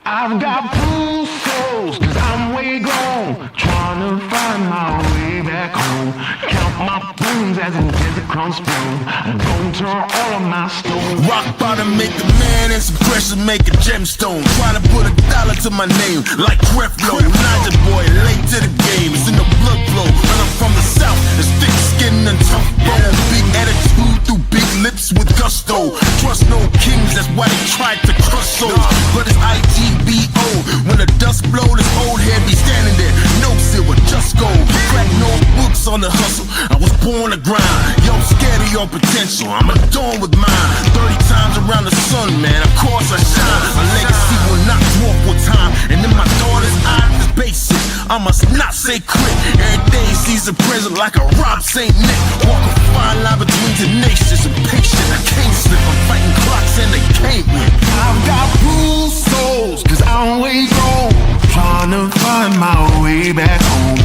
I've got blue souls, cause I'm way gone, trying to find my way back home. Count my bones as in desert crumbs spoon. I'm gonna turn all of my stones. Rock bottom make a man and some pressure make a gemstone. Trying to put $1 to my name like Creflo. Ninja boy, late to the game, it's in the blood flow. And I'm from the south, it's thick skin and tough bone. Big attitude through big lips with gusto. Trust no kings, that's why they tried to crush souls. But it's IGBO, when the dust blow, this old head be standing there. No silver, just gold. Crack notebooks on the hustle, I was born to grind. Yo, scared of your potential, I'm adorned with mine. 30 times around the sun, man, of course I shine. My legacy will not dwarf with time. And in my daughter's eyes, it's basic, I must not say quit. Every day sees a present like a Rob St. Nick. Walk a fine line between tenacious and patient. I can't slip, I'm fighting clocks and they can't win. I've got blue souls, cause I'm way gone, trying to find my way back home.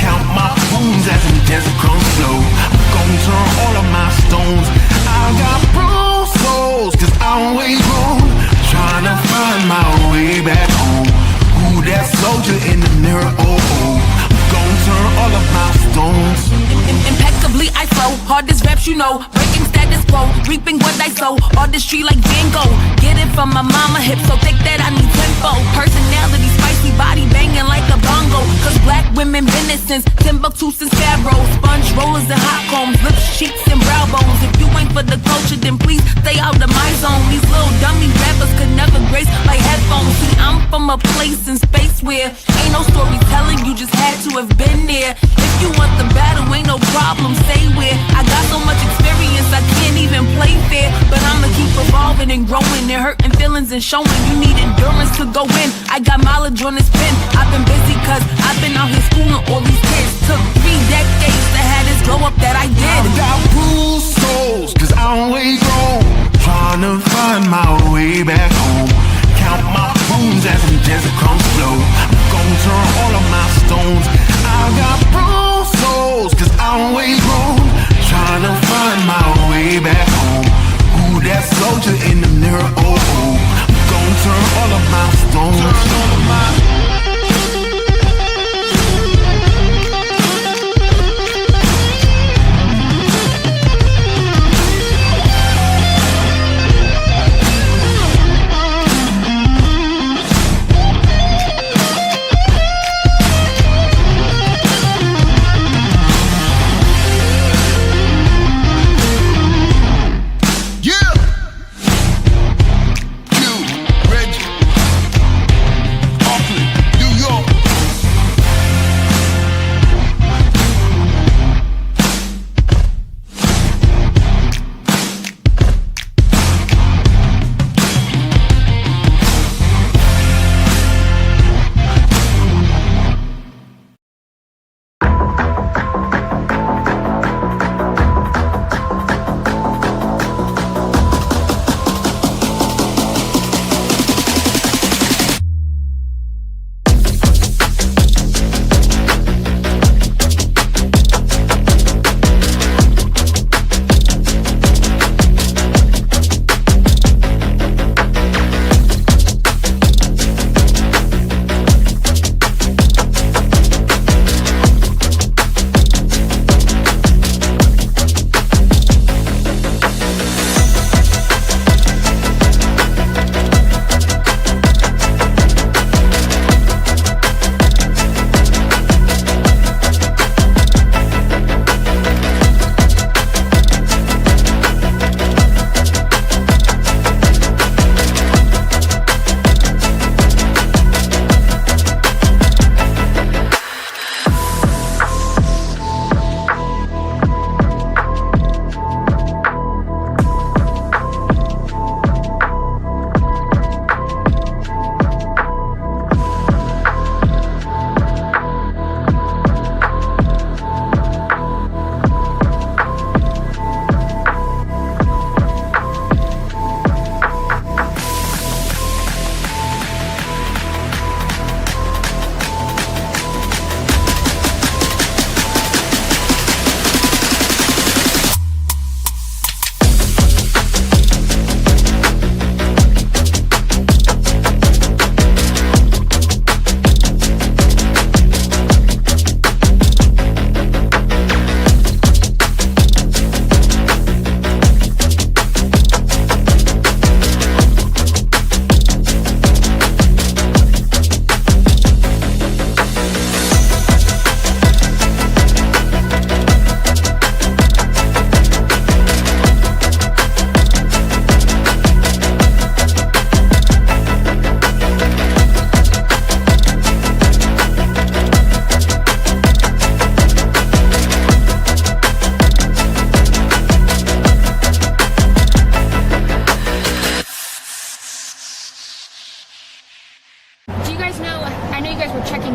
Count my bones as in desert crumbs slow. I'm gonna turn all of my stones. I've got blue souls, cause I'm way gone, trying to find my way back home. Who that soldier in the mirror, oh oh. I'm gonna turn all of my stones. Impeccably I flow, hardest raps you know, breaking status quo, reaping what I sow, artistry like Van Gogh. Get it from my mama, hip so thick that I need tempo. Personality spicy, body banging like a bongo. Cause black women been it since Timbuktu since Pharaoh. Sponge rollers and hot combs, lips, cheeks and brow bones. If you ain't for the culture, then please stay out of my zone. These little dummy rappers could never grace like headphones. See, I'm from a place in space where ain't no storytelling, you just had to have been there. If you want the battle, ain't no problem, say where. I got so much experience, I can't even play fair. But I'ma keep evolving and growing and hurting feelings and showing. You need endurance to go in, I got mileage on this pen. I've been busy cause I've been out here schooling all these kids. Took 3 decades to have this glow up that I did. I've got blue souls, cause I'm way gone, trying to find my way back home. Count my bones as in desert crumbs flow. I'm gonna turn all of my stones. I've got blue souls, cause I'm way gone, trying to find my way back home. Who that soldier in the mirror, oh oh. I'm gonna turn all of my stones. Turn all of my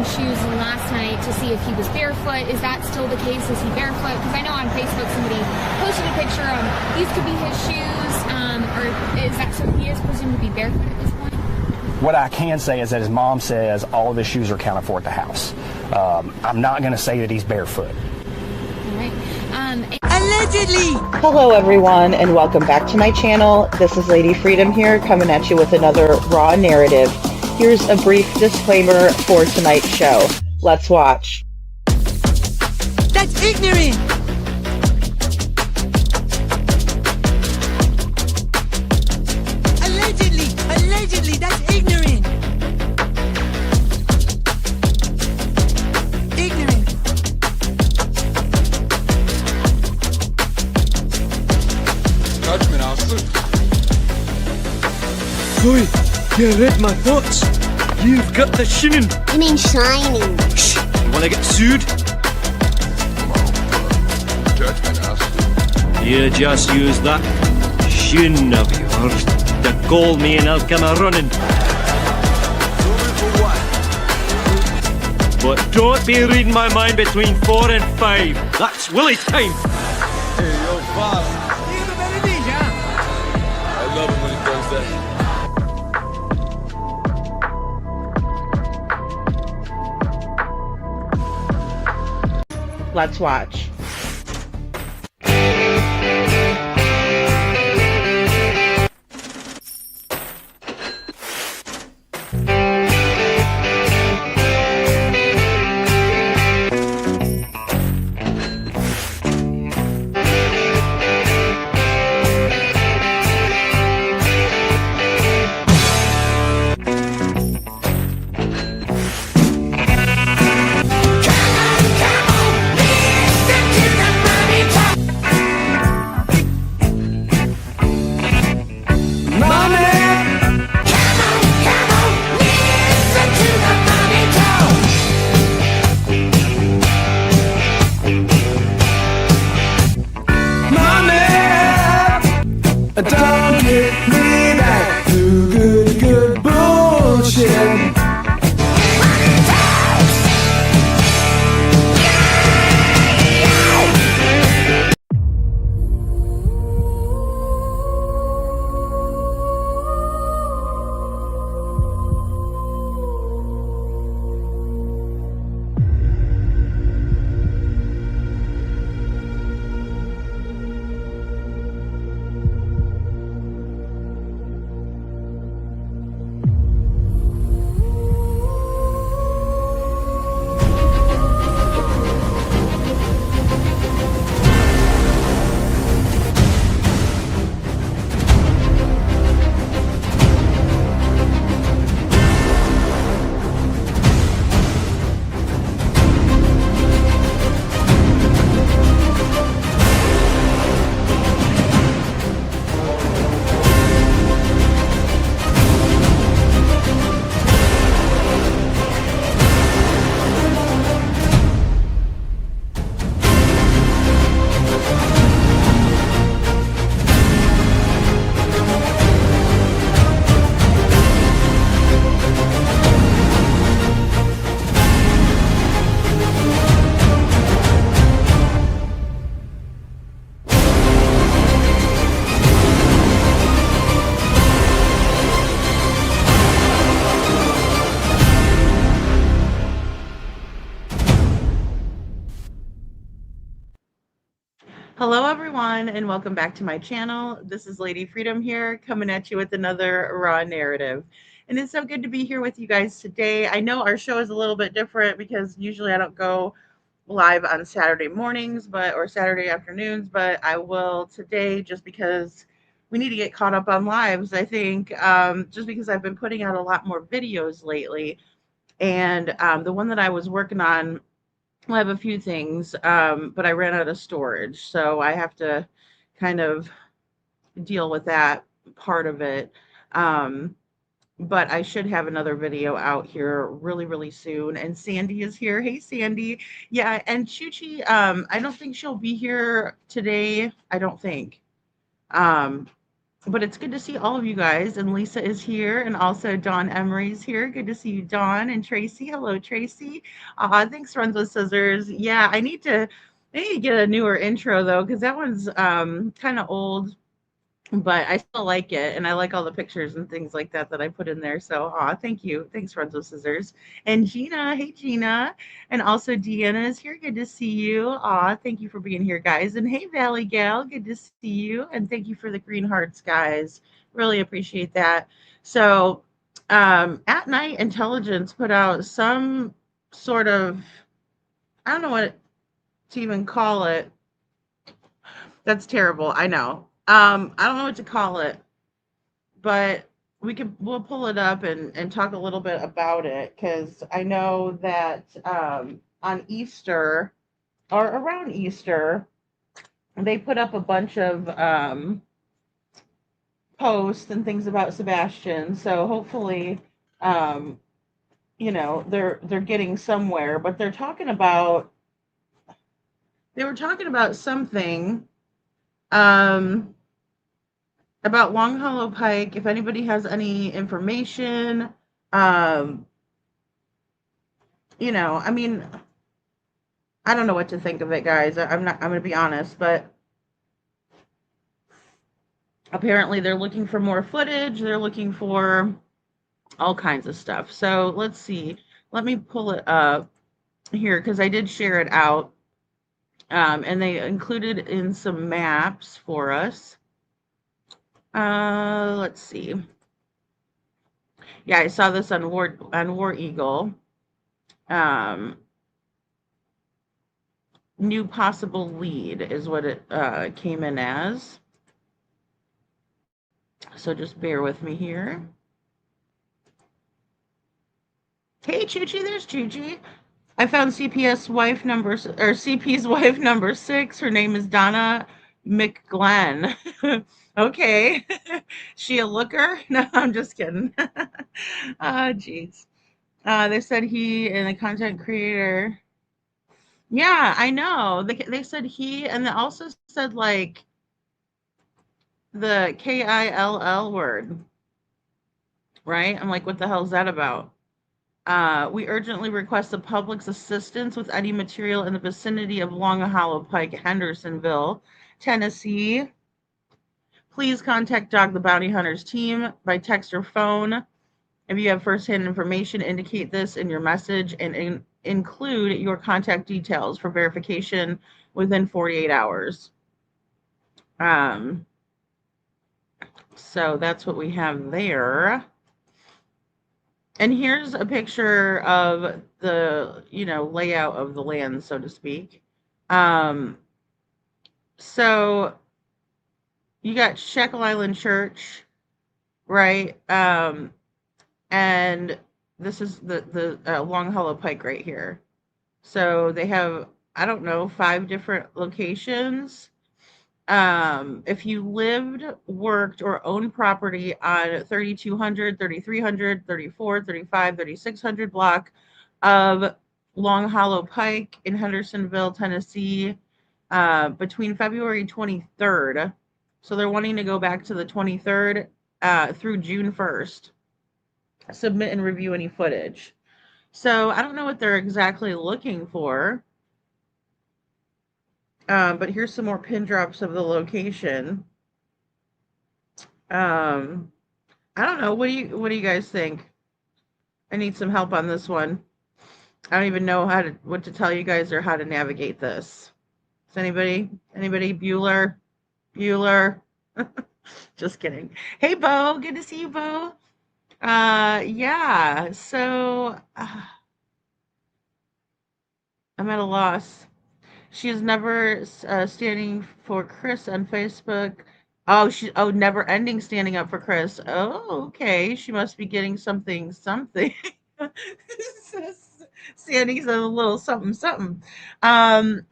shoes last night to see if he was barefoot. Is that still the case? Is he barefoot? Because I know on Facebook somebody posted a picture of these could be his shoes, or is that so he is presumed to be barefoot at this point? What I can say is that his mom says all of his shoes are accounted for at the house. I'm not going to say that he's barefoot. All right. Allegedly! Hello everyone and welcome back to my channel. This is Lady Freedom here coming at you with another raw narrative. Here's a brief disclaimer for tonight's show. Let's watch. That's ignorant! Allegedly, that's ignorant! Ignorant. Judgment, Austin. Boy, you read my thoughts. You've got the shinin. You mean shining? Shh! You wanna get sued? Judgment, Austin. You just use that shin of yours to call me and I'll come a running. But don't be reading my mind between 4 and 5. That's Willie's time. Hey, yo, boss. I love him when he does that. Let's watch. Don't get me back to good bullshit. Hello everyone and welcome back to my channel. This is Lady Freedom here coming at you with another raw narrative. And it's so good to be here with you guys today. I know our show is a little bit different because usually I don't go live on Saturday mornings or Saturday afternoons, but I will today just because we need to get caught up on lives. I think just because I've been putting out a lot more videos lately, and the one that I was working on, I have a few things, but I ran out of storage, so I have to kind of deal with that part of it. But I should have another video out here really, really soon. And Sandy is here. Hey, Sandy. Yeah, and Chuchi, I don't think she'll be here today. I don't think. But it's good to see all of you guys. And Lisa is here, and also Dawn Emery's here. Good to see you, Dawn and Tracy. Hello, Tracy. Thanks, Runs with Scissors. Yeah, I need to get a newer intro though, because that one's kind of old, but I still like it, and I like all the pictures and things like that that I put in there. So, thank you. Thanks, Friends with Scissors. And Gina, hey Gina, and also Deanna is here. Good to see you. Thank you for being here, guys. And hey, Valley Gal, good to see you. And thank you for the green hearts, guys. Really appreciate that. So, at night, intelligence put out some sort of, I don't know what to even call it. That's terrible. I know. I don't know what to call it, but we'll pull it up and talk a little bit about it, because I know that on Easter or around Easter they put up a bunch of posts and things about Sebastian. So hopefully, um, they're getting somewhere. But they were talking about something. Um, about Long Hollow Pike, if anybody has any information, um, I mean, I don't know what to think of it, guys. I'm going to be honest, but apparently they're looking for more footage. They're looking for all kinds of stuff. So let's see. Let me pull it up here, because I did share it out. And they included in some maps for us. Let's see. Yeah, I saw this on War Eagle. New possible lead is what it came in as. So just bear with me here. Hey, Chuchi, there's Chuchi. I found CP's wife number 6. Her name is Donna McGlenn. Okay. She a looker? No, I'm just kidding. Jeez. They said he and the content creator. Yeah, I know. They said he, and they also said like the KILL word, right? I'm like, what the hell is that about? We urgently request the public's assistance with any material in the vicinity of Long Hollow Pike, Hendersonville, Tennessee. Please contact Dog the Bounty Hunters team by text or phone. If you have firsthand information, indicate this in your message and include your contact details for verification within 48 hours. So that's what we have there. And here's a picture of the, layout of the land, so to speak. So you got Shekel Island Church, right? And this is the Long Hollow Pike right here. So they have, I don't know, 5 different locations. If you lived, worked, or owned property on 3200, 3300, 34, 35, 3600 block of Long Hollow Pike in Hendersonville, Tennessee, between February 23rd. So they're wanting to go back to the 23rd through June 1st. Submit and review any footage. So I don't know what they're exactly looking for. But here's some more pin drops of the location. I don't know. What do you guys think? I need some help on this one. I don't even know what to tell you guys or how to navigate this. Is anybody Bueller? Just kidding. Hey, Bo. Good to see you, Bo. Yeah. So I'm at a loss. She is never standing for Chris on Facebook. Never ending standing up for Chris. Oh, okay. She must be getting something. Sandy's a little something. I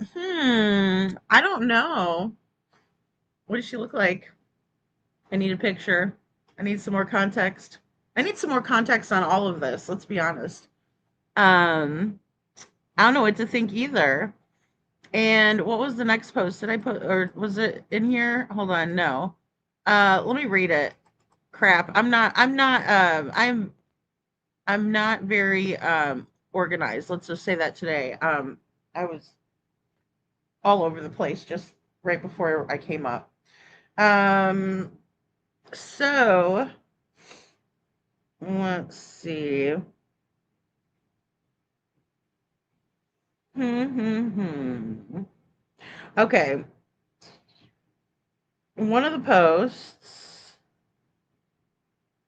don't know. What does she look like? I need a picture. I need some more context. I need some more context on all of this. Let's be honest. I don't know what to think either. And what was the next post? Did I put, or was it in here? Hold on, no. Let me read it. Crap. I'm not very organized. Let's just say that today. I was all over the place just right before I came up. So let's see. Okay. One of the posts,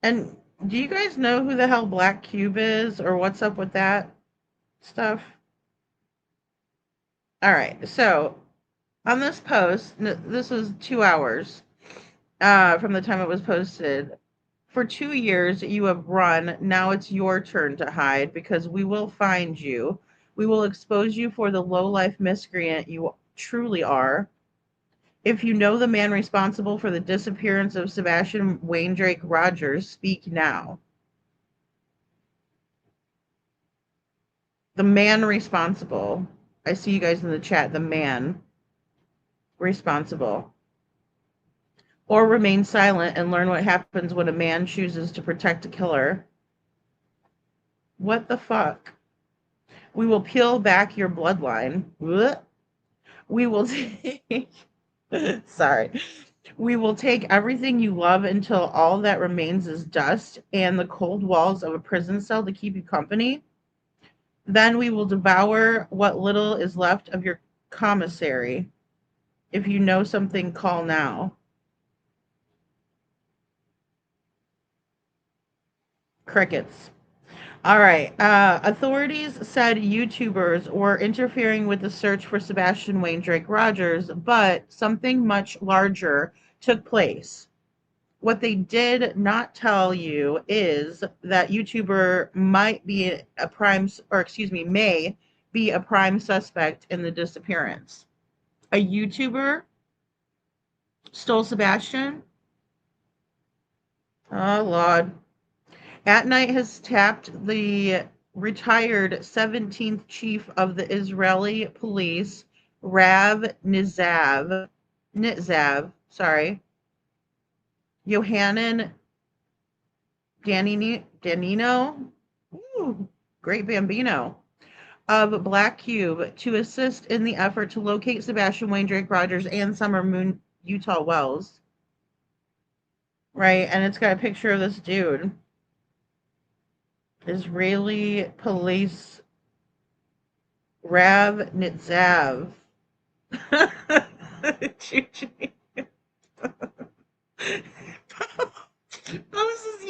and do you guys know who the hell Black Cube is or what's up with that stuff? All right. So on this post, this was 2 hours from the time it was posted. For 2 years, you have run. Now it's your turn to hide because we will find you. We will expose you for the low-life miscreant you truly are. If you know the man responsible for the disappearance of Sebastian Waindrake Rogers, speak now. The man responsible. I see you guys in the chat. The man responsible. Or remain silent and learn what happens when a man chooses to protect a killer. What the fuck? We will peel back your bloodline. We will take... Sorry. We will take everything you love until all that remains is dust and the cold walls of a prison cell to keep you company. Then we will devour what little is left of your commissary. If you know something, call now. Crickets. All right. Authorities said YouTubers were interfering with the search for Sebastian Waindrake Rogers, but something much larger took place. What they did not tell you is that YouTuber might be a prime, or excuse me, may be a prime suspect in the disappearance. A YouTuber stole Sebastian? Oh, Lord. At Night has tapped the retired 17th chief of the Israeli police, Rav Nitzav, Yohanan Danino, great Bambino, of Black Cube to assist in the effort to locate Sebastian Waindrake Rogers and Summer Moon Utah Wells. Right, and it's got a picture of this dude. Israeli police Rav Nitzav.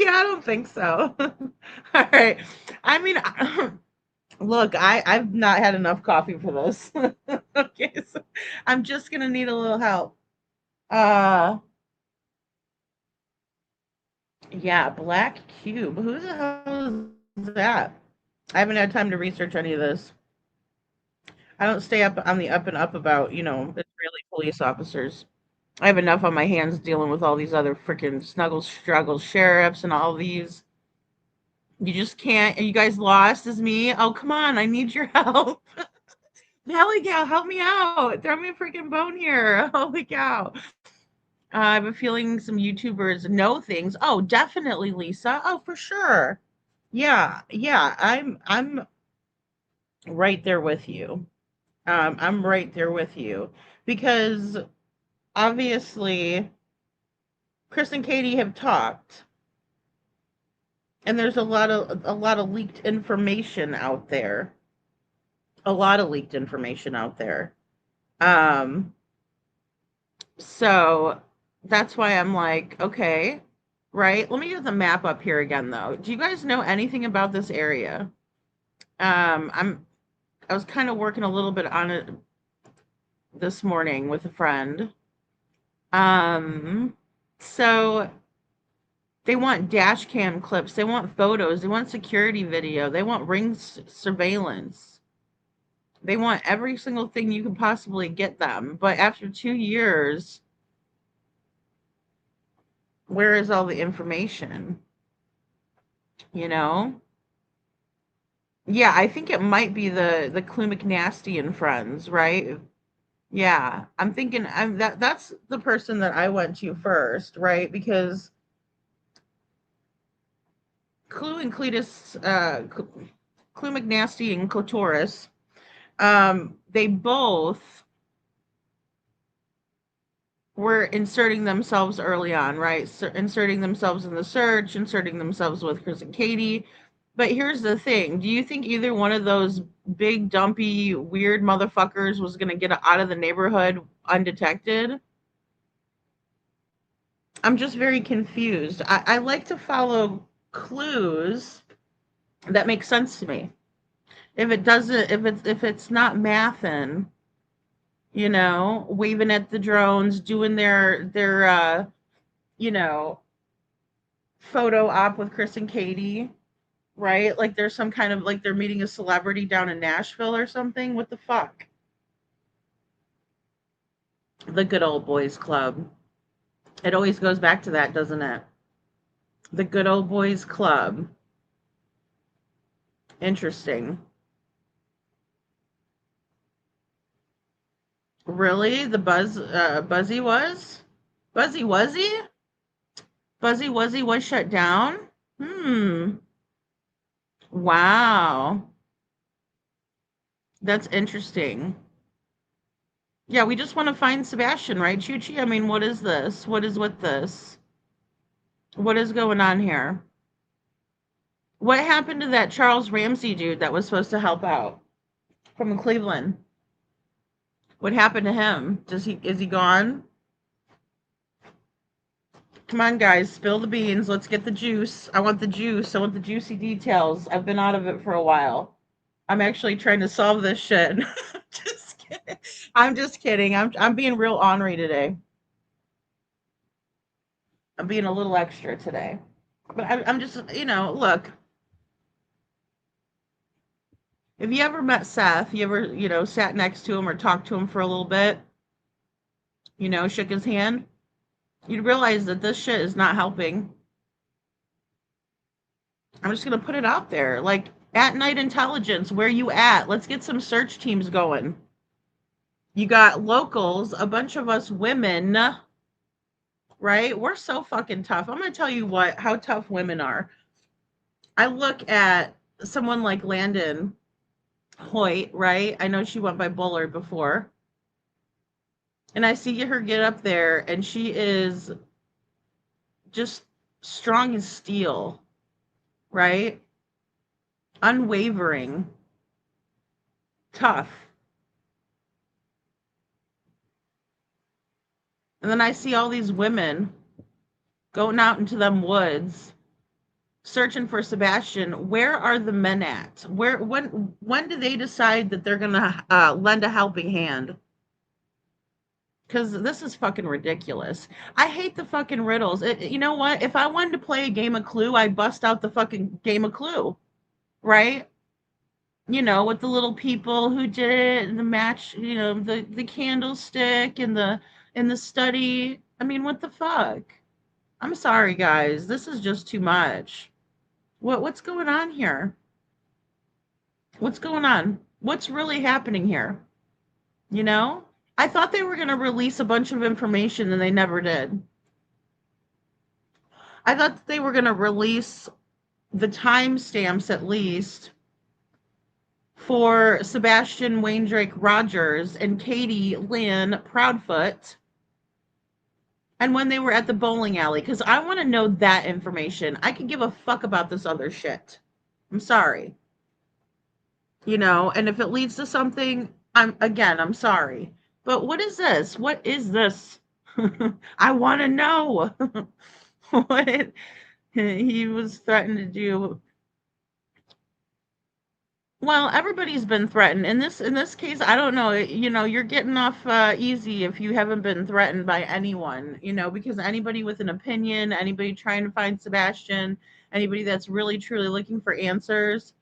I don't think so. All right. I mean, look, I've not had enough coffee for this. Okay, so I'm just gonna need a little help. Yeah, Black Cube. Who the hell is that? I haven't had time to research any of this. I don't stay up on the up and up about, Israeli police officers. I have enough on my hands dealing with all these other freaking snuggle struggle sheriffs and all these. You just can't. Are you guys lost as me? Oh, come on. I need your help. Holy cow, help me out. Throw me a freaking bone here. Holy cow. I have a feeling some YouTubers know things. Oh, definitely, Lisa. Oh, for sure. Yeah, I'm right there with you. I'm right there with you because obviously Chris and Katie have talked, and there's a lot of leaked information out there. A lot of leaked information out there. So that's why I'm like, okay, right? Let me get the map up here again, though. Do you guys know anything about this area? I was kind of working a little bit on it this morning with a friend. So they want dash cam clips, they want photos, they want security video, they want ring surveillance. They want every single thing you can possibly get them. But after 2 years, where is all the information? Yeah, I think it might be the Clue McNasty and friends, right? Yeah, I'm thinking that's the person that I went to first, right? Because Clue and Cletus, Clue McNasty and Clitoris, they both were inserting themselves early on, right? Inserting themselves in the search, inserting themselves with Chris and Katie. But here's the thing. Do you think either one of those big, dumpy, weird motherfuckers was going to get out of the neighborhood undetected? I'm just very confused. I like to follow clues that make sense to me. If it doesn't, if it's not mathin', waving at the drones, doing their you know, photo op with Chris and Katie, right? Like there's some kind of like they're meeting a celebrity down in Nashville or something. What the fuck? The good old boys club. It always goes back to that, doesn't it? The good old boys club. Interesting. Really? The Buzzy was? Buzzy was he? Buzzy was shut down? Hmm. Wow. That's interesting. Yeah, we just want to find Sebastian, right, Chuchi? I mean, what is this? What is with this? What is going on here? What happened to that Charles Ramsey dude that was supposed to help out from Cleveland? What happened to him? Is he gone? Come on, guys, spill the beans. Let's get the juice. I want the juice. I want the juicy details. I've been out of it for a while. I'm actually trying to solve this shit. Just kidding. I'm just kidding. I'm being real ornery today. I'm being a little extra today. But I'm just, look. If you ever met Seth, you ever, sat next to him or talked to him for a little bit, shook his hand, you'd realize that this shit is not helping. I'm just going to put it out there. Like, at night intelligence, where you at? Let's get some search teams going. You got locals, a bunch of us women, right? We're so fucking tough. I'm going to tell you how tough women are. I look at someone like Landon Hoyt, right? I know she went by Bullard before. And I see her get up there, and she is just strong as steel, right? Unwavering, tough. And then I see all these women going out into them woods, searching for Sebastian. Where are the men at? When do they decide that they're gonna lend a helping hand? Because this is fucking ridiculous. I hate the fucking riddles. You know what? If I wanted to play a game of Clue, I'd bust out the fucking game of Clue, right? With the little people who did it, and the match, the candlestick and the study. I mean, what the fuck? I'm sorry, guys. This is just too much. What's going on here? What's going on? What's really happening here? I thought they were going to release a bunch of information and they never did. I thought they were going to release the timestamps at least for Sebastian Waindrake Rogers and Katie Lynn Proudfoot and when they were at the bowling alley, because I want to know that information. I could give a fuck about this other shit. I'm sorry. And if it leads to something, I'm sorry. But what is this? What is this? I want to know what he was threatened to do. Well, everybody's been threatened. In this case, I don't know. You're getting off easy if you haven't been threatened by anyone. Because anybody with an opinion, anybody trying to find Sebastian, anybody that's really truly looking for answers,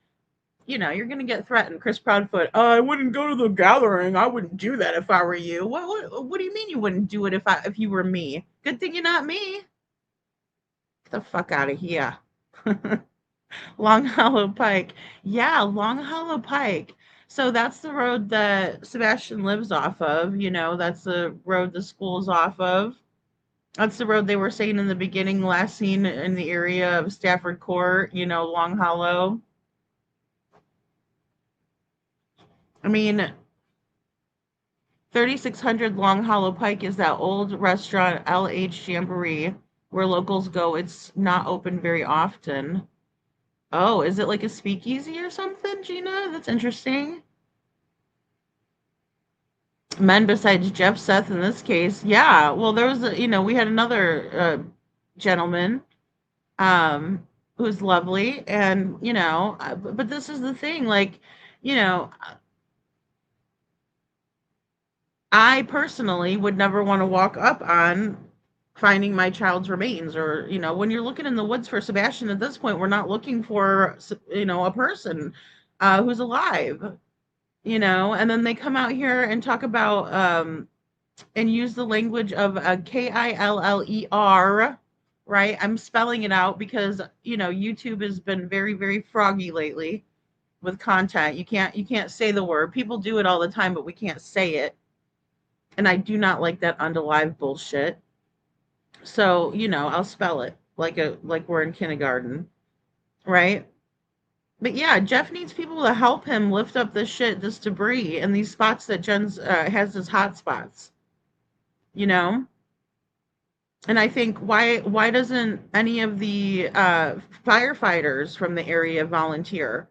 you're going to get threatened. Chris Proudfoot, I wouldn't go to the gathering. I wouldn't do that if I were you. What do you mean you wouldn't do it if you were me? Good thing you're not me. Get the fuck out of here. Long Hollow Pike. Yeah, Long Hollow Pike. So that's the road that Sebastian lives off of. That's the road the school's off of. That's the road they were saying in the beginning, last seen in the area of Stafford Court, Long Hollow. I mean, 3600 Long Hollow Pike is that old restaurant, LH Jamboree, where locals go. It's not open very often. Oh, is it like a speakeasy or something, Gina? That's interesting. Men besides Jeff Seth in this case. Yeah, well, there was we had another gentleman who's lovely, and but this is the thing, like, you know I personally would never want to walk up on finding my child's remains, or when you're looking in the woods for Sebastian, at this point we're not looking for a person who's alive, and then they come out here and talk about and use the language of a Killer, right? I'm spelling it out because YouTube has been very, very froggy lately with content. You can't say the word. People do it all the time, but we can't say it. And I do not like that unalive bullshit. So, I'll spell it like we're in kindergarten, right? But yeah, Jeff needs people to help him lift up this shit, this debris, and these spots that Jen's has as hot spots. And I think, why doesn't any of the firefighters from the area volunteer?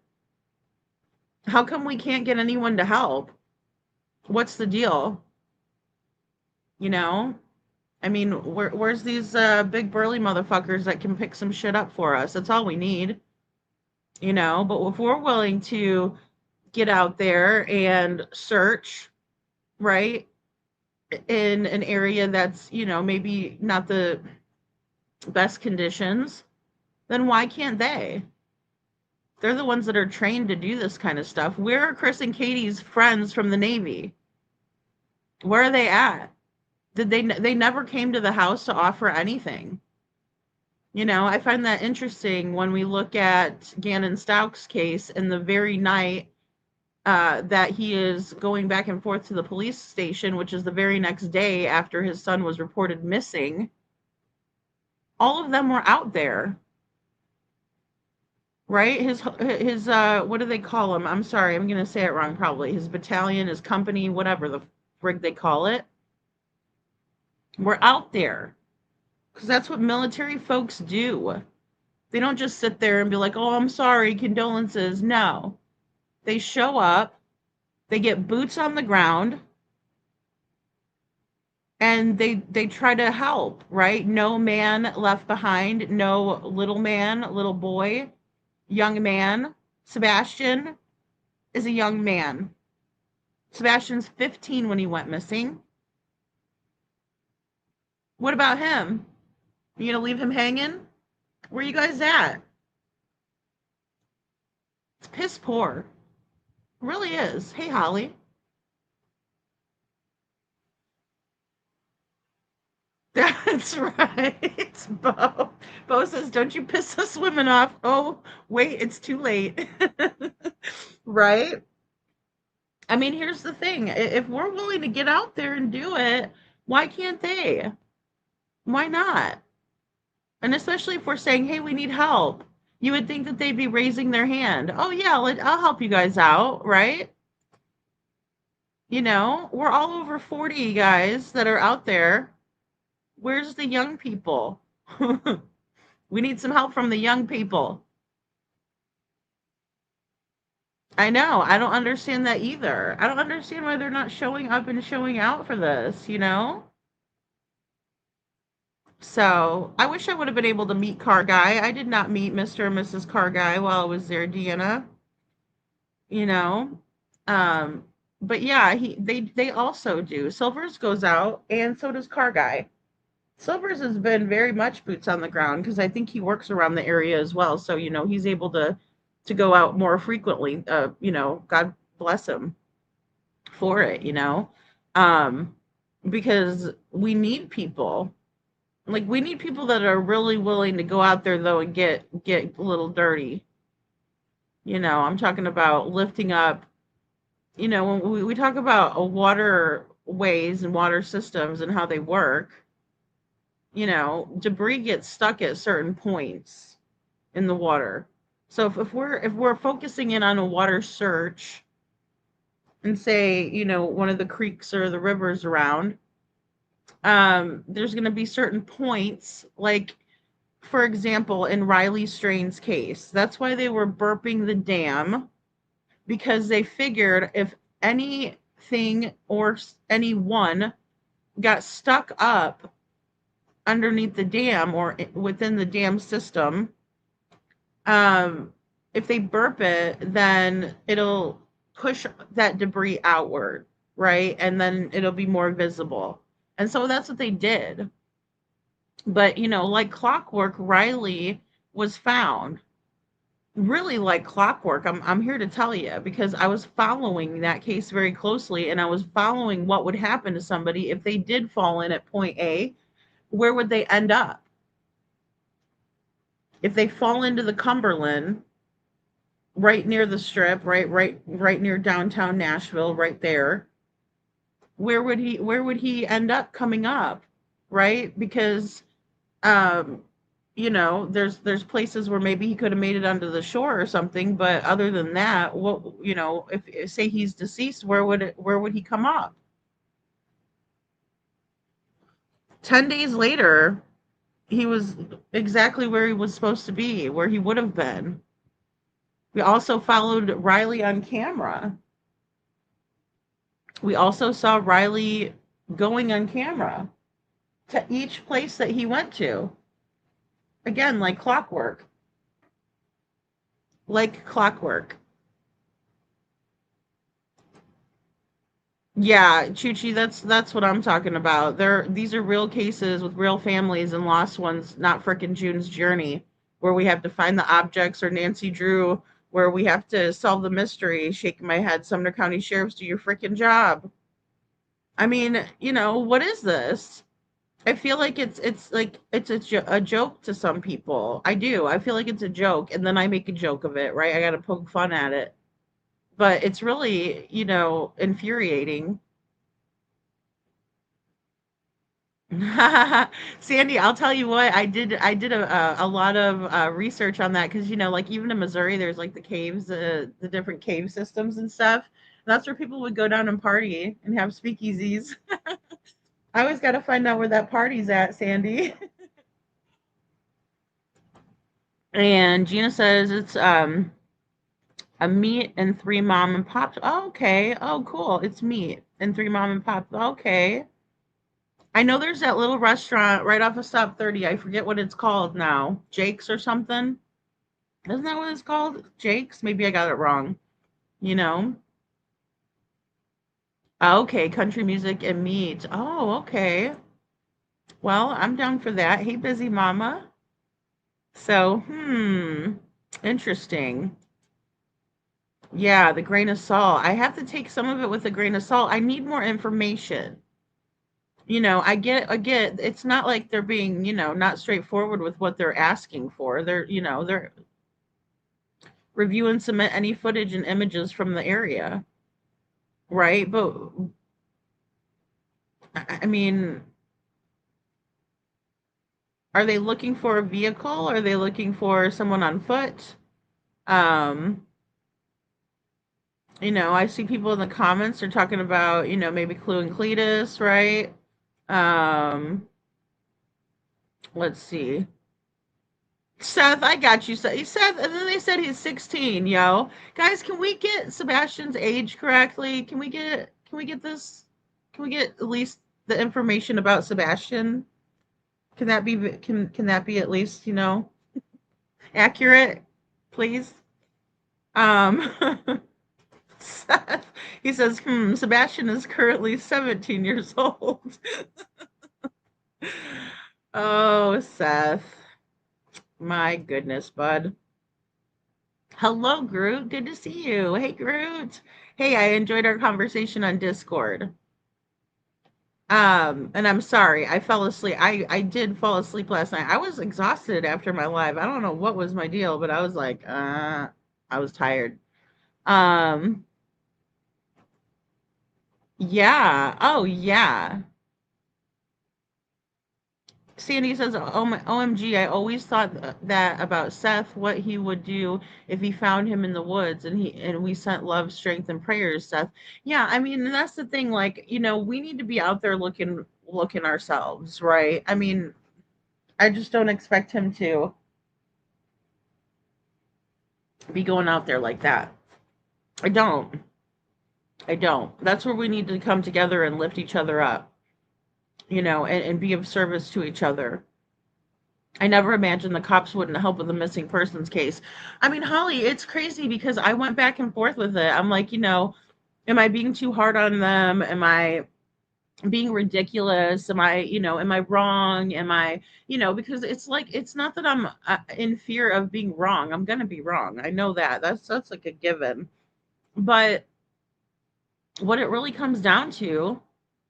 How come we can't get anyone to help? What's the deal? I mean, where's these big burly motherfuckers that can pick some shit up for us? That's all we need. But if we're willing to get out there and search, right, in an area that's, maybe not the best conditions, then why can't they? They're the ones that are trained to do this kind of stuff. Where are Chris and Katie's friends from the Navy? Where are they at? They never came to the house to offer anything. I find that interesting when we look at Gannon Stauch's case, and the very night that he is going back and forth to the police station, which is the very next day after his son was reported missing, all of them were out there, right? His what do they call him? I'm sorry, I'm going to say it wrong probably. His battalion, his company, whatever the frig they call it, were out there. Because that's what military folks do. They don't just sit there and be like, oh, I'm sorry, condolences. No. They show up, they get boots on the ground, and they try to help, right? No man left behind, no little man, little boy, young man. Sebastian is a young man. Sebastian's 15 when he went missing. What about him? You gonna leave him hanging? Where you guys at? It's piss poor. It really is. Hey, Holly. That's right. Bo. Bo says, don't you piss us women off. Oh, wait, it's too late. Right? I mean, here's the thing. If we're willing to get out there and do it, why can't they? Why not? And especially if we're saying, hey, we need help, you would think that they'd be raising their hand. Oh, yeah, I'll help you guys out, right? We're all over 40 guys that are out there. Where's the young people? We need some help from the young people. I know. I don't understand that either. I don't understand why they're not showing up and showing out for this, So I wish I would have been able to meet Car Guy. I did not meet Mr. and Mrs. Car Guy while I was there, Deanna. But yeah, they also do. Silvers goes out, and so does Car Guy. Silvers has been very much boots on the ground because I think he works around the area as well. So he's able to go out more frequently. God bless him for it. Because we need people. Like, we need people that are really willing to go out there, though, and get a little dirty. I'm talking about lifting up you know, when we talk about waterways and water systems and how they work, you know, debris gets stuck at certain points in the water. So if we're focusing in on a water search and say, you know, one of the creeks or the rivers around, there's going to be certain points, like for example, in Riley Strain's case, that's why they were burping the dam, because they figured if anything or anyone got stuck up underneath the dam or within the dam system, um, if they burp it, then it'll push that debris outward, right? And then it'll be more visible. And so that's what they did. But, you know, like clockwork, Riley was found. Really like clockwork. I'm here to tell you, because I was following that case very closely, and I was following what would happen to somebody if they did fall in at point A. Where would they end up? If they fall into the Cumberland, right near the strip, right near downtown Nashville, right there, where would he end up coming up, right? Because you know, there's places where maybe he could have made it onto the shore or something, but other than that, what, you know, if say he's deceased, where would he come up? 10 days later, he was exactly where he was supposed to be, where he would have been. We also followed Riley on camera. We also saw Riley going on camera to each place that he went to. Again, like clockwork. Like clockwork. Yeah, Chuchi, that's what I'm talking about. These are real cases with real families and lost ones, not frickin' June's Journey, where we have to find the objects, or Nancy Drew, where we have to solve the mystery. Shaking my head, Sumner County Sheriffs, do your frickin' job. I mean, you know, what is this? I feel like it's like it's a joke to some people. I do. I feel like it's a joke, and then I make a joke of it, right? I got to poke fun at it, but it's really, you know, infuriating. Sandy, I'll tell you what, I did a lot of research on that, because you know, like even in Missouri, there's like the caves, the different cave systems and stuff. That's where people would go down and party and have speakeasies. I always got to find out where that party's at, Sandy. And Gina says it's a meat and 3 mom and pops. Oh, okay. Oh, cool. It's meat and 3 mom and pops. Okay. I know there's that little restaurant right off of Stop 30. I forget what it's called now. Jake's or something. Isn't that what it's called? Jake's? Maybe I got it wrong. You know? Okay, country music and meat. Oh, okay. Well, I'm down for that. Hey, busy mama. So, interesting. Yeah, the grain of salt. I have to take some of it with a grain of salt. I need more information. You know, I get it's not like they're being, you know, not straightforward with what they're asking for. They're, you know, they're review and submit any footage and images from the area, right? But I mean, are they looking for a vehicle? Are they looking for someone on foot? Um, you know, I see people in the comments are talking about, you know, maybe Clue and Cletus, right? Um, let's see. Seth, I got you. Seth, and then they said he's 16, yo. Guys, can we get Sebastian's age correctly? Can we get this? Can we get at least the information about Sebastian? Can that be at least, you know, accurate, please? Um Seth, he says, Sebastian is currently 17 years old. Oh, Seth. My goodness, bud. Hello, Groot. Good to see you. Hey, Groot. Hey, I enjoyed our conversation on Discord. And I'm sorry, I fell asleep. I did fall asleep last night. I was exhausted after my live. I don't know what was my deal, but I was like, I was tired. Um, Yeah. Oh, yeah. Sandy says, "Oh my, OMG, I always thought that about Seth, what he would do if he found him in the woods and we sent love, strength, and prayers, Seth." Yeah, I mean, and that's the thing, like, we need to be out there looking ourselves, right? I mean, I just don't expect him to be going out there like that. I don't. I don't. That's where we need to come together and lift each other up, and be of service to each other. I never imagined the cops wouldn't help with the missing persons case. I mean, Holly, it's crazy because I went back and forth with it. I'm like, am I being too hard on them? Am I being ridiculous? Am I wrong? Because it's like, it's not that I'm in fear of being wrong. I'm going to be wrong. I know that. That's like a given. But what it really comes down to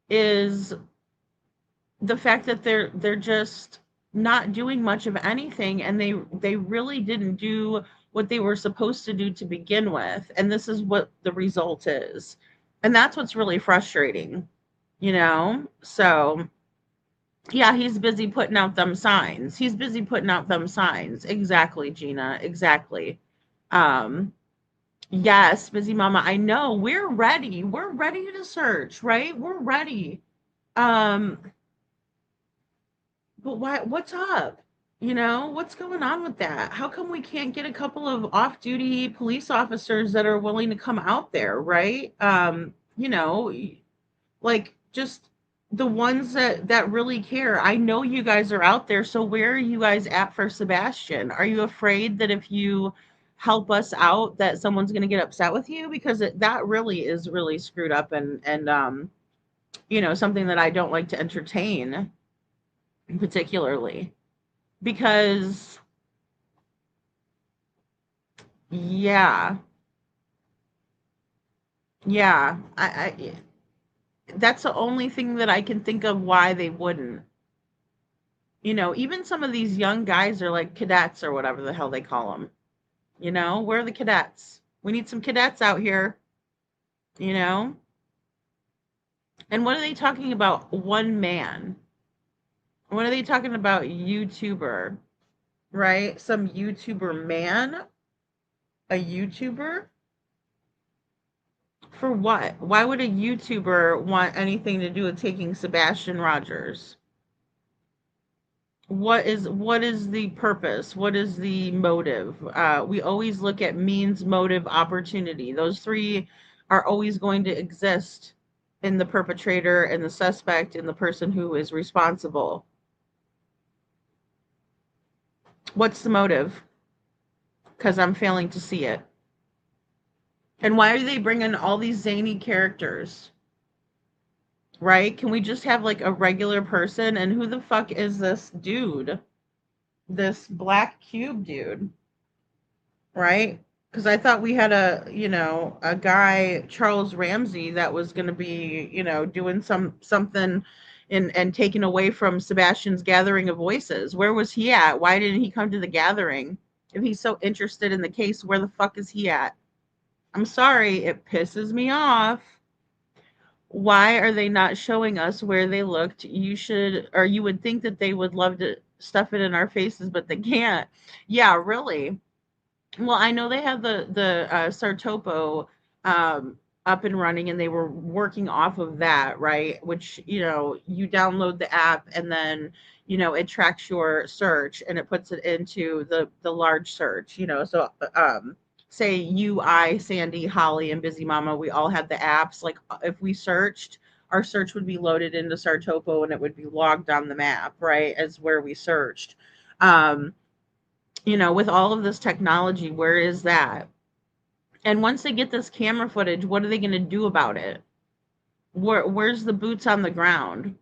is the fact that they're just not doing much of anything, and they really didn't do what they were supposed to do to begin with, and this is what the result is. And that's what's really frustrating, so yeah, he's busy putting out them signs. Exactly, Gina, exactly. Yes, busy mama, I know. We're ready to search, right? We're ready. um But why? What's up? What's going on with that? How come we can't get a couple of off-duty police officers that are willing to come out there, right? Like, just the ones that really care. I know you guys are out there, so where are you guys at for Sebastian? Are you afraid that if you help us out that someone's going to get upset with you? Because that really is really screwed up, and something that I don't like to entertain particularly. Because, yeah, yeah, that's the only thing that I can think of why they wouldn't. Even some of these young guys are like cadets or whatever the hell they call them. Where are the cadets? We need some cadets out here, you know? And what are they talking about? One man. What are they talking about? YouTuber, right? Some YouTuber man? A YouTuber? For what? Why would a YouTuber want anything to do with taking Sebastian Rogers? What is the purpose? What is the motive? We always look at means, motive, opportunity. Those three are always going to exist in the perpetrator and the suspect and the person who is responsible. What's the motive? Because I'm failing to see it. And why are they bringing all these zany characters? Right? Can we just have like a regular person? And who the fuck is this dude? This black cube dude, right? Because I thought we had a guy, Charles Ramsey, that was going to be, doing something and taking away from Sebastian's gathering of voices. Where was he at? Why didn't he come to the gathering? If he's so interested in the case, where the fuck is he at? I'm sorry, it pisses me off. Why are they not showing us where they looked? You would think that they would love to stuff it in our faces, but they can't. Yeah, really. Well, I know they have the Sartopo up and running, and they were working off of that, right? Which, you download the app, and then it tracks your search and it puts it into the large search. So say you, I, Sandy, Holly, and Busy Mama, we all had the apps. Like, if we searched, our search would be loaded into Sartopo and it would be logged on the map, right, as where we searched. With all of this technology, where is that? And once they get this camera footage, what are they going to do about it? Where's the boots on the ground?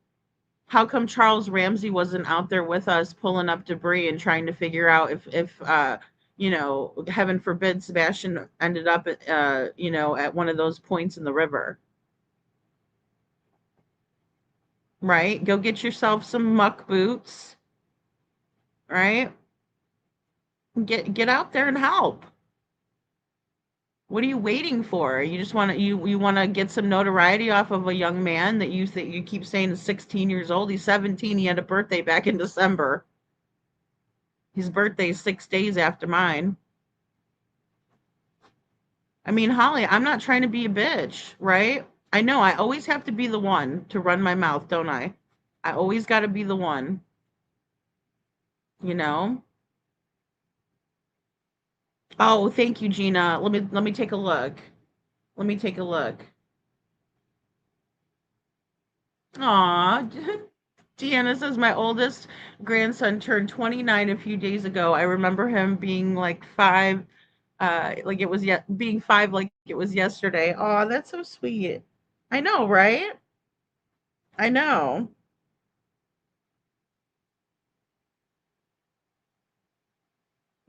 How come Charles Ramsey wasn't out there with us pulling up debris and trying to figure out if heaven forbid, Sebastian ended up at one of those points in the river? Right? Go get yourself some muck boots, right? Get out there and help. What are you waiting for? You just want to you want to get some notoriety off of a young man that you keep saying is 16 years old. He's 17. He had a birthday back in December. His birthday is 6 days after mine. I mean, Holly, I'm not trying to be a bitch, right? I know I always have to be the one to run my mouth, don't I? I always got to be the one, you know? Oh, thank you, Gina. Let me take a look. Let me take a look. Aw, Deanna says my oldest grandson turned 29 a few days ago. I remember him being like 5, like it was yet being 5 like it was yesterday. Oh, that's so sweet. I know, right? I know.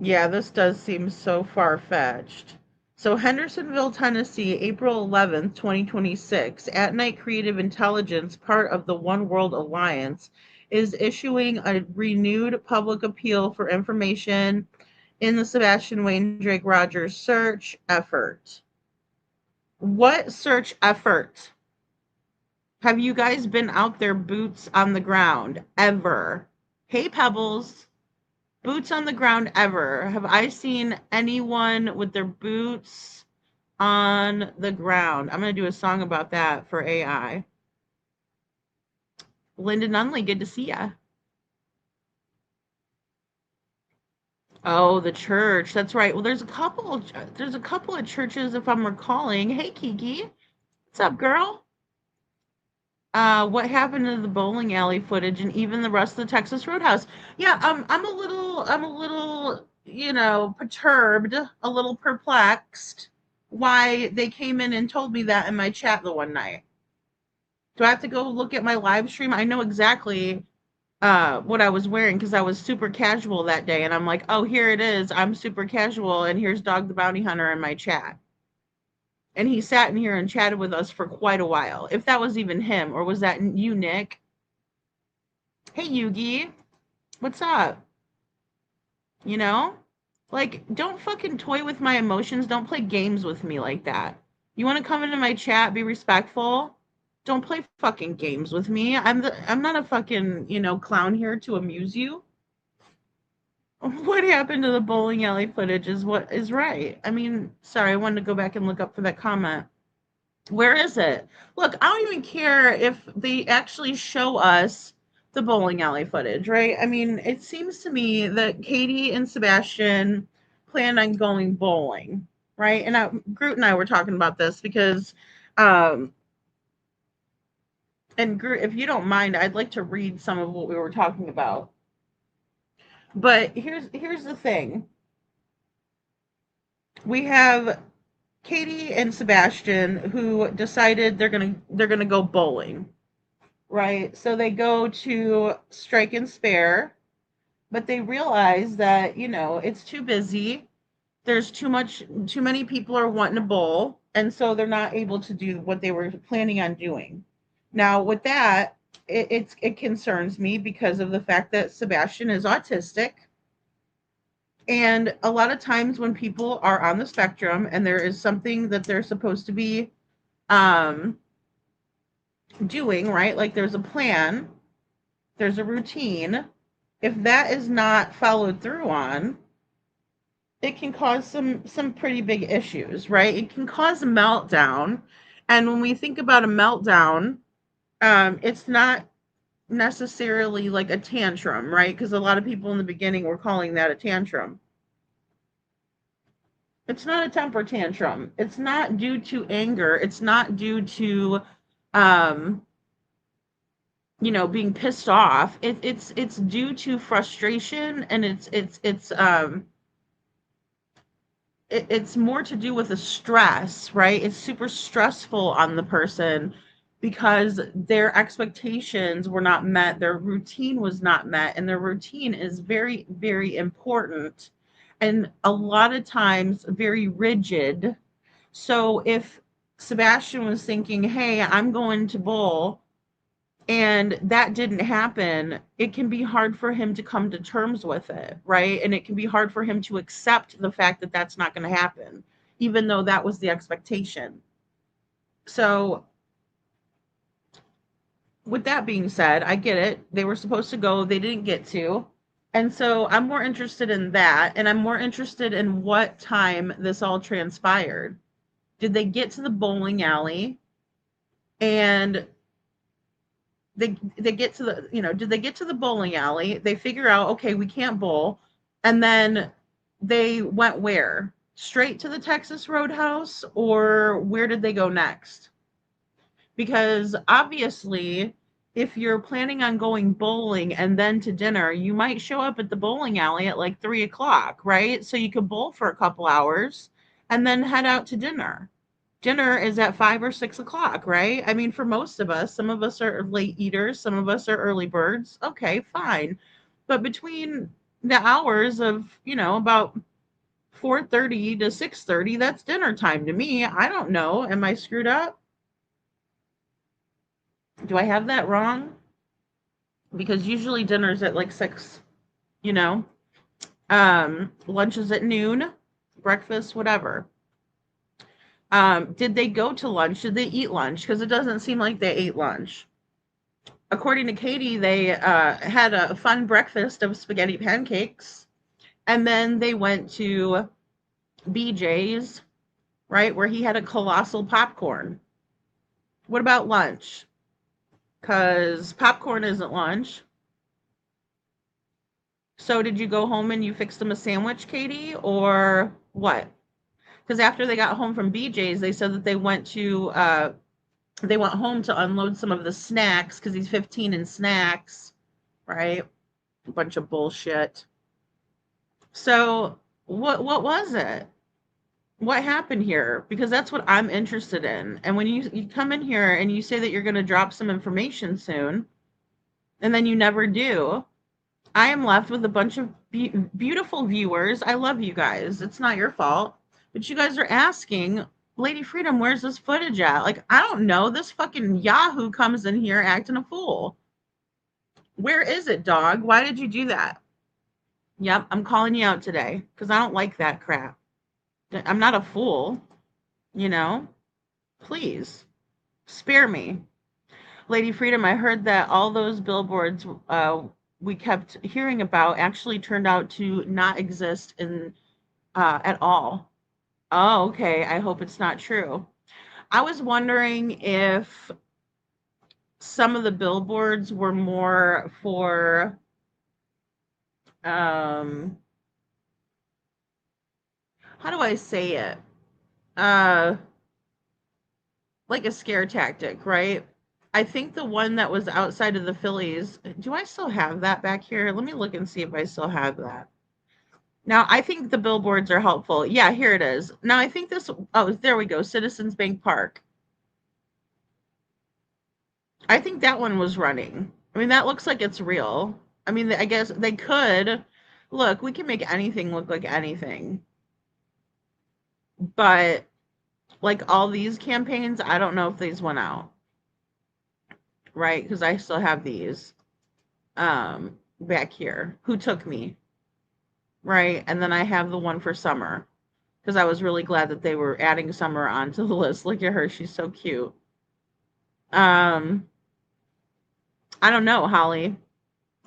Yeah, this does seem so far-fetched. So Hendersonville, Tennessee, April 11th, 2026, At Night Creative Intelligence, part of the One World Alliance, is issuing a renewed public appeal for information in the Sebastian Wayne Drake Rogers search effort. What search effort? Have you guys been out there boots on the ground ever? Hey, Pebbles. Boots on the ground ever. Have I seen anyone with their boots on the ground? I'm going to do a song about that for AI. Linda Nunley, good to see ya. Oh, the church. That's right. Well, there's a couple of churches if I'm recalling. Hey, Kiki. What's up, girl? What happened to the bowling alley footage and even the rest of the Texas Roadhouse? Yeah, I'm a little, perturbed, a little perplexed why they came in and told me that in my chat the one night. Do I have to go look at my live stream? I know exactly what I was wearing because I was super casual that day, and I'm like, oh, here it is. I'm super casual, and here's Dog the Bounty Hunter in my chat. And he sat in here and chatted with us for quite a while. If that was even him, or was that you, Nick? Hey, Yugi. What's up? You know? Like, don't fucking toy with my emotions. Don't play games with me like that. You want to come into my chat, be respectful? Don't play fucking games with me. I'm not a fucking, clown here to amuse you. What happened to the bowling alley footage is what is right. I mean, sorry, I wanted to go back and look up for that comment. Where is it? Look, I don't even care if they actually show us the bowling alley footage, right? I mean, it seems to me that Katie and Sebastian planned on going bowling, right? And Groot and I were talking about this because, and Groot, if you don't mind, I'd like to read some of what we were talking about. But here's the thing. We have Katie and Sebastian who decided they're gonna go bowling, right? So they go to Strike and Spare, but they realize that it's too busy. There's too many people are wanting to bowl, and so they're not able to do what they were planning on doing. Now, with that, it concerns me because of the fact that Sebastian is autistic. And a lot of times when people are on the spectrum and there is something that they're supposed to be doing, right? Like there's a plan, there's a routine. If that is not followed through on, it can cause some pretty big issues, right? It can cause a meltdown. And when we think about a meltdown, it's not necessarily like a tantrum, right? Because a lot of people in the beginning were calling that a tantrum. It's not a temper tantrum. It's not due to anger. It's not due to being pissed off. It's due to frustration, and it's more to do with the stress, right? It's super stressful on the person because their expectations were not met, their routine was not met, and their routine is very, very important and a lot of times very rigid. So if Sebastian was thinking, hey, I'm going to bowl, and that didn't happen, it can be hard for him to come to terms with it, right? And it can be hard for him to accept the fact that that's not going to happen. even though that was the expectation. So with that being said, I get it. They were supposed to go, they didn't get to. And so I'm more interested in that. And I'm more interested in what time this all transpired. Did they get to the bowling alley and they get to the, did they get to the bowling alley? They figure out, okay, we can't bowl. And then they went where? Straight to the Texas Roadhouse, or where did they go next? Because obviously, if you're planning on going bowling and then to dinner, you might show up at the bowling alley at like 3 o'clock, right? So you could bowl for a couple hours and then head out to dinner. Dinner is at 5 or 6 o'clock, right? I mean, for most of us, some of us are late eaters, some of us are early birds. Okay, fine. But between the hours of, about 4:30 to 6:30, that's dinner time to me. I don't know. Am I screwed up? Do I have that wrong? Because usually dinner's at like 6, you know. Lunch is at noon, breakfast, whatever. Did they go to lunch? Did they eat lunch? Because it doesn't seem like they ate lunch. According to Katie, they had a fun breakfast of spaghetti pancakes, and then they went to BJ's, right, where he had a colossal popcorn. What about lunch? Because popcorn isn't lunch. So did you go home and you fixed them a sandwich, Katie, or what? Because after they got home from BJ's, they said that they went home to unload some of the snacks because he's 15 in snacks, right? A bunch of bullshit. So what was it? What happened here? Because that's what I'm interested in. And when you come in here and you say that you're going to drop some information soon, and then you never do, I am left with a bunch of beautiful viewers. I love you guys. It's not your fault. But you guys are asking, Lady Freedom, where's this footage at? Like, I don't know. This fucking Yahoo comes in here acting a fool. Where is it, dog? Why did you do that? Yep, I'm calling you out today because I don't like that crap. I'm not a fool, Please, spare me. Lady Freedom, I heard that all those billboards we kept hearing about actually turned out to not exist at all. Oh, okay. I hope it's not true. I was wondering if some of the billboards were more for how do I say it? Like a scare tactic, right? I think the one that was outside of the Phillies, do I still have that back here? Let me look and see if I still have that. Now, I think the billboards are helpful. Yeah, here it is. Now, I think there we go, Citizens Bank Park. I think that one was running. I mean, that looks like it's real. I mean, I guess they could. Look, we can make anything look like anything. But, like all these campaigns, I don't know if these went out. Right? Because I still have these back here. Who Took Me? Right? And then I have the one for Summer. Because I was really glad that they were adding Summer onto the list. Look at her. She's so cute. I don't know, Holly.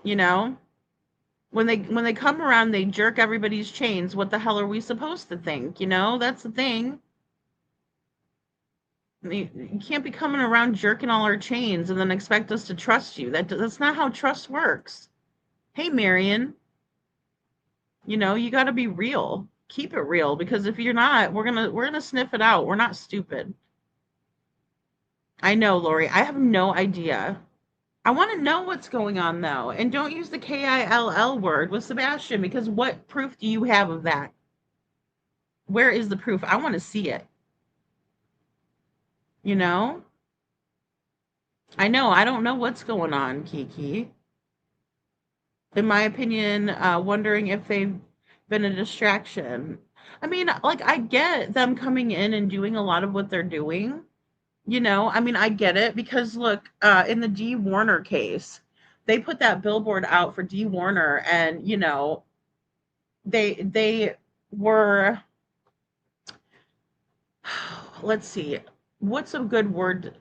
When they come around, they jerk everybody's chains. What the hell are we supposed to think? That's the thing. You can't be coming around jerking all our chains and then expect us to trust you. That's not how trust works. Hey, Marion, you got to be real. Keep it real, because if you're not, we're gonna sniff it out. We're not stupid. I know, Lori. I have no idea. I want to know what's going on, though. And don't use the KILL word with Sebastian, because what proof do you have of that? Where is the proof? I want to see it. I know, I don't know what's going on, Kiki. In my opinion, wondering if they've been a distraction. I mean, like, I get them coming in and doing a lot of what they're doing. I mean, I get it, because look, in the D. Warner case, they put that billboard out for D. Warner, and, they were let's see, what's a good word?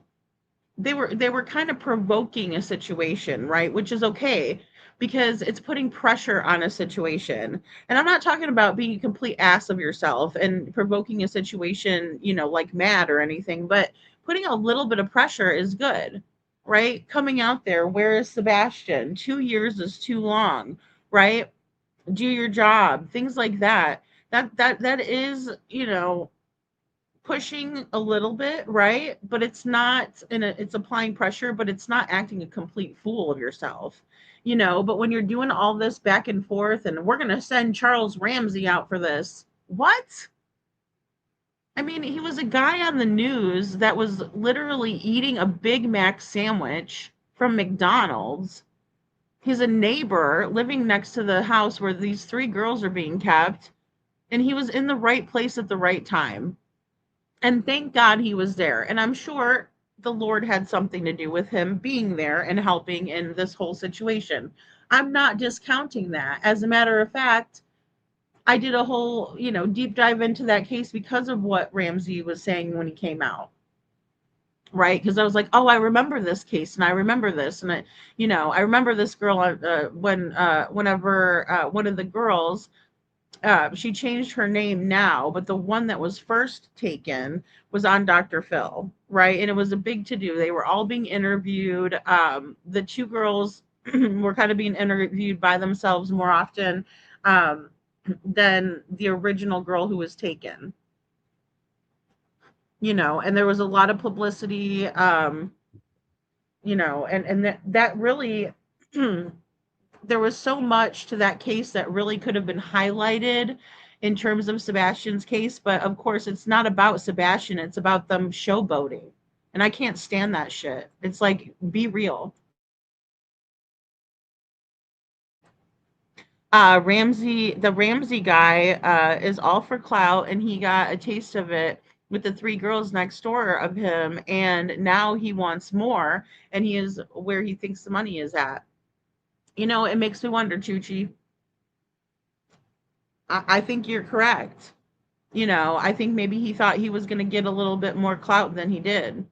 They were kind of provoking a situation, right? Which is okay because it's putting pressure on a situation. And I'm not talking about being a complete ass of yourself and provoking a situation, like mad or anything, but putting a little bit of pressure is good, right? Coming out there, where is Sebastian? 2 years is too long, right? Do your job, things like that. That is, pushing a little bit, right? But it's not it's applying pressure, but it's not acting a complete fool of yourself. But when you're doing all this back and forth and we're going to send Charles Ramsey out for this. What? I mean, he was a guy on the news that was literally eating a Big Mac sandwich from McDonald's. He's a neighbor living next to the house where these three girls are being kept, and he was in the right place at the right time. And thank God he was there. And I'm sure the Lord had something to do with him being there and helping in this whole situation. I'm not discounting that. As a matter of fact, I did a whole, deep dive into that case because of what Ramsey was saying when he came out. Right? Because I was like, oh, I remember this case and I remember this. And I remember this girl whenever one of the girls, she changed her name now, but the one that was first taken was on Dr. Phil, right? And it was a big to-do. They were all being interviewed. The two girls were kind of being interviewed by themselves more often than the original girl who was taken. And there was a lot of publicity, and that really there was so much to that case that really could have been highlighted in terms of Sebastian's case. But of course, it's not about Sebastian. It's about them showboating. And I can't stand that shit. It's like, be real. The Ramsey guy is all for clout, and he got a taste of it with the three girls next door of him. And now he wants more, and he is where he thinks the money is at. It makes me wonder, Chuchi. I think you're correct. I think maybe he thought he was going to get a little bit more clout than he did.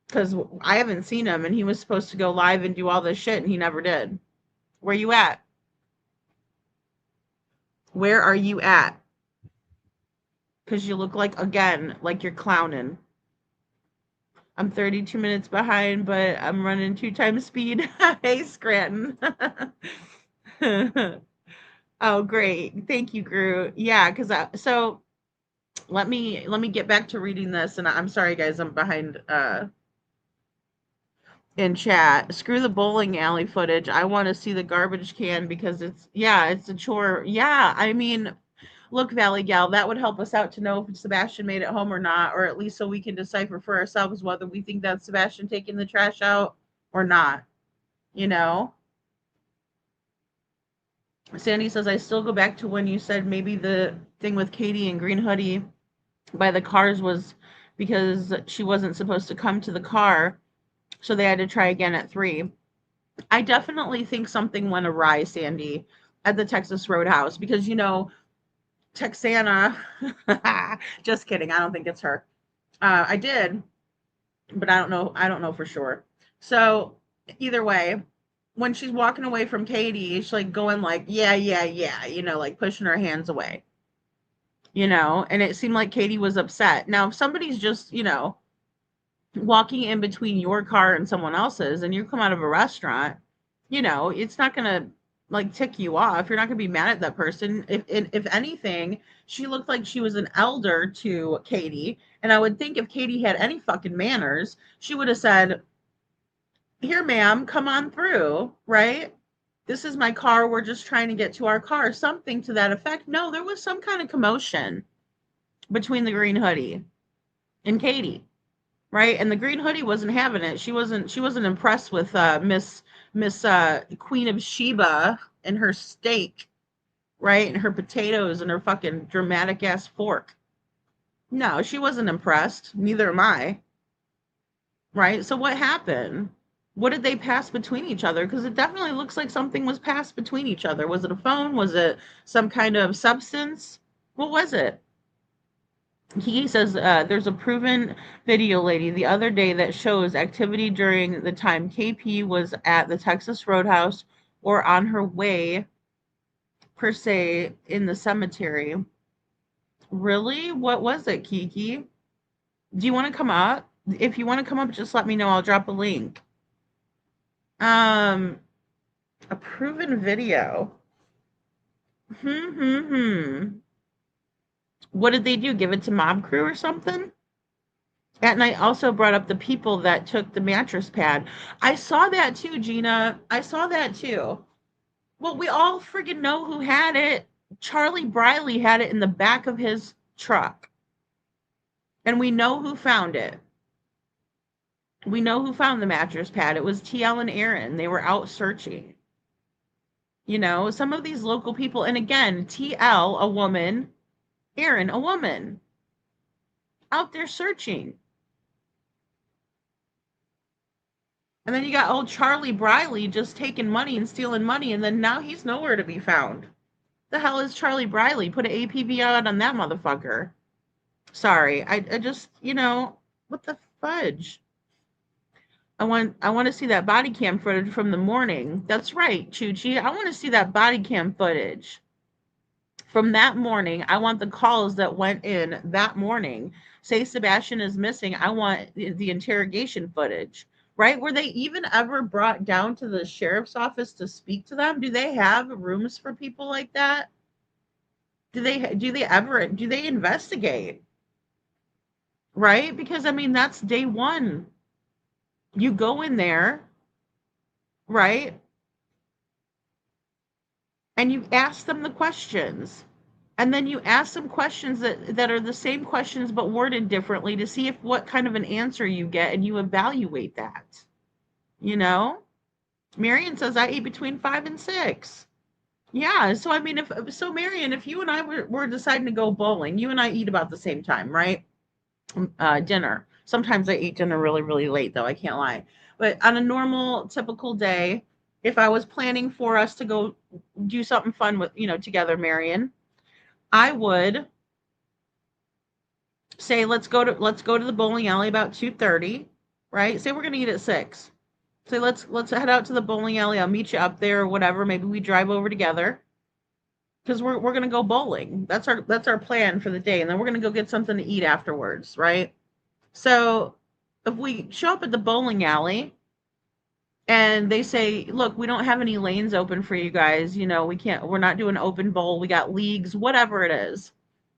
Because I haven't seen him, and he was supposed to go live and do all this shit, and he never did. Where you at? Where are you at? Because you look like you're clowning. I'm 32 minutes behind, but I'm running 2 times speed. Hey, Scranton. Oh, great. Thank you, Groot. Yeah, so let me get back to reading this, and I'm sorry, guys, I'm behind in chat. Screw the bowling alley footage. I want to see the garbage can because it's a chore. Yeah, I mean, look, Valley Gal, that would help us out to know if Sebastian made it home or not, or at least so we can decipher for ourselves whether we think that's Sebastian taking the trash out or not. Sandy says, I still go back to when you said maybe the thing with Katie and Green Hoodie by the cars was because she wasn't supposed to come to the car, so they had to try again at 3. I definitely think something went awry, Sandy, at the Texas Roadhouse because, Texana, just kidding. I don't think it's her. I did, but I don't know for sure. So either way, when she's walking away from Katie, she's like going like, yeah, like pushing her hands away, and it seemed like Katie was upset. Now, if somebody's just, walking in between your car and someone else's and you come out of a restaurant, it's not going to like tick you off. You're not going to be mad at that person. If anything, she looked like she was an elder to Katie. And I would think if Katie had any fucking manners, she would have said, here, ma'am, come on through, right? This is my car. We're just trying to get to our car. Something to that effect. No, there was some kind of commotion between the Green Hoodie and Katie, right? And the Green Hoodie wasn't having it. She wasn't impressed with Miss Queen of Sheba and her steak, right? And her potatoes and her fucking dramatic ass fork. No, she wasn't impressed. Neither am I. Right? So what happened? What did they pass between each other? Because it definitely looks like something was passed between each other. Was it a phone? Was it some kind of substance? What was it? He says there's a proven video, lady, the other day that shows activity during the time KP was at the Texas Roadhouse or on her way, per se, in the cemetery. Really? What was it, Kiki? Do you want to come up? If you want to come up, just let me know. I'll drop a link. A proven video. What did they do? Give it to Mob Crew or something? And I also brought up the people that took the mattress pad. I saw that too, Gina. I saw that too. Well, we all friggin' know who had it. Charlie Briley had it in the back of his truck. And we know who found it. We know who found the mattress pad. It was TL and Aaron. They were out searching. You know, some of these local people, and again, TL, a woman, Aaron, a woman, out there searching. And then you got old Charlie Briley just taking money and stealing money, and then now he's nowhere to be found. The hell is Charlie Briley? Put an APB out on that motherfucker. Sorry, I just, you know, what the fudge? I want to see that body cam footage from the morning. That's right, Chuchi. I want to see that body cam footage from that morning. I want the calls that went in that morning. Say Sebastian is missing. I want the interrogation footage. Right? Were they even ever brought down to the sheriff's office to speak to them? Do they have rooms for people like that? Do they investigate? Right? Because I mean, that's day one. You go in there, right? And you ask them the questions. And then you ask them questions that are the same questions but worded differently to see if what kind of an answer you get, and you evaluate that. You know? Marion says I eat between 5 and 6. Yeah, so I mean, Marion, if you and I were deciding to go bowling, you and I eat about the same time, right? Dinner. Sometimes I eat dinner really, really late, though, I can't lie. But on a normal, typical day, if I was planning for us to go do something fun with, together, Marion, I would say, let's go to the bowling alley about 2:30, right? Say we're gonna eat at 6. Say let's head out to the bowling alley. I'll meet you up there or whatever. Maybe we drive over together. Because we're gonna go bowling. That's our plan for the day, and then we're gonna go get something to eat afterwards, right? So if we show up at the bowling alley and they say, look, we don't have any lanes open for you guys, we're not doing open bowl, we got leagues, whatever it is.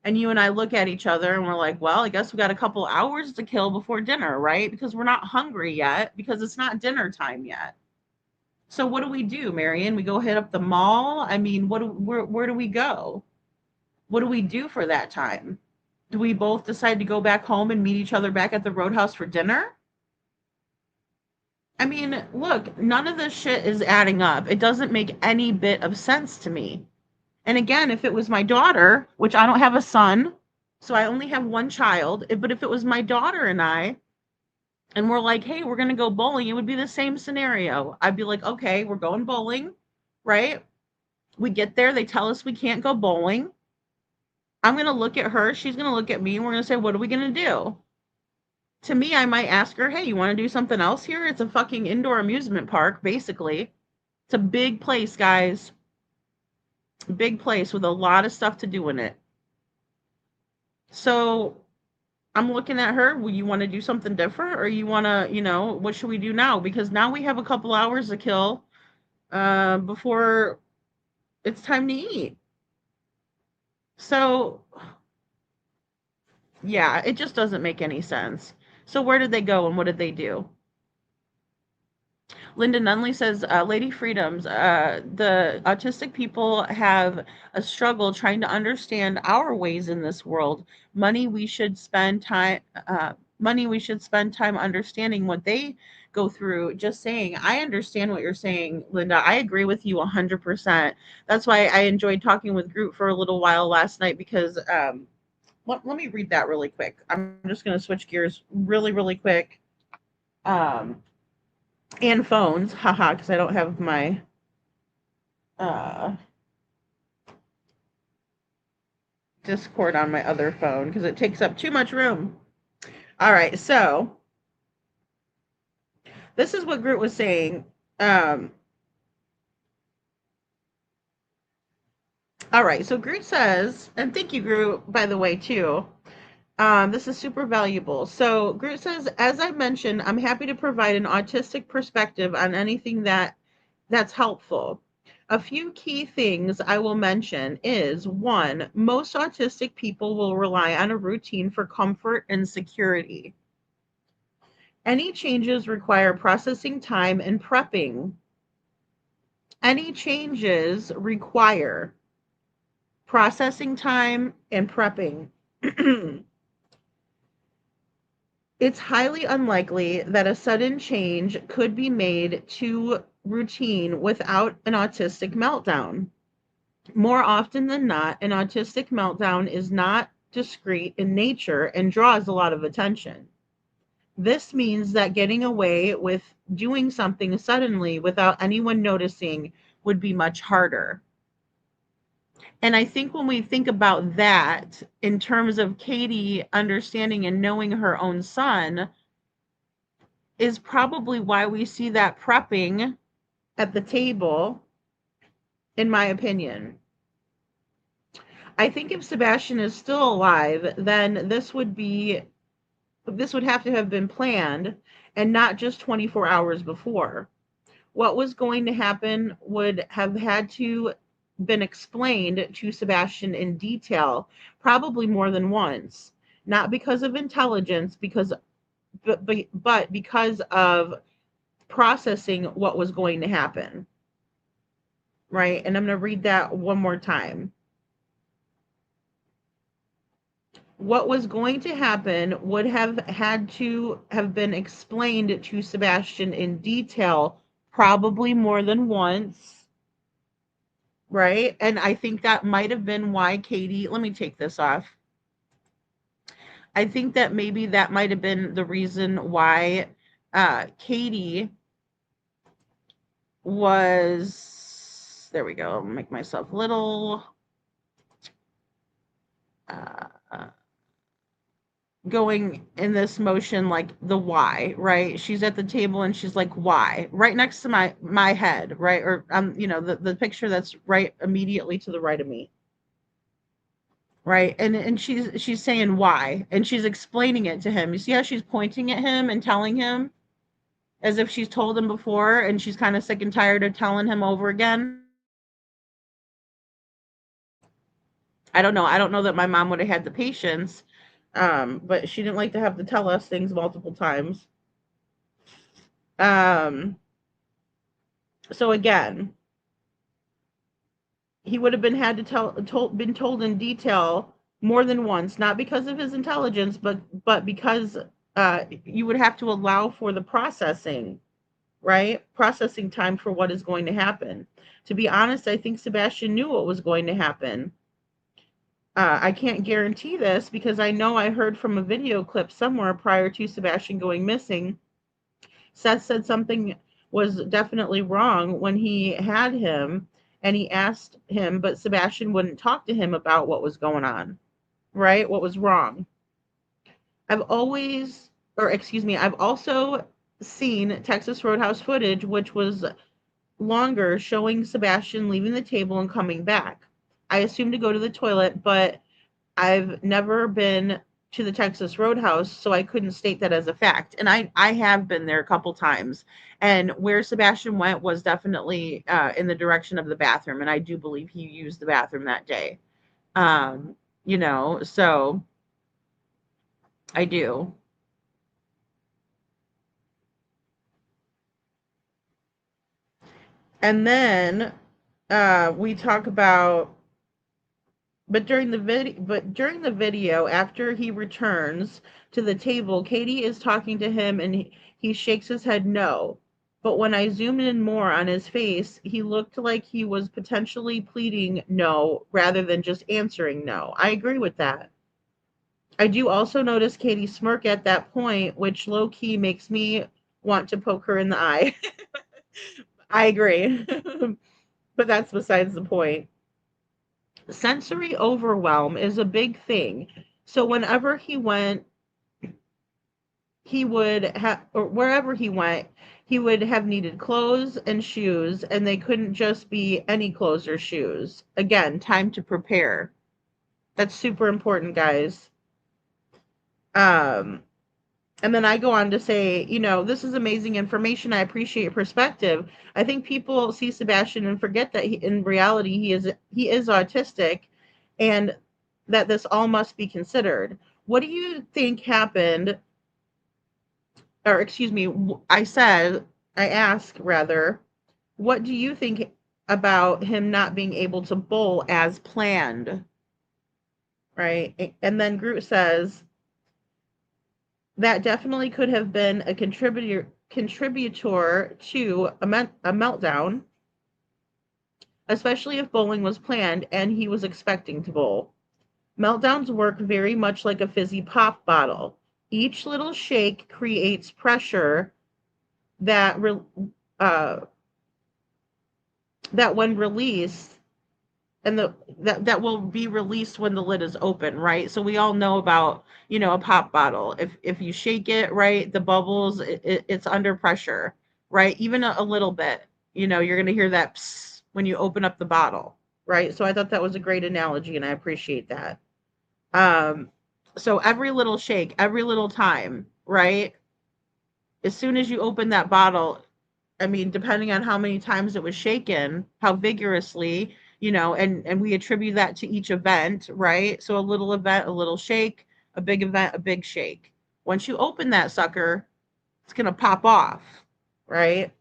And you and I look at each other and we're like, well, I guess we got a couple hours to kill before dinner, right? Because we're not hungry yet, because it's not dinner time yet. So what do we do, Marion? We go hit up the mall? I mean, where do we go? What do we do for that time? Do we both decide to go back home and meet each other back at the Roadhouse for dinner? I mean, look, none of this shit is adding up. It doesn't make any bit of sense to me. And again, if it was my daughter, which I don't have a son, so I only have one child, but if it was my daughter and we're like, hey, we're going to go bowling, it would be the same scenario. I'd be like, okay, we're going bowling, right? We get there, they tell us we can't go bowling. I'm going to look at her, she's going to look at me, and we're going to say, what are we going to do? To me, I might ask her, hey, you want to do something else here? It's a fucking indoor amusement park, basically. It's a big place, guys. Big place with a lot of stuff to do in it. So I'm looking at her. Well, you want to do something different, or you want to, what should we do now? Because now we have a couple hours to kill before it's time to eat. So, yeah, it just doesn't make any sense. So where did they go and what did they do? Linda Nunley says, Lady Freedoms, the autistic people have a struggle trying to understand our ways in this world. Money we should spend time understanding what they go through. Just saying, I understand what you're saying, Linda. I agree with you 100%. That's why I enjoyed talking with Groot for a little while last night, because let me read that really quick. I'm just going to switch gears really, really quick. And phones, haha, because I don't have my Discord on my other phone because it takes up too much room. All right, so this is what Groot was saying. All right, so Groot says, and thank you, Groot, by the way, too. This is super valuable. So Groot says, as I mentioned, I'm happy to provide an autistic perspective on anything that's helpful. A few key things I will mention is, one, most autistic people will rely on a routine for comfort and security. Any changes require processing time and prepping. Any changes require processing time and prepping. It's highly unlikely that a sudden change could be made to routine without an autistic meltdown. More often than not, an autistic meltdown is not discrete in nature and draws a lot of attention. This means that getting away with doing something suddenly without anyone noticing would be much harder. And I think when we think about that in terms of Katie understanding and knowing her own son, is probably why we see that prepping at the table, in my opinion. I think if Sebastian is still alive, then this would have to have been planned and not just 24 hours before. What was going to happen would have had to been explained to Sebastian in detail, probably more than once, not because of intelligence, but because of processing what was going to happen. Right? And I'm going to read that one more time. What was going to happen would have had to have been explained to Sebastian in detail, probably more than once. Right? And I think that might have been why Katie, let me take this off. I think that maybe that might have been the reason why Katie was, there we go, I'll make myself little, going in this motion like the why, right? She's at the table and she's like, why? Right next to my head, right? Or the picture that's right immediately to the right of me. Right? And she's saying why, and she's explaining it to him. You see how she's pointing at him and telling him as if she's told him before, and she's kind of sick and tired of telling him over again. I don't know that my mom would have had the patience. But she didn't like to have to tell us things multiple times. So again, he would have been told in detail more than once, not because of his intelligence, but because you would have to allow for the processing, right? Processing time for what is going to happen. To be honest, I think Sebastian knew what was going to happen. I can't guarantee this because I know I heard from a video clip somewhere prior to Sebastian going missing. Seth said something was definitely wrong when he had him and he asked him, but Sebastian wouldn't talk to him about what was going on, right? What was wrong. I've also seen Texas Roadhouse footage, which was longer, showing Sebastian leaving the table and coming back. I assumed to go to the toilet, but I've never been to the Texas Roadhouse, so I couldn't state that as a fact. And I have been there a couple times, and where Sebastian went was definitely in the direction of the bathroom, and I do believe he used the bathroom that day. So I do. And then we talk about, but during the video, after he returns to the table, Katie is talking to him and he shakes his head no. But when I zoomed in more on his face, he looked like he was potentially pleading no rather than just answering no. I agree with that. I do also notice Katie smirk at that point, which low-key makes me want to poke her in the eye. I agree. But that's besides the point. sensory overwhelm is a big thing. So whenever he went, he would have, or wherever he went, he would have needed clothes and shoes, and they couldn't just be any clothes or shoes. Again, time to prepare. That's super important, guys. Um, and then I go on to say, this is amazing information. I appreciate your perspective. I think people see Sebastian and forget that in reality he is autistic, and that this all must be considered. What do you think happened? Or excuse me, I ask rather, what do you think about him not being able to bowl as planned? Right? And then Groot says, that definitely could have been a contributor to a meltdown, especially if bowling was planned and he was expecting to bowl. Meltdowns work very much like a fizzy pop bottle. Each little shake creates pressure that that when released, and that will be released when the lid is open, right? So we all know about, a pop bottle. If you shake it, right, the bubbles, it's under pressure, right? Even a little bit, you're gonna hear that psst when you open up the bottle, right? So I thought that was a great analogy, and I appreciate that. So every little shake, every little time, right? As soon as you open that bottle, I mean, depending on how many times it was shaken, how vigorously, and we attribute that to each event, right? So a little event, a little shake, a big event, a big shake. Once you open that sucker, it's going to pop off, right?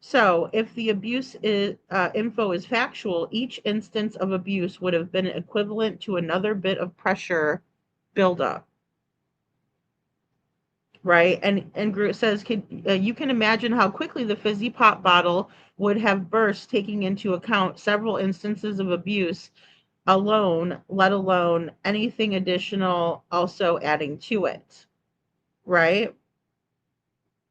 So if the abuse info is factual, each instance of abuse would have been equivalent to another bit of pressure buildup. Right? And Groot says, you can imagine how quickly the fizzy pop bottle would have burst, taking into account several instances of abuse alone, let alone anything additional also adding to it. Right?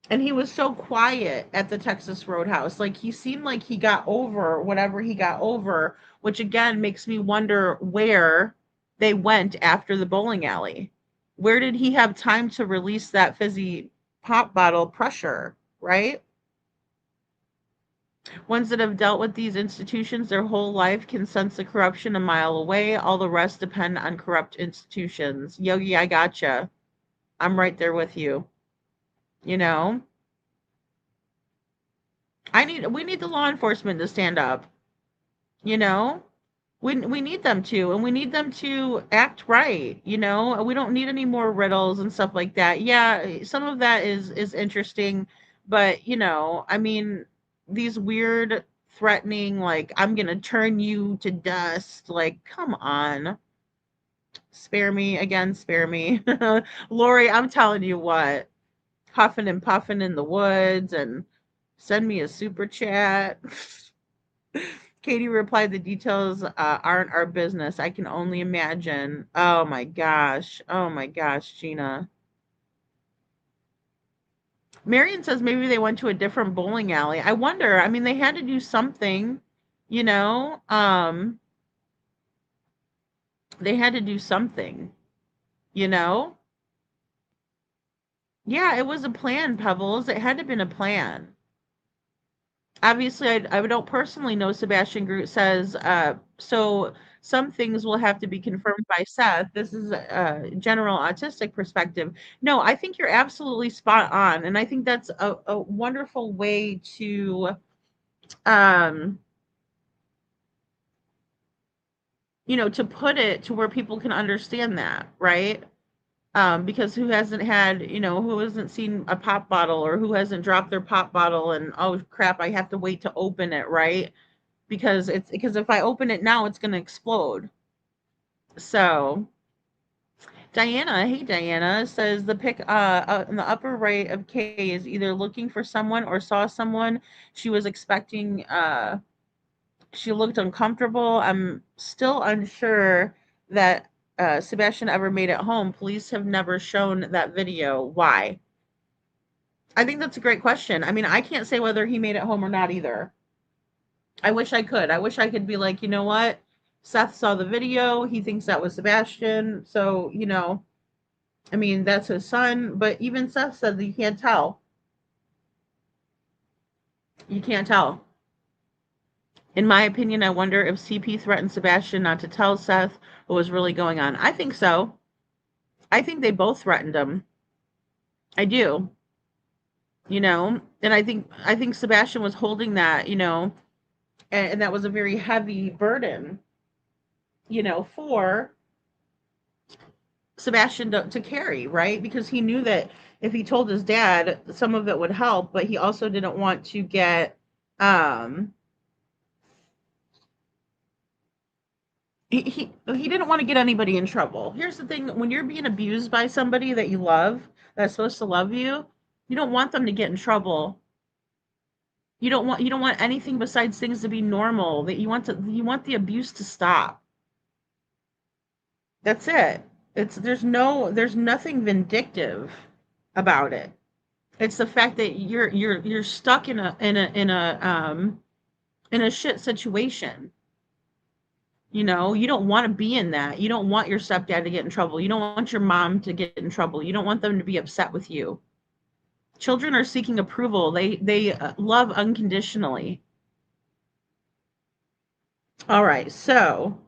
And he was so quiet at the Texas Roadhouse. Like, he seemed like he got over whatever he got over, which again makes me wonder where they went after the bowling alley. Where did he have time to release that fizzy pop bottle pressure, right? Ones that have dealt with these institutions their whole life can sense the corruption a mile away. All the rest depend on corrupt institutions. Yogi, I gotcha. I'm right there with you. You know? We need the law enforcement to stand up. You know? We need them to, and we need them to act right. We don't need any more riddles and stuff like that. Yeah, some of that is interesting, but I mean, these weird threatening, like, I'm gonna turn you to dust, like, come on. Spare me again, spare me. Lori, I'm telling you what, huffing and puffing in the woods, and send me a super chat. Katie replied, the details aren't our business. I can only imagine. Oh my gosh. Oh my gosh, Gina. Marion says maybe they went to a different bowling alley. I wonder. I mean, they had to do something, you know? They had to do something, you know? Yeah, it was a plan, Pebbles. It had to have been a plan. Obviously, I don't personally know. Sebastian Groot says, so some things will have to be confirmed by Seth. This is a general autistic perspective. No, I think you're absolutely spot on. And I think that's a wonderful way um, to put it to where people can understand that, right? Because who hasn't seen a pop bottle, or who hasn't dropped their pop bottle and, oh crap, I have to wait to open it, right? Because if I open it now, it's going to explode. So Diana, hey Diana, says the pic in the upper right of K is either looking for someone or saw someone she was expecting. She looked uncomfortable. I'm still unsure that Sebastian ever made it home. Police have never shown that video. Why? I think that's a great question. I mean, I can't say whether he made it home or not either. I wish I could. I wish I could be like, you know what? Seth saw the video. He thinks that was Sebastian. So, you know, I mean, that's his son. But even Seth said that you can't tell. You can't tell. In my opinion, I wonder if CP threatened Sebastian not to tell Seth what was really going on. I think so. I think they both threatened him. I do. You know, and I think Sebastian was holding that, you know, and that was a very heavy burden, you know, for Sebastian to carry, right? Because he knew that if he told his dad, some of it would help, but he also didn't want to get he didn't want to get anybody in trouble. Here's the thing, when you're being abused by somebody that you love, that's supposed to love you, you don't want them to get in trouble. You don't want anything besides things to be normal. That you want the abuse to stop. That's it. There's nothing vindictive about it. It's the fact that you're stuck in a shit situation. You know, you don't want to be in that. You don't want your stepdad to get in trouble. You don't want your mom to get in trouble. You don't want them to be upset with you. Children are seeking approval. They love unconditionally. All right, so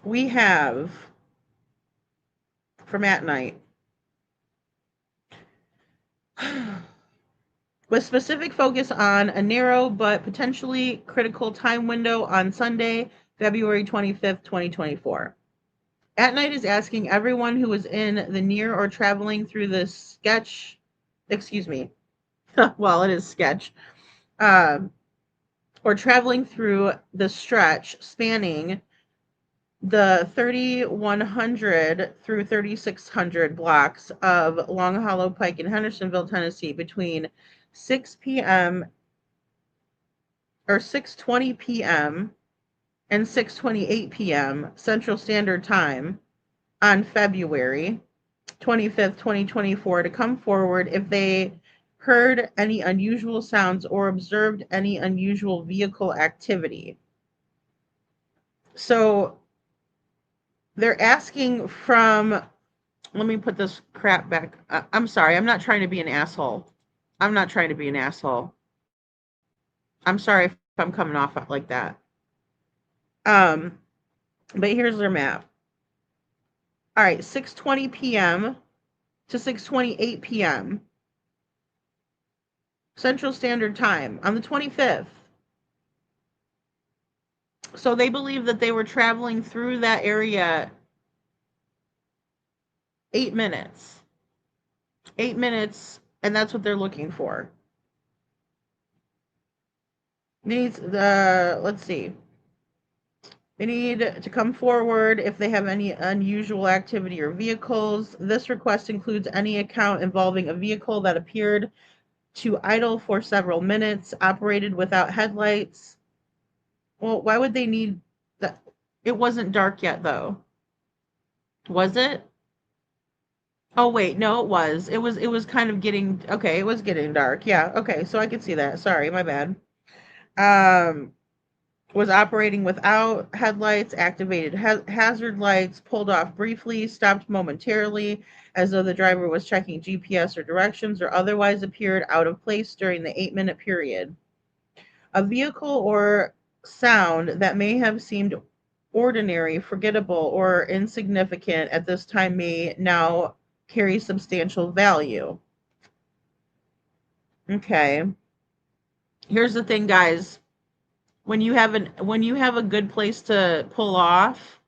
we have from at night with specific focus on a narrow but potentially critical time window on Sunday, February 25th, 2024. At Night is asking everyone who was in the near or traveling through the sketch, excuse me, well, it is sketch, or traveling through the stretch spanning the 3100 through 3600 blocks of Long Hollow Pike in Hendersonville, Tennessee, between 6 p.m. or 6:20 p.m. and 6:28 p.m. Central Standard Time on February 25th, 2024 to come forward if they heard any unusual sounds or observed any unusual vehicle activity. So they're asking from, let me put this crap back. I'm sorry. I'm not trying to be an asshole. I'm not trying to be an asshole. I'm sorry if I'm coming off like that. But here's their map. All right, 6:20 p.m. to 6:28 p.m. Central Standard Time on the 25th. So they believe that they were traveling through that area 8 minutes. 8 minutes, and that's what they're looking for. Needs the, let's see. They need to come forward if they have any unusual activity or vehicles. This request includes any account involving a vehicle that appeared to idle for several minutes, operated without headlights. Well, why would they need that? It wasn't dark yet, though. Was it? Oh, wait, no, it was. It was kind of getting, okay, it was getting dark. Yeah, okay, so I could see that. Sorry, my bad. Was operating without headlights, activated hazard lights, pulled off briefly, stopped momentarily, as though the driver was checking GPS or directions, or otherwise appeared out of place during the 8-minute period. A vehicle or sound that may have seemed ordinary, forgettable, or insignificant at this time may now carry substantial value. Okay. Here's the thing, guys. When you have a good place to pull off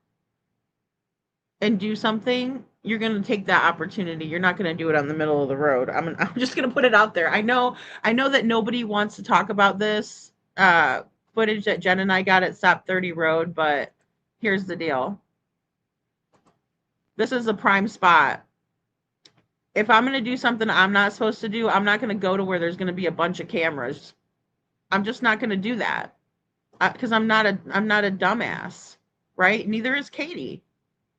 and do something, you're going to take that opportunity. You're not going to do it on the middle of the road. I'm just going to put it out there. I know that nobody wants to talk about this footage that Jen and I got at Stop 30 Road, but here's the deal. This is a prime spot. If I'm going to do something I'm not supposed to do, I'm not going to go to where there's going to be a bunch of cameras. I'm just not going to do that. Because I'm not a dumbass, right? Neither is Katie.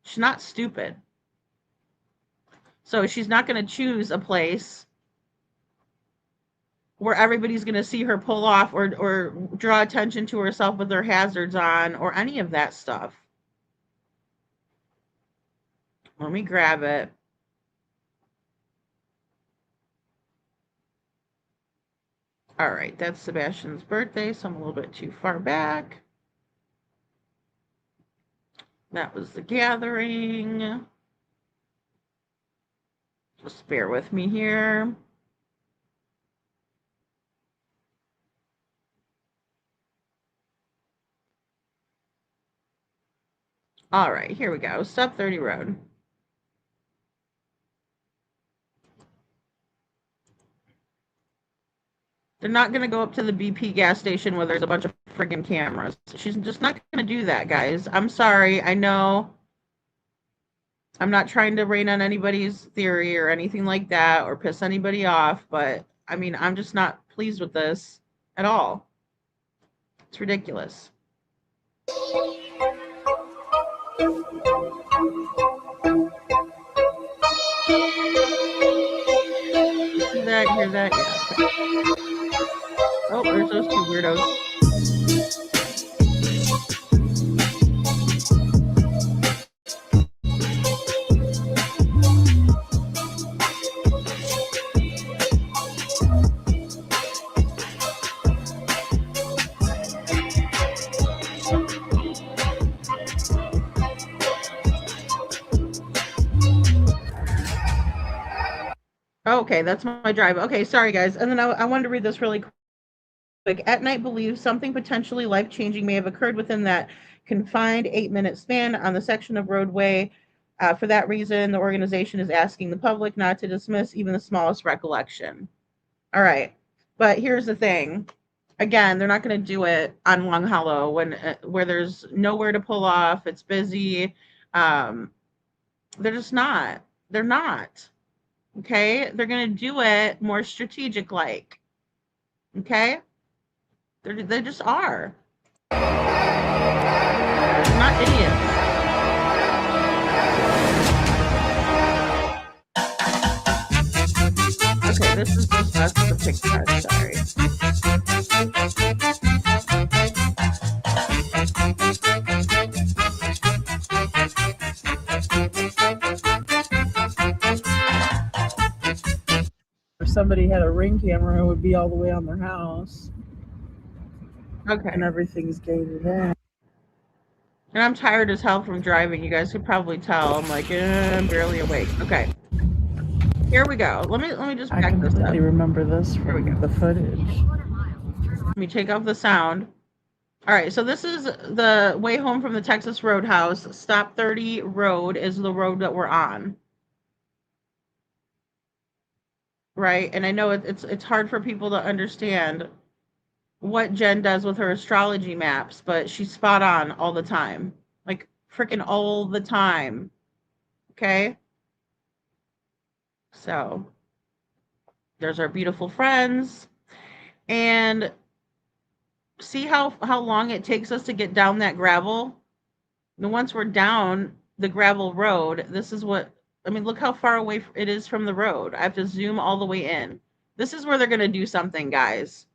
She's not stupid. So she's not going to choose a place where everybody's going to see her pull off or draw attention to herself with her hazards on or any of that stuff. Let me grab it. All right, that's Sebastian's birthday, so I'm a little bit too far back. That was the gathering. Just bear with me here. All right, here we go. Step 30 Road. They're not going to go up to the BP gas station where there's a bunch of friggin' cameras. She's just not going to do that, guys. I'm sorry. I know I'm not trying to rain on anybody's theory or anything like that or piss anybody off, but I mean, I'm just not pleased with this at all. It's ridiculous. See that? Hear that? Yeah. Oh, there's those two weirdos. Okay, that's my drive. Okay, sorry guys. And then I wanted to read this really quick. At Night believes something potentially life-changing may have occurred within that confined 8-minute span on the section of roadway. For that reason, the organization is asking the public not to dismiss even the smallest recollection. All right, but here's the thing. Again, they're not going to do it on Long Hollow where there's nowhere to pull off. It's busy. They're just not. They're not. Okay, they're going to do it more strategic like. Okay, they just are. They're not idiots. Okay, this is just us the picture. Sorry. If somebody had a Ring camera, it would be all the way on their house. Okay. And everything's gated in. And I'm tired as hell from driving. You guys could probably tell. I'm like, I'm barely awake. Okay. Here we go. Let me just back this up. I completely remember this from the footage. Let me take off the sound. All right, so this is the way home from the Texas Roadhouse. Stop 30 Road is the road that we're on. Right? And I know it's hard for people to understand what Jen does with her astrology maps, but she's spot on all the time. Like freaking all the time. Okay? So there's our beautiful friends. And see how long it takes us to get down that gravel? And once we're down the gravel road, this is what, I mean, look how far away it is from the road. I have to zoom all the way in. This is where they're going to do something, guys.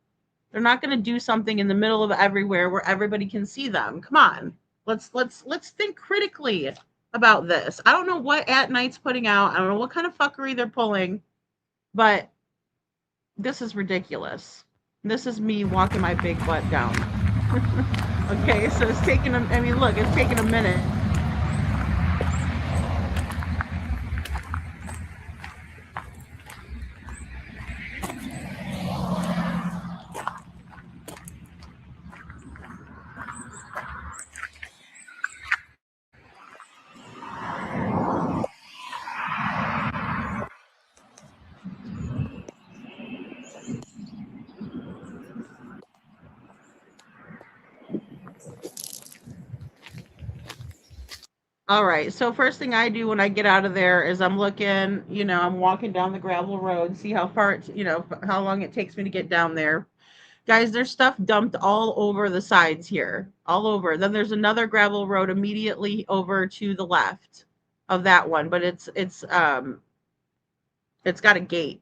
They're not going to do something in the middle of everywhere where everybody can see them. Come on. Let's think critically about this. I don't know what At Night's putting out. I don't know what kind of fuckery they're pulling, but this is ridiculous. This is me walking my big butt down. Okay, so it's taking a, I mean, look, it's taking a minute. All right, so first thing I do when I get out of there is I'm looking, you know, I'm walking down the gravel road, see how far it's, you know, how long it takes me to get down there. Guys, there's stuff dumped all over the sides here, all over. Then there's another gravel road immediately over to the left of that one, but it's got a gate.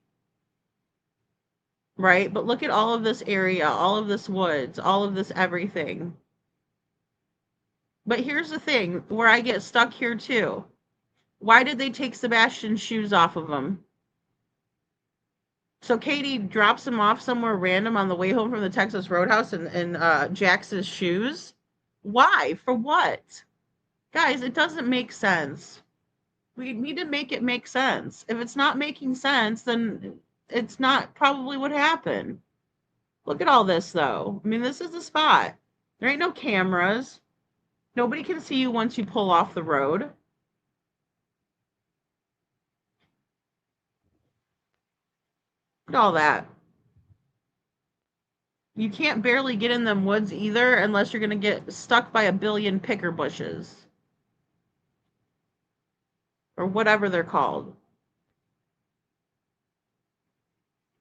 right? But look at all of this area, all of this woods, all of this everything. But here's the thing where I get stuck here too. Why did they take Sebastian's shoes off of him? So Katie drops him off somewhere random on the way home from the Texas Roadhouse and Jax's shoes. Why? For what? Guys, it doesn't make sense. We need to make it make sense. If it's not making sense, then it's not probably what happened. Look at all this, though. I mean, this is the spot. There ain't no cameras. Nobody can see you once you pull off the road. Look at all that. You can't barely get in them woods either unless you're going to get stuck by a billion picker bushes. Or whatever they're called.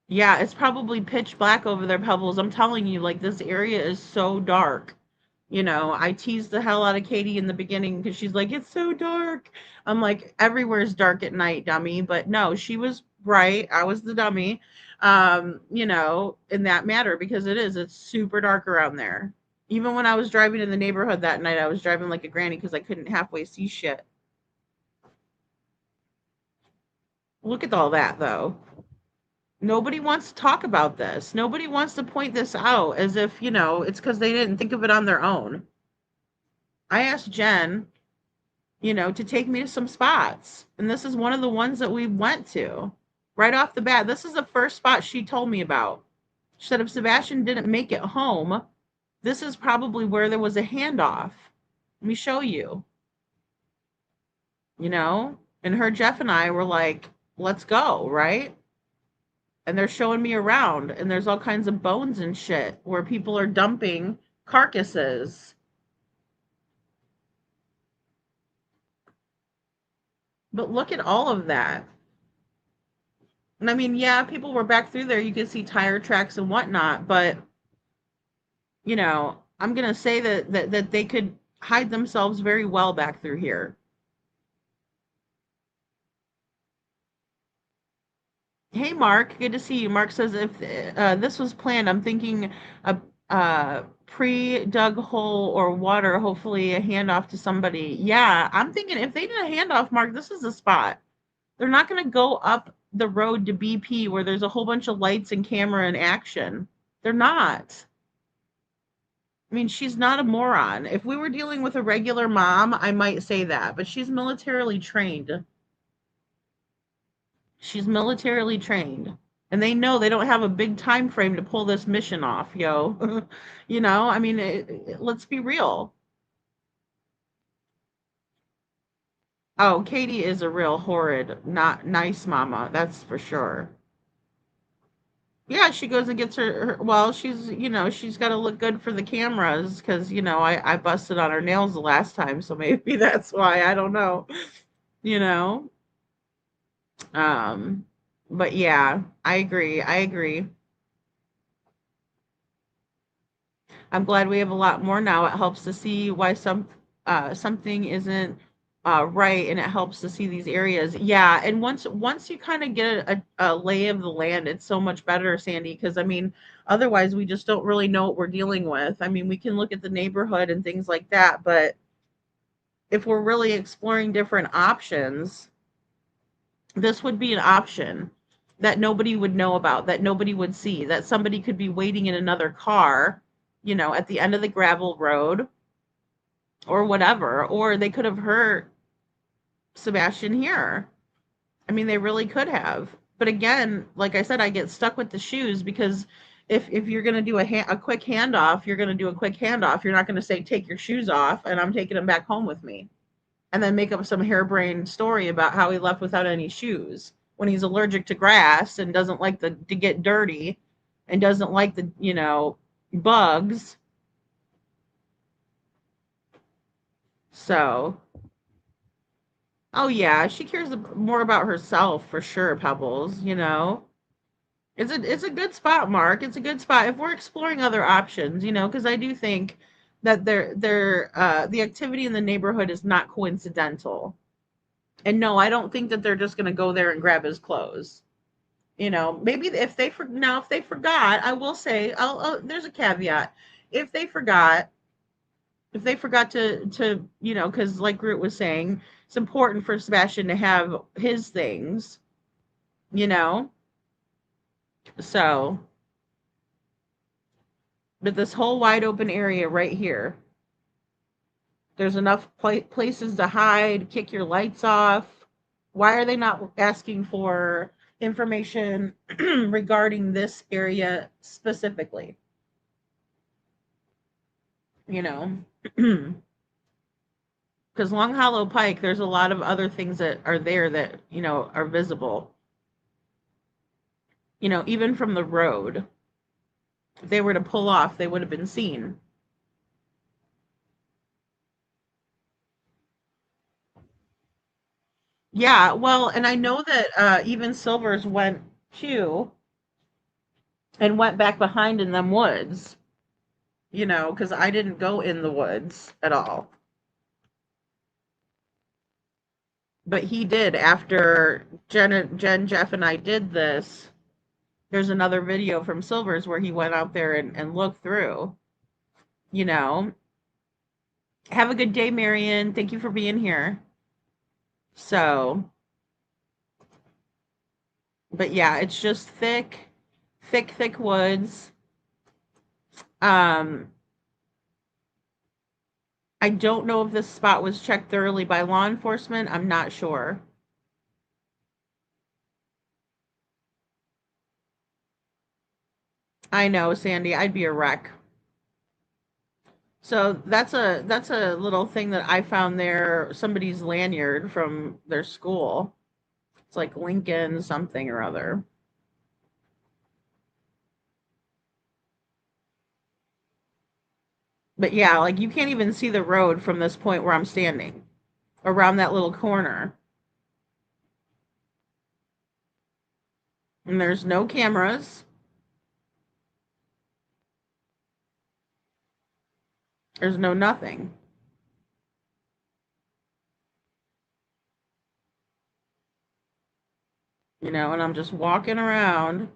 Yeah, it's probably pitch black over there, Pebbles. I'm telling you, like, this area is so dark. You know, I teased the hell out of Katie in the beginning because she's like, it's so dark. I'm like, everywhere's dark at night, dummy. But no, she was right. I was the dummy, you know, in that matter, because it's super dark around there. Even when I was driving in the neighborhood that night, I was driving like a granny because I couldn't halfway see shit. Look at all that, though. Nobody wants to talk about this. Nobody wants to point this out as if, you know, it's because they didn't think of it on their own. I asked Jen, you know, to take me to some spots. And this is one of the ones that we went to. Right off the bat, this is the first spot she told me about. She said if Sebastian didn't make it home, this is probably where there was a handoff. Let me show you. You know? And her, Jeff, and I were like, let's go, right? And they're showing me around, and there's all kinds of bones and shit where people are dumping carcasses. But look at all of that. And I mean, yeah, people were back through there. You could see tire tracks and whatnot, but, you know, I'm going to say that they could hide themselves very well back through here. Hey, Mark, good to see you. Mark says if this was planned, I'm thinking a pre-dug hole or water, hopefully a handoff to somebody. Yeah, I'm thinking if they did a handoff, Mark, this is the spot. They're not going to go up the road to BP where there's a whole bunch of lights and camera and action. They're not. I mean, she's not a moron. If we were dealing with a regular mom, I might say that, but she's militarily trained. She's militarily trained. And they know they don't have a big time frame to pull this mission off, yo. You know, I mean, let's be real. Oh, Katie is a real horrid, not nice mama. That's for sure. Yeah, she goes and gets well, she's, you know, she's got to look good for the cameras because, you know, I busted on her nails the last time. So maybe that's why. I don't know, you know. But yeah, I agree. I'm glad we have a lot more now. It helps to see why something isn't right, and it helps to see these areas. Yeah, and once you kind of get a lay of the land, it's so much better, Sandy, because I mean, otherwise we just don't really know what we're dealing with. I mean, we can look at the neighborhood and things like that, but if we're really exploring different options, this would be an option that nobody would know about, that nobody would see, that somebody could be waiting in another car, you know, at the end of the gravel road or whatever, or they could have hurt Sebastian here. I mean, they really could have. But again, like I said, I get stuck with the shoes because if you're going to do a quick handoff, you're going to do a quick handoff. You're not going to say, take your shoes off and I'm taking them back home with me. And then make up some harebrained story about how he left without any shoes when he's allergic to grass and doesn't like to get dirty and doesn't like the, you know, bugs. So, oh yeah, she cares more about herself for sure, Pebbles, you know. It's a good spot, Mark. It's a good spot if we're exploring other options, you know, because I do think that the activity in the neighborhood is not coincidental. And no, I don't think that they're just going to go there and grab his clothes. You know, maybe if they forgot, I will say, there's a caveat. If they forgot, to because like Groot was saying, it's important for Sebastian to have his things, you know. So, but this whole wide open area right here, there's enough places to hide, kick your lights off. Why are they not asking for information regarding this area specifically? You know, because Long Hollow Pike, there's a lot of other things that are there that, are visible. Even from the road, if they were to pull off, they would have been seen. Yeah, well, and I know that even Silvers went too and went back behind in them woods, because I didn't go in the woods at all. But he did after Jen, Jeff, and I did this. There's another video from Silvers where he went out there and looked through, you know. Have a good day, Marion. Thank you for being here. So, but yeah, it's just thick woods. I don't know if this spot was checked thoroughly by law enforcement. I'm not sure. I know, Sandy, I'd be a wreck. So that's a little thing that I found there, somebody's lanyard from their school. It's like Lincoln something or other. But yeah, like you can't even see the road from this point where I'm standing, around that little corner. And there's no cameras. There's no nothing. And I'm just walking around.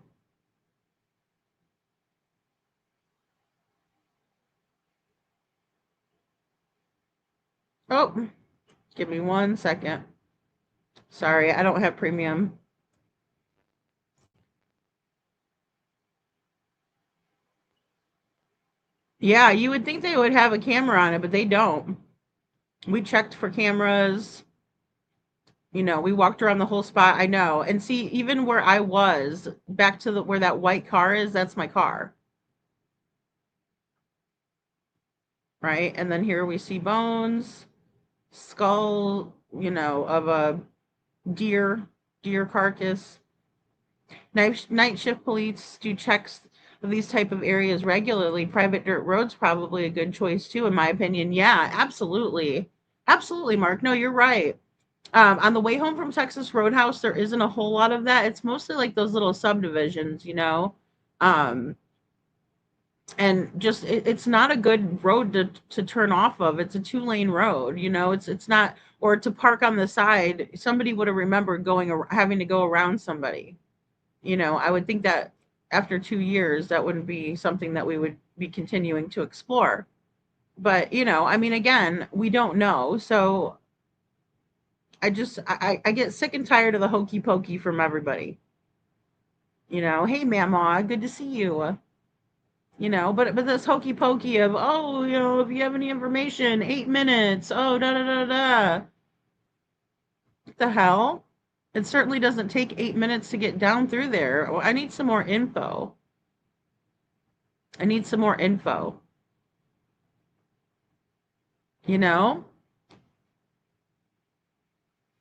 Oh, give me 1 second. Sorry, I don't have premium. Yeah, you would think they would have a camera on it, but they don't. We checked for cameras. We walked around the whole spot. I know. And see, even where I was, back to where that white car is, that's my car. Right? And then here we see bones, skull, of a deer carcass. Night shift police do checks of these type of areas regularly. Private dirt roads probably a good choice too, in my opinion. Yeah, absolutely. Absolutely, Mark. No, you're right. On the way home from Texas Roadhouse, there isn't a whole lot of that. It's mostly like those little subdivisions, and just it's not a good road to turn off of. It's a 2-lane road, it's not, or to park on the side. Somebody would have remembered having to go around somebody. I would think that after 2 years, that wouldn't be something that we would be continuing to explore. But, I mean, again, we don't know. So I get sick and tired of the hokey pokey from everybody. Hey, Mama, good to see you. But this hokey pokey of, oh, if you have any information, 8 minutes, oh, da da da da. What the hell? It certainly doesn't take 8 minutes to get down through there. I need some more info.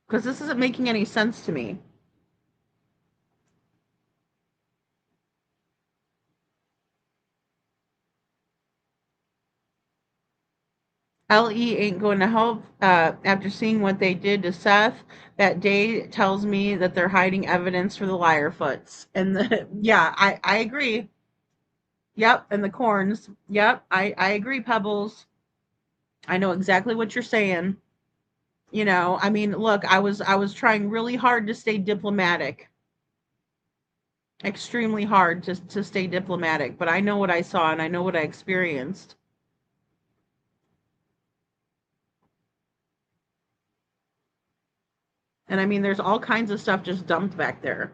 Because this isn't making any sense to me. LE ain't going to help after seeing what they did to Seth that day. Tells me that they're hiding evidence for the Lierfoots. And yeah, I agree. Yep, and the corns. Yep, I agree, Pebbles. I know exactly what you're saying. I mean, look, I was trying really hard to stay diplomatic. extremely hard to stay diplomatic, but I know what I saw and I know what I experienced. And I mean, there's all kinds of stuff just dumped back there.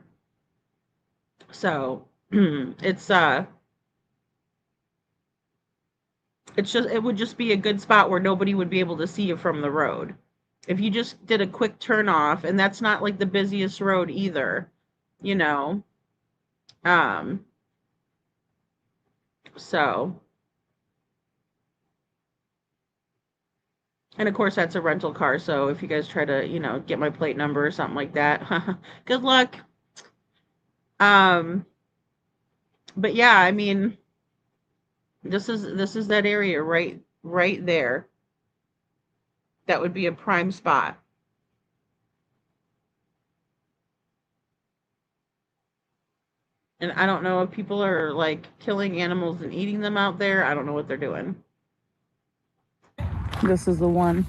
So it would just be a good spot where nobody would be able to see you from the road. If you just did a quick turn off, and that's not like the busiest road either, you know. Um, so, and of course that's a rental car, so if you guys try to, get my plate number or something like that, good luck. Um, but yeah, I mean, this is that area right there. That would be a prime spot. And I don't know if people are like killing animals and eating them out there. I don't know what they're doing. This is the one.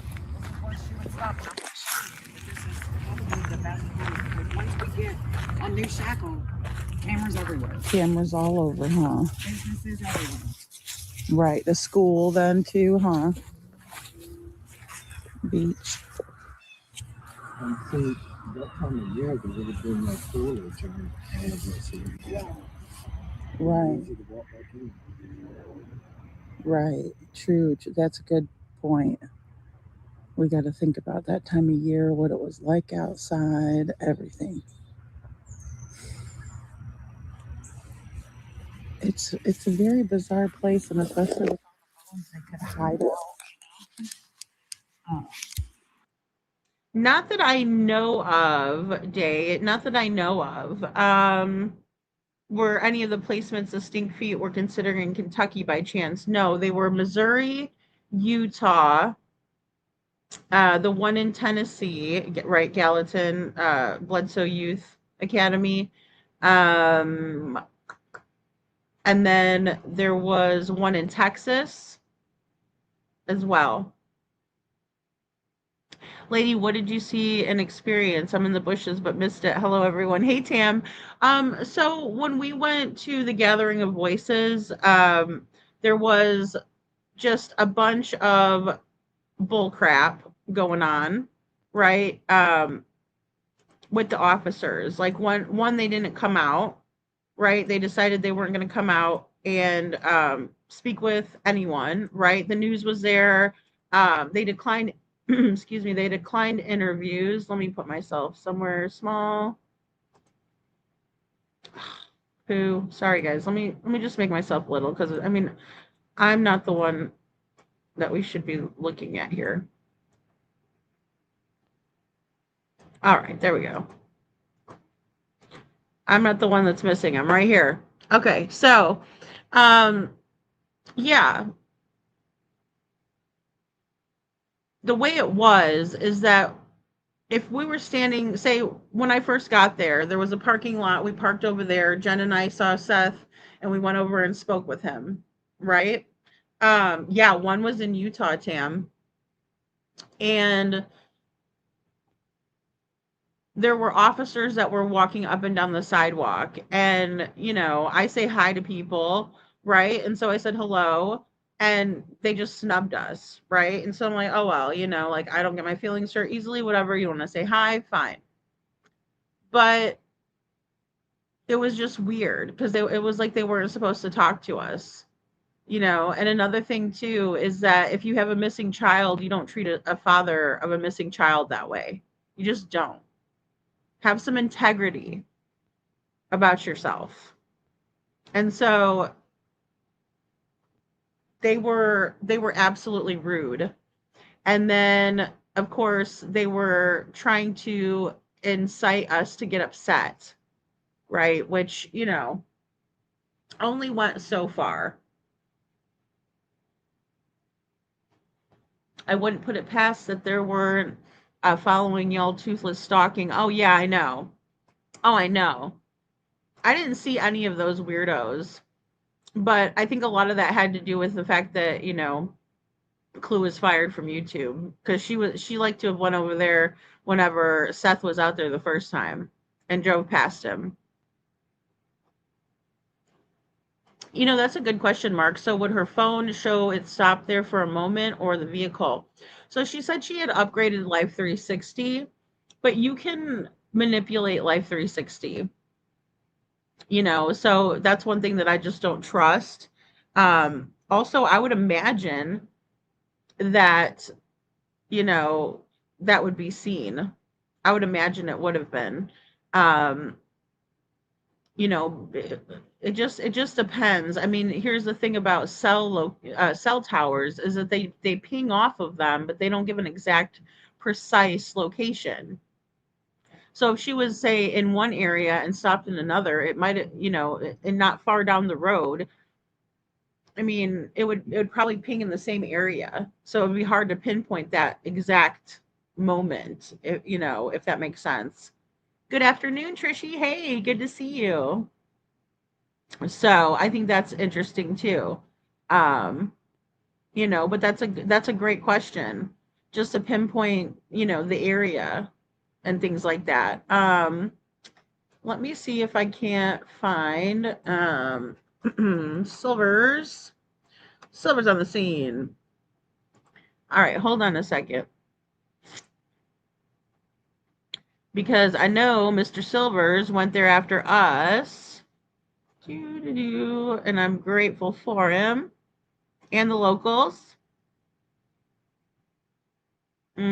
Once we get a new shackle, cameras everywhere. Cameras all over, huh? Businesses everywhere. Right. The school then too, huh? Beach. And see, that time of year, there would have been like foliage on all of this. Yeah. Right. Right. True. That's a good point. We got to think about that time of year, what it was like outside, everything. It's a very bizarre place, and especially with all the phones they could hide out. Not that I know of, Day. Not that I know of. Were any of the placements of stink feet were considered in Kentucky by chance? No, they were Missouri, Utah, the one in Tennessee, right? Gallatin, Bledsoe Youth Academy. And then there was one in Texas as well. Lady, what did you see and experience? I'm in the bushes but missed it. Hello, everyone. Hey, Tam. So when we went to the Gathering of Voices, there was just a bunch of bull crap going on, right? With the officers. Like one they didn't come out, right? They decided they weren't going to come out and speak with anyone, right? The news was there. They declined excuse me, they declined interviews. Let me put myself somewhere small. Sorry guys. Let me just make myself little, because I mean, I'm not the one that we should be looking at here. All right, there we go. I'm not the one that's missing. I'm right here. Okay, so yeah. The way it was is that if we were standing, say, when I first got there, there was a parking lot. We parked over there. Jen and I saw Seth, and we went over and spoke with him, right? Yeah, one was in Utah, Tam. And there were officers that were walking up and down the sidewalk. And, I say hi to people, right? And so I said hello. And they just snubbed us, right? And so I'm like, oh, well, like, I don't get my feelings hurt easily, whatever. You want to say hi, fine. But it was just weird, because it was like they weren't supposed to talk to us, And another thing, too, is that if you have a missing child, you don't treat a father of a missing child that way. You just don't. Have some integrity about yourself. And so they were absolutely rude. And then, of course, they were trying to incite us to get upset, right? Which, only went so far. I wouldn't put it past that there weren't following y'all toothless stalking. Oh, yeah, I know. Oh, I know. I didn't see any of those weirdos. But I think a lot of that had to do with the fact that, Clue was fired from YouTube, because she liked to have went over there whenever Seth was out there the first time and drove past him. You know, that's a good question, Mark. So would her phone show it stopped there for a moment or the vehicle? So she said she had upgraded Life 360, but you can manipulate Life 360, you know, so that's one thing that I just don't trust. Also, I would imagine that, you know, that would be seen. I would imagine it would have been. Um, you know, it just depends. I mean, here's the thing about cell towers is that they ping off of them, but they don't give an exact precise location. So if she was, say, in one area and stopped in another, it might, you know, and not far down the road. I mean, it would probably ping in the same area. So it would be hard to pinpoint that exact moment, if, you know, if that makes sense. Good afternoon, Trishy. Hey, good to see you. So I think that's interesting too. Um, you know, but that's a great question. Just to pinpoint, you know, the area and things like that. Let me see if I can't find Silver's on the scene. All right, hold on a second. Because I know Mr. Silvers went there after us. And I'm grateful for him and the locals. All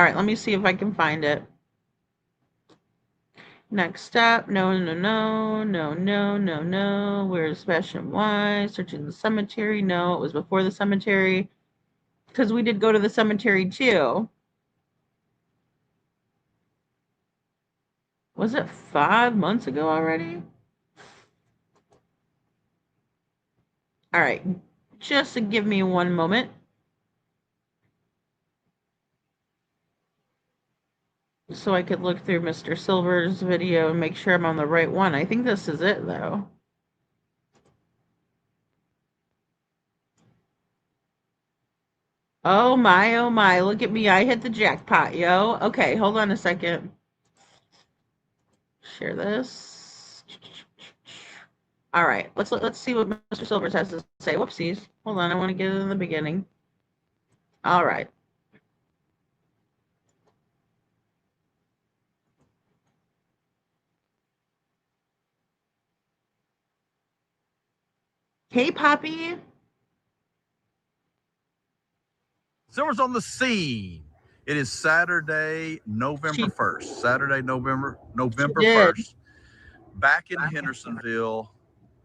right, let me see if I can find it. Next up, no. Where's Sebastian? Why? Searching the cemetery. No, it was before the cemetery. Because we did go to the cemetery too. Was it 5 months ago already? All right, just give me one moment. So I could look through Mr. Silver's video and make sure I'm on the right one. I think this is it, though. Oh my, look at me. I hit the jackpot, yo. Okay, hold on a second. Share this. All right, let's see what Mr. Silvers has to say. Whoopsies. Hold on, I want to get it in the beginning. All right. Hey, Poppy. Silver's on the scene. It is Saturday, November 1st. Saturday, November 1st. Back in Hendersonville,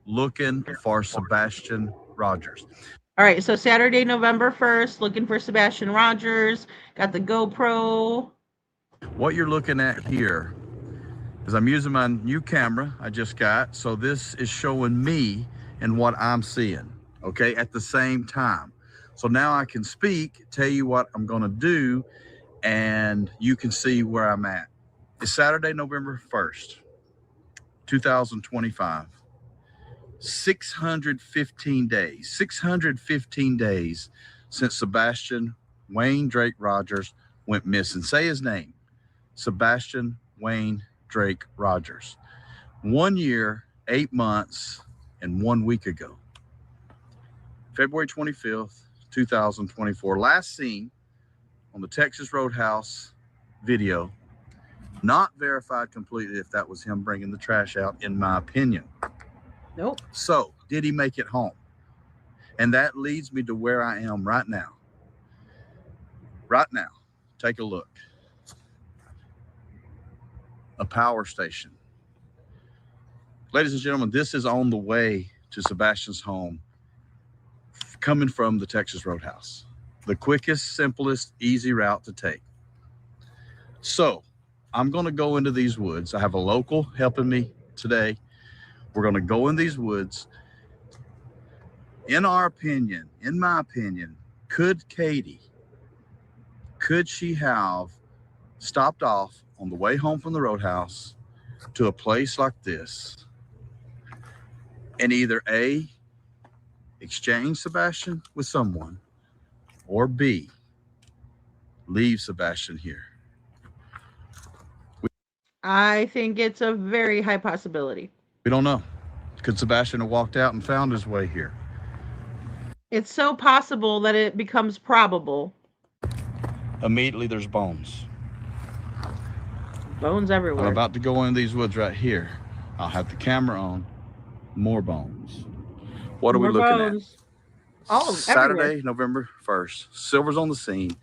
looking for Sebastian Rogers. All right, so Saturday, November 1st, looking for Sebastian Rogers. Got the GoPro. What you're looking at here is I'm using my new camera I just got. So this is showing me and what I'm seeing, okay, at the same time. So now I can speak, tell you what I'm going to do, and you can see where I'm at. It's Saturday, November 1st, 2025. 615 days since Sebastian Wayne Drake Rogers went missing. Say his name, Sebastian Wayne Drake Rogers. 1 year, 8 months, and 1 week ago. February 25th, 2024. Last seen on the Texas Roadhouse video. Not verified completely if that was him bringing the trash out, in my opinion. Nope. So, did he make it home? And that leads me to where I am right now. Right now, take a look. A power station. Ladies and gentlemen, this is on the way to Sebastian's home, coming from the Texas Roadhouse. The quickest, simplest, easy route to take. So, I'm going to go into these woods. I have a local helping me today. We're going to go in these woods. In our opinion, in my opinion, could she have stopped off on the way home from the Roadhouse to a place like this and either A, exchange Sebastian with someone, or B, leave Sebastian here? I think it's a very high possibility. We don't know. Could Sebastian have walked out and found his way here? It's so possible that it becomes probable. Immediately there's bones. Bones everywhere. I'm about to go in these woods right here. I'll have the camera on. More bones. What are we looking at? Oh, Saturday, everywhere. November 1st. Silver's on the scene,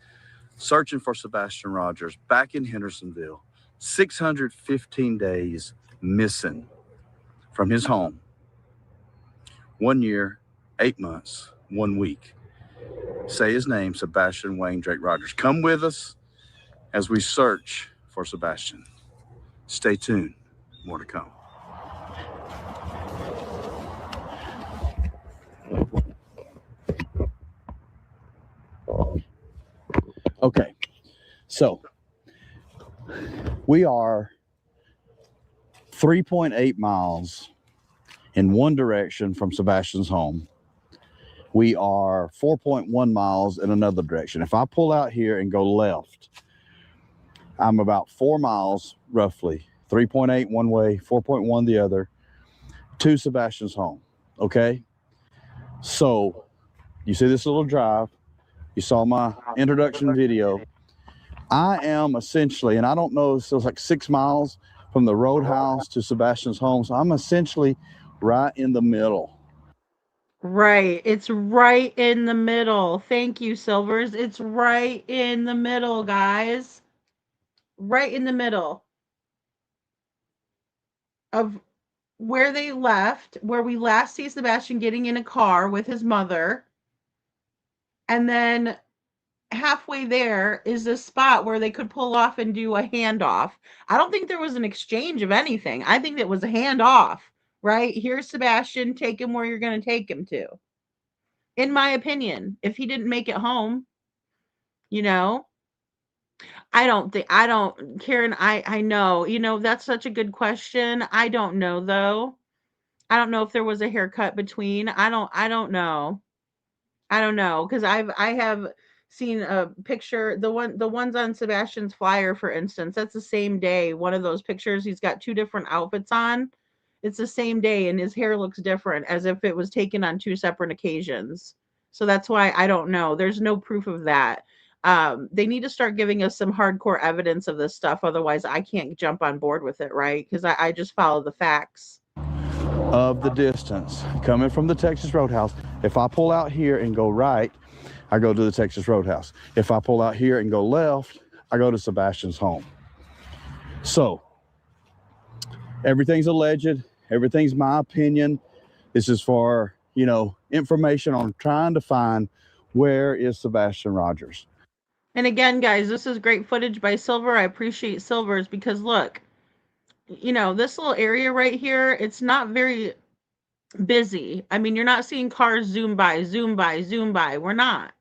searching for Sebastian Rogers back in Hendersonville. 615 days missing from his home. 1 year, 8 months, 1 week. Say his name, Sebastian Wayne Drake Rogers. Come with us as we search for Sebastian. Stay tuned. More to come. Okay, so we are 3.8 miles in one direction from Sebastian's home. We are 4.1 miles in another direction. If I pull out here and go left, I'm about 4 miles roughly, 3.8 one way, 4.1 the other, to Sebastian's home. Okay, so you see this little drive. You saw my introduction video. I am essentially, and I don't know, so it's like 6 miles from the roadhouse to Sebastian's home. So I'm essentially right in the middle. Right. It's right in the middle. Thank you, Silvers. It's right in the middle, guys. Right in the middle of where they left, where we last see Sebastian getting in a car with his mother. And then halfway there is this spot where they could pull off and do a handoff. I don't think there was an exchange of anything. I think it was a handoff, right? Here's Sebastian, take him where you're going to take him to. In my opinion, if he didn't make it home, you know, Karen, I know, that's such a good question. I don't know though. I don't know if there was a haircut between. I don't know. I don't know, because I have seen a picture, the ones on Sebastian's flyer, for instance, that's the same day. One of those pictures, he's got two different outfits on. It's the same day, and his hair looks different, as if it was taken on two separate occasions. So that's why I don't know. There's no proof of that. They need to start giving us some hardcore evidence of this stuff. Otherwise, I can't jump on board with it, right? Because I just follow the facts. Of the distance coming from the Texas Roadhouse. If I pull out here and go right, I go to the Texas Roadhouse. If I pull out here and go left, I go to Sebastian's home. So everything's alleged, everything's my opinion. This is for, information on trying to find where is Sebastian Rogers. And again, guys, this is great footage by Silver. I appreciate Silver's, because look, this little area right here, it's not very busy. I mean, you're not seeing cars zoom by, zoom by, zoom by. We're not.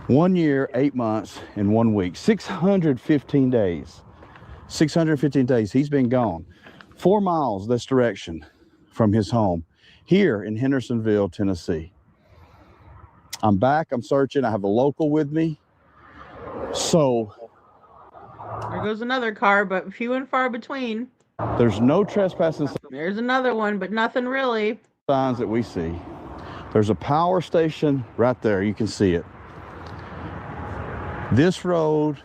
1 year, 8 months, and 1 week. 615 days. 615 days. He's been gone. 4 miles this direction from his home here in Hendersonville, Tennessee. I'm back. I'm searching. I have a local with me. So there goes another car, but few and far between. There's no trespassing. There's another one, but nothing really. Signs that we see. There's a power station right there. You can see it. This road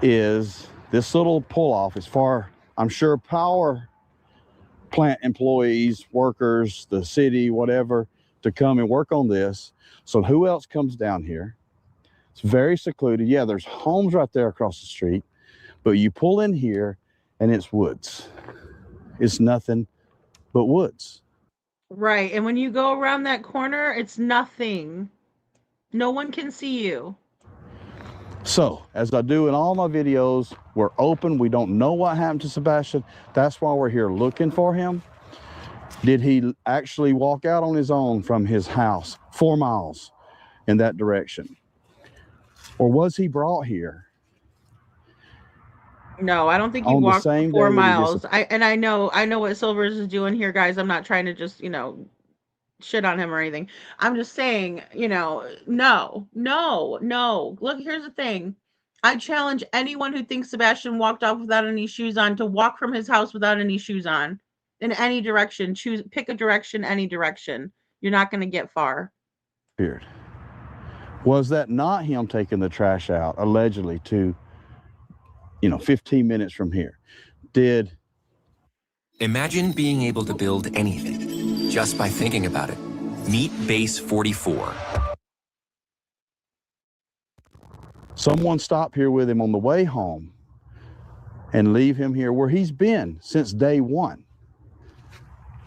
is this little pull-off is for, I'm sure, power plant employees, workers, the city, whatever, to come and work on this. So who else comes down here? It's very secluded. Yeah, there's homes right there across the street, but you pull in here and it's woods. It's nothing but woods. Right. And when you go around that corner, it's nothing. No one can see you. So, as I do in all my videos, we're open. We don't know what happened to Sebastian. That's why we're here looking for him. Did he actually walk out on his own from his house 4 miles in that direction? Or was he brought here? No, I don't think he walked 4 miles. I know what Silvers is doing here, guys. I'm not trying to just, shit on him or anything. I'm just saying, no. Look, here's the thing. I challenge anyone who thinks Sebastian walked off without any shoes on to walk from his house without any shoes on. in any direction. Pick a direction, any direction. You're not going to get far. Weird. Was that not him taking the trash out, allegedly, to, 15 minutes from here? Imagine being able to build anything just by thinking about it. Meet Base 44. Someone stop here with him on the way home and leave him here where he's been since day one.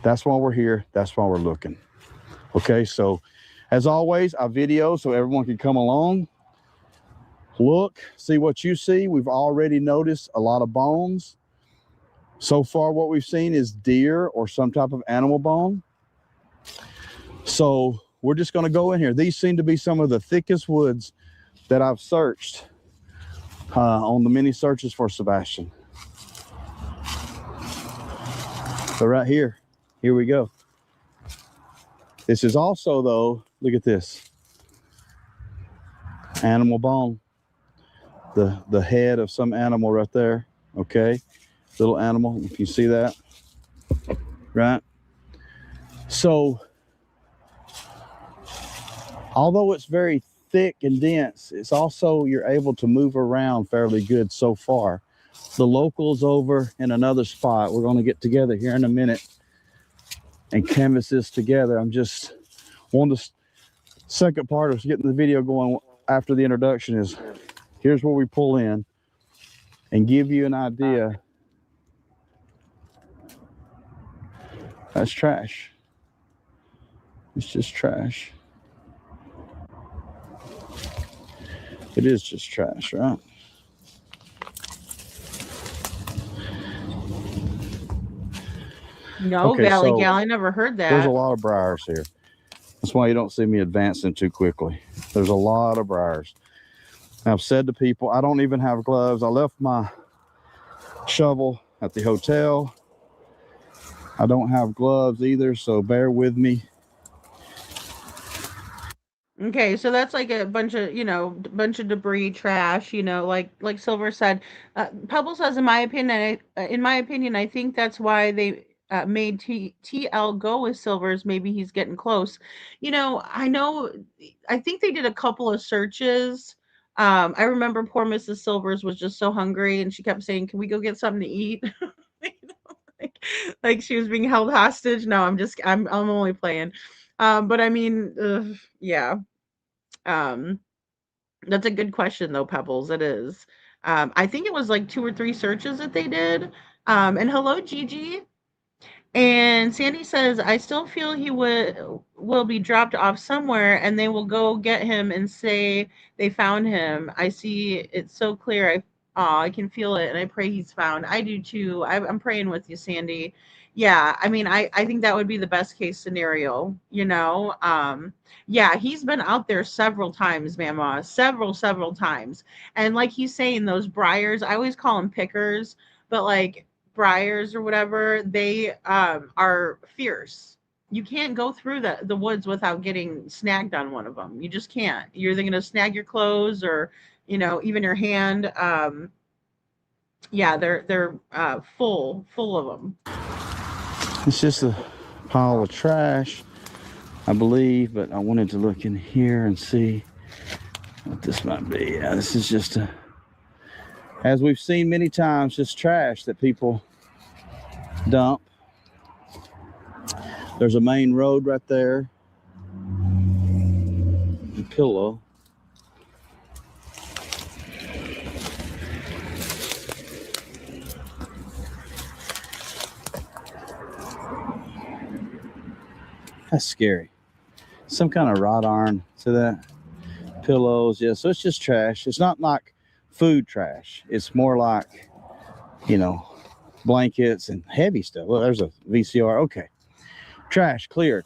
That's why we're here. That's why we're looking. Okay, so as always, I video so everyone can come along, look, see what you see. We've already noticed a lot of bones. So far, what we've seen is deer or some type of animal bone. So we're just going to go in here. These seem to be some of the thickest woods that I've searched on the many searches for Sebastian. So right here we go. This is also, though, look at this. Animal bone. The head of some animal right there, okay? Little animal, if you see that, right? So, although it's very thick and dense, it's also, you're able to move around fairly good so far. The locals over in another spot, we're going to get together here in a minute and canvas this together. I'm just the second part of getting the video going after the introduction is, here's where we pull in and give you an idea. That's trash. It's just trash. It is just trash, right? No, Okay, Valley so Gal, I never heard that. There's a lot of briars here. That's why you don't see me advancing too quickly. There's a lot of briars. I've said to people, I don't even have gloves. I left my shovel at the hotel. I don't have gloves either, so bear with me. Okay, so that's like a bunch of debris, trash, like Silver said. Pebble says, in my opinion, I think that's why they made TL go with Silvers. Maybe he's getting close. I think they did a couple of searches. I remember poor Mrs. Silvers was just so hungry, and she kept saying, "Can we go get something to eat?" like she was being held hostage. No, I'm only playing. But I mean, yeah. That's a good question though, Pebbles. It is. I think it was like 2 or 3 searches that they did. And hello, Gigi. And Sandy says, I still feel he will be dropped off somewhere and they will go get him and say they found him. I see it so clear. I can feel it and I pray he's found. I do too. I'm praying with you, Sandy. Yeah, I mean, I think that would be the best case scenario, Yeah, he's been out there several times, Mama. Several times. And like he's saying, those briars, I always call them pickers, but like briars or whatever, they are fierce. You can't go through the woods without getting snagged on one of them. You just can't. You're either going to snag your clothes or, even your hand. Yeah, they're full of them. It's just a pile of trash, I believe, but I wanted to look in here and see what this might be. Yeah, this is just as we've seen many times, just trash that people dump. There's a main road right there. A pillow. That's scary. Some kind of wrought iron to that. Pillows, yeah, so it's just trash. It's not like food trash. It's more like, blankets and heavy stuff. Well, there's a VCR. Okay. Trash cleared.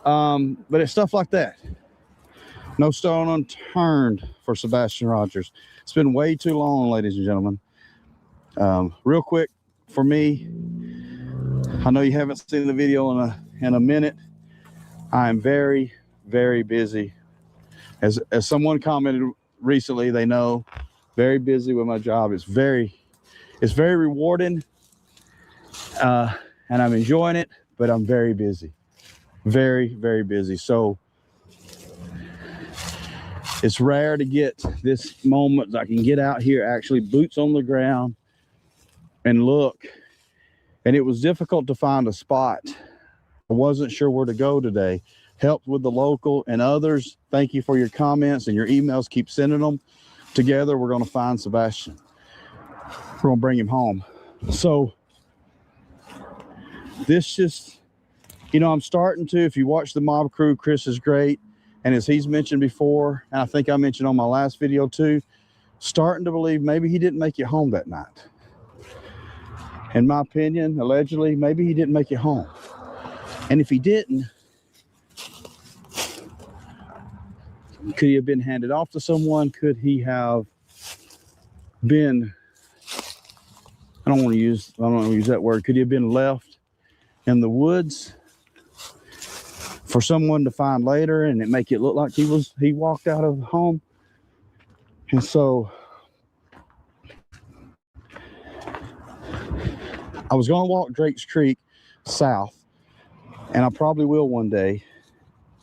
But it's stuff like that. No stone unturned for Sebastian Rogers. It's been way too long, ladies and gentlemen. Real quick for me, I know you haven't seen the video in a minute. I'm very, very busy. As someone commented recently, they know, very busy with my job. It's very rewarding. and I'm enjoying it, but I'm very busy. Very, very busy. So it's rare to get this moment that I can get out here, actually boots on the ground and look. And it was difficult to find a spot. I wasn't sure where to go today. Helped with the local and others. Thank you for your comments and your emails. Keep sending them. Together, we're going to find Sebastian. We're going to bring him home. So this just, you know, I'm starting to, if you watch the mob crew, Chris is great. And as he's mentioned before, and I think I mentioned on my last video too, starting to believe maybe he didn't make it home that night. In my opinion, allegedly, maybe he didn't make it home. And if he didn't, could he have been handed off to someone? Could he have been, I don't want to use that word. Could he have been left in the woods for someone to find later and it make it look like he walked out of home? And so I was going to walk Drake's Creek south, and I probably will one day,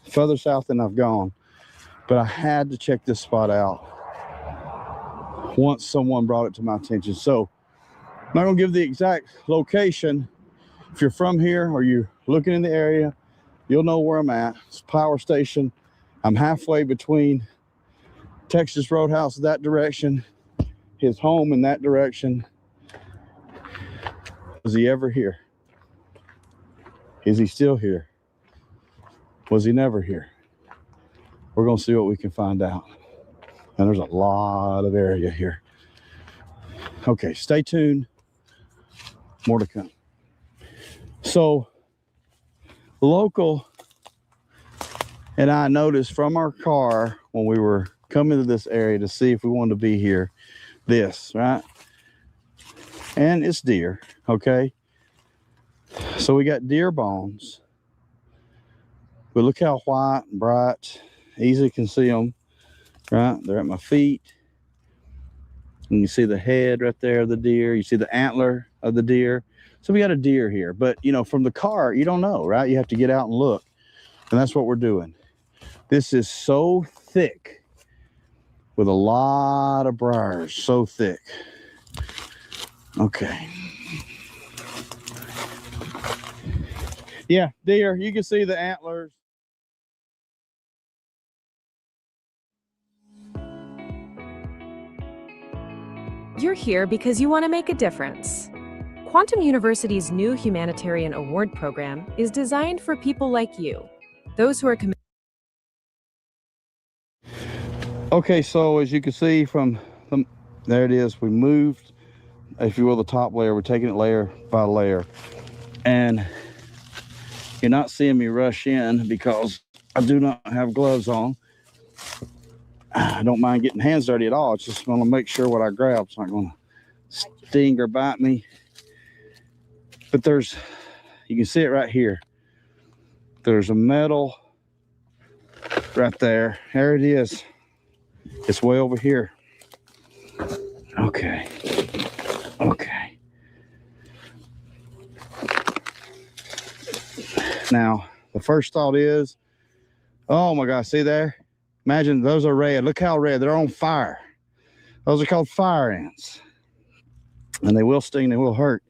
further south than I've gone, but I had to check this spot out once someone brought it to my attention. So I'm not going to give the exact location. If you're from here or you're looking in the area, you'll know where I'm at. It's a power station. I'm halfway between Texas Roadhouse that direction, his home in that direction. Was he ever here? Is he still here? Was he never here? We're going to see what we can find out. And there's a lot of area here. Okay, stay tuned. More to come. So, local and I noticed from our car when we were coming to this area to see if we wanted to be here, this, right? And it's deer, okay? So we got deer bones. But look how white and bright. Easily can see them, right? They're at my feet. And you see the head right there of the deer. You see the antler of the deer. So we got a deer here. But, you know, from the car, you don't know, right? You have to get out and look. And that's what we're doing. This is so thick with a lot of briars. So thick. Okay. Yeah, deer. You can see the antlers. You're here because you want to make a difference. Quantum University's new Humanitarian Award program is designed for people like you, those who are committed. Okay, so as you can see from there it is, we moved, if you will, the top layer. We're taking it layer by layer. And you're not seeing me rush in because I do not have gloves on. I don't mind getting hands dirty at all. It's just want to make sure what I grab is not going to sting or bite me. But there's, you can see it right here. There's a metal right there. There it is. It's way over here. Okay. Okay. Now, the first thought is, oh my gosh, see there? Imagine those are red. Look how red. They're on fire. Those are called fire ants. And they will sting, they will hurt.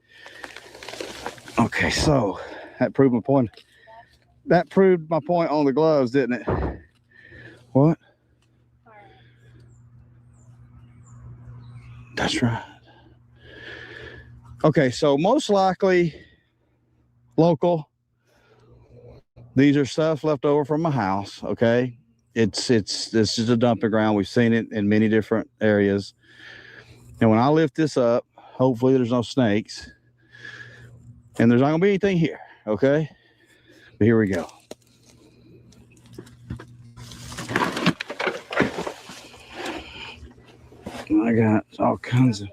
Okay, so that proved my point. That proved my point on the gloves, didn't it? What? That's right. Okay, so most likely local. These are stuff left over from my house, okay? This is a dumping ground. We've seen it in many different areas. And when I lift this up, hopefully there's no snakes. And there's not gonna be anything here, okay? But here we go. I got all kinds of,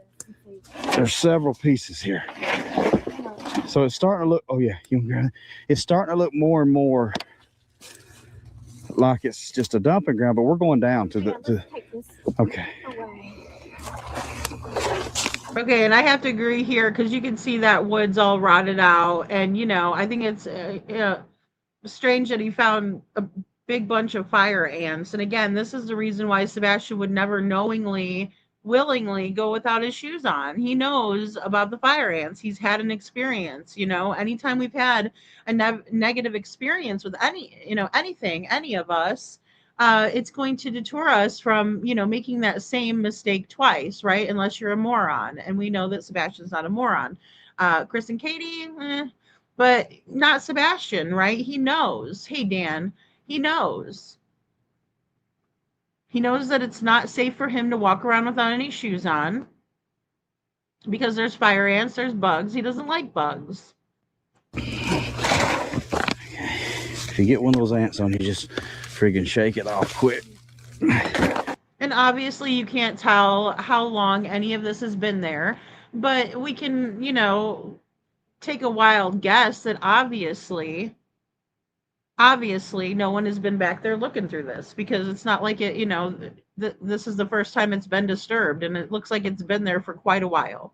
there's several pieces here. So it's starting to look, oh yeah, you can grab it. It's starting to look more and more like it's just a dumping ground, but we're going down to the, okay. Okay, and I have to agree here because you can see that wood's all rotted out, and I think it's strange that he found a big bunch of fire ants. And again, this is the reason why Sebastian would never knowingly, willingly go without his shoes on. He knows about the fire ants. He's had an experience. Anytime we've had a negative experience with anything, any of us, it's going to deter us from, making that same mistake twice, right? Unless you're a moron. And we know that Sebastian's not a moron. Chris and Katie, but not Sebastian, right? He knows. Hey, Dan, he knows. He knows that it's not safe for him to walk around without any shoes on because there's fire ants, there's bugs. He doesn't like bugs. If you get one of those ants on you, just friggin' shake it off quick. And obviously you can't tell how long any of this has been there, but we can, take a wild guess that obviously no one has been back there looking through this, because it's not like this is the first time it's been disturbed, and it looks like it's been there for quite a while.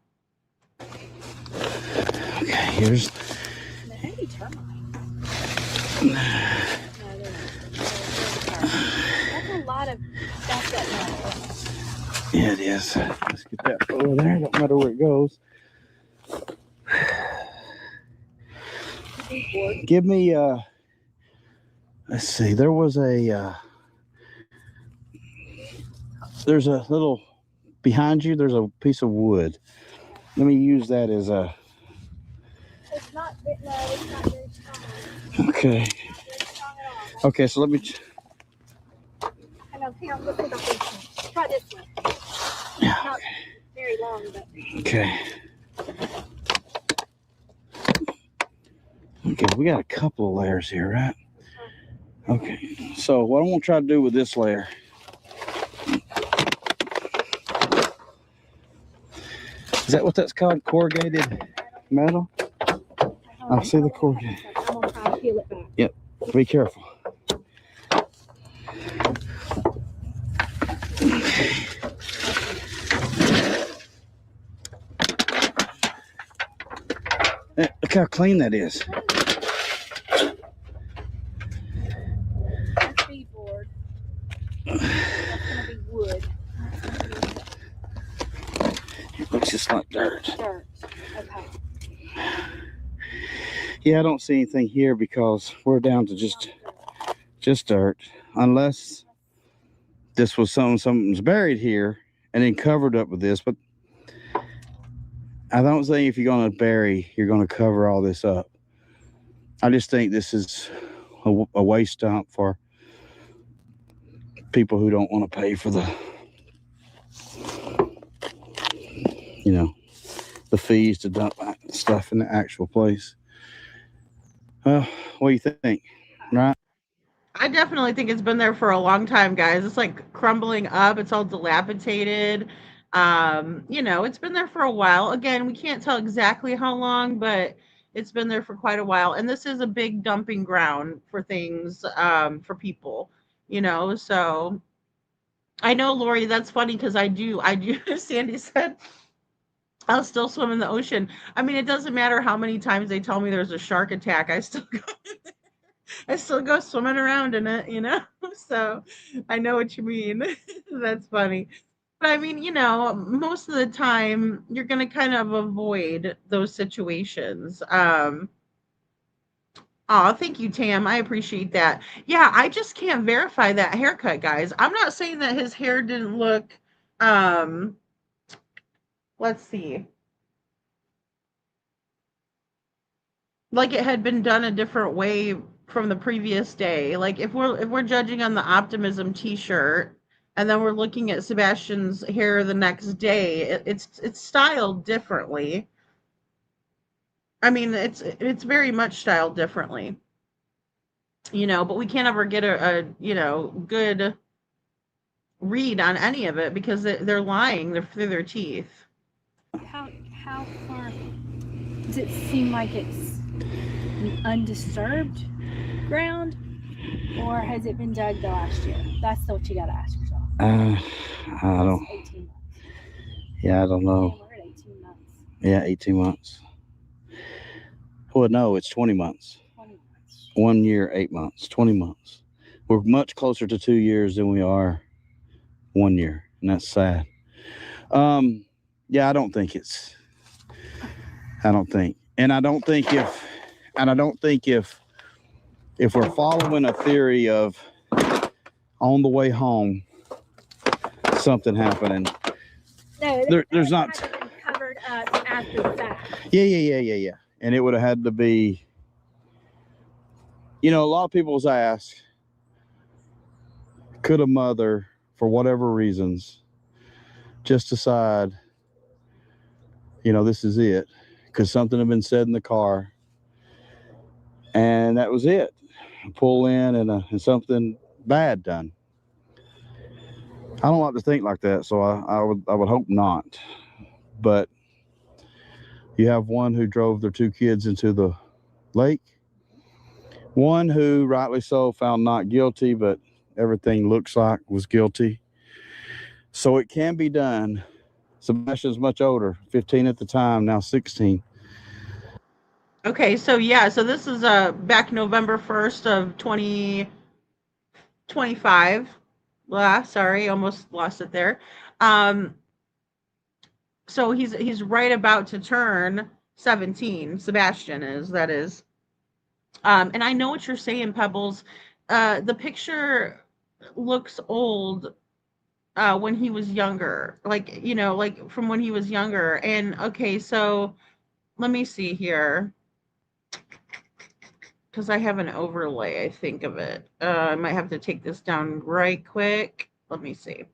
Okay, here's That's a lot of stuff that matters. Yeah, it is. Let's get that over there. Don't matter where it goes. Give me let's see, there was there's a little behind you, there's a piece of wood. Let me use that as a It's not very strong. okay. Okay, so let me I know, here, I'm going to pick up this one. Try this one. Yeah. Not very long, but okay. Okay, we got a couple of layers here, right? Okay, so what I'm gonna try to do with this layer, is that what that's called? Corrugated metal? I see the corrugated. I'm going to try to peel it back. Yep, be careful. Look how clean that is. That's beadboard. That's going to be wood. It looks just like dirt. Dirt. Okay. Yeah, I don't see anything here because we're down to just dirt. Unless this was something's buried here and then covered up with this, but I don't think if you're going to bury, you're going to cover all this up. I just think this is a waste dump for people who don't want to pay for the, the fees to dump stuff in the actual place. Well, what do you think? Right? I definitely think it's been there for a long time, guys. It's like crumbling up. It's all dilapidated. It's been there for a while. Again, we can't tell exactly how long, but it's been there for quite a while. And this is a big dumping ground for things, for people, so I know, Lori, that's funny because I do. Sandy said, I'll still swim in the ocean. I mean, it doesn't matter how many times they tell me there's a shark attack. I still go swimming around in it, so I know what you mean. That's funny. But I mean, most of the time you're going to kind of avoid those situations. Oh, thank you, Tam. I appreciate that. Yeah, I just can't verify that haircut, guys. I'm not saying that his hair didn't look, let's see, like it had been done a different way from the previous day. Like if we're judging on the optimism t-shirt and then we're looking at Sebastian's hair the next day, it's styled differently. I mean, it's very much styled differently, but we can't ever get a good read on any of it because they're lying. They're through their teeth. How far does it seem like it's undisturbed ground, or has it been dug the last year? That's what you got to ask yourself. I don't. 18 months. Yeah, I don't know. We're at 18 Yeah, 18 months. Well, no, it's 20 months. 1 year, 8 months, 20 months. We're much closer to 2 years than we are 1 year, and that's sad. Yeah, I don't think if we're following a theory of on the way home, something happening. No, There's not. Been covered up after the fact. Yeah. And it would have had to be, a lot of people's ask, could a mother, for whatever reasons, just decide, this is it, because something had been said in the car, and that was it. Pull in and something bad done. I don't like to think like that, so I would hope not. But you have one who drove their 2 kids into the lake, one who, rightly so, found not guilty, but everything looks like was guilty. So it can be done. Sebastian's much older, 15 at the time, now 16. Okay, so this is back November 1st of 2025. Sorry, almost lost it there. So he's right about to turn 17. Sebastian is, that is. And I know what you're saying, Pebbles. The picture looks old when he was younger, like from when he was younger. And okay, so let me see here, because I have an overlay, I think, of it. I might have to take this down right quick. Let me see.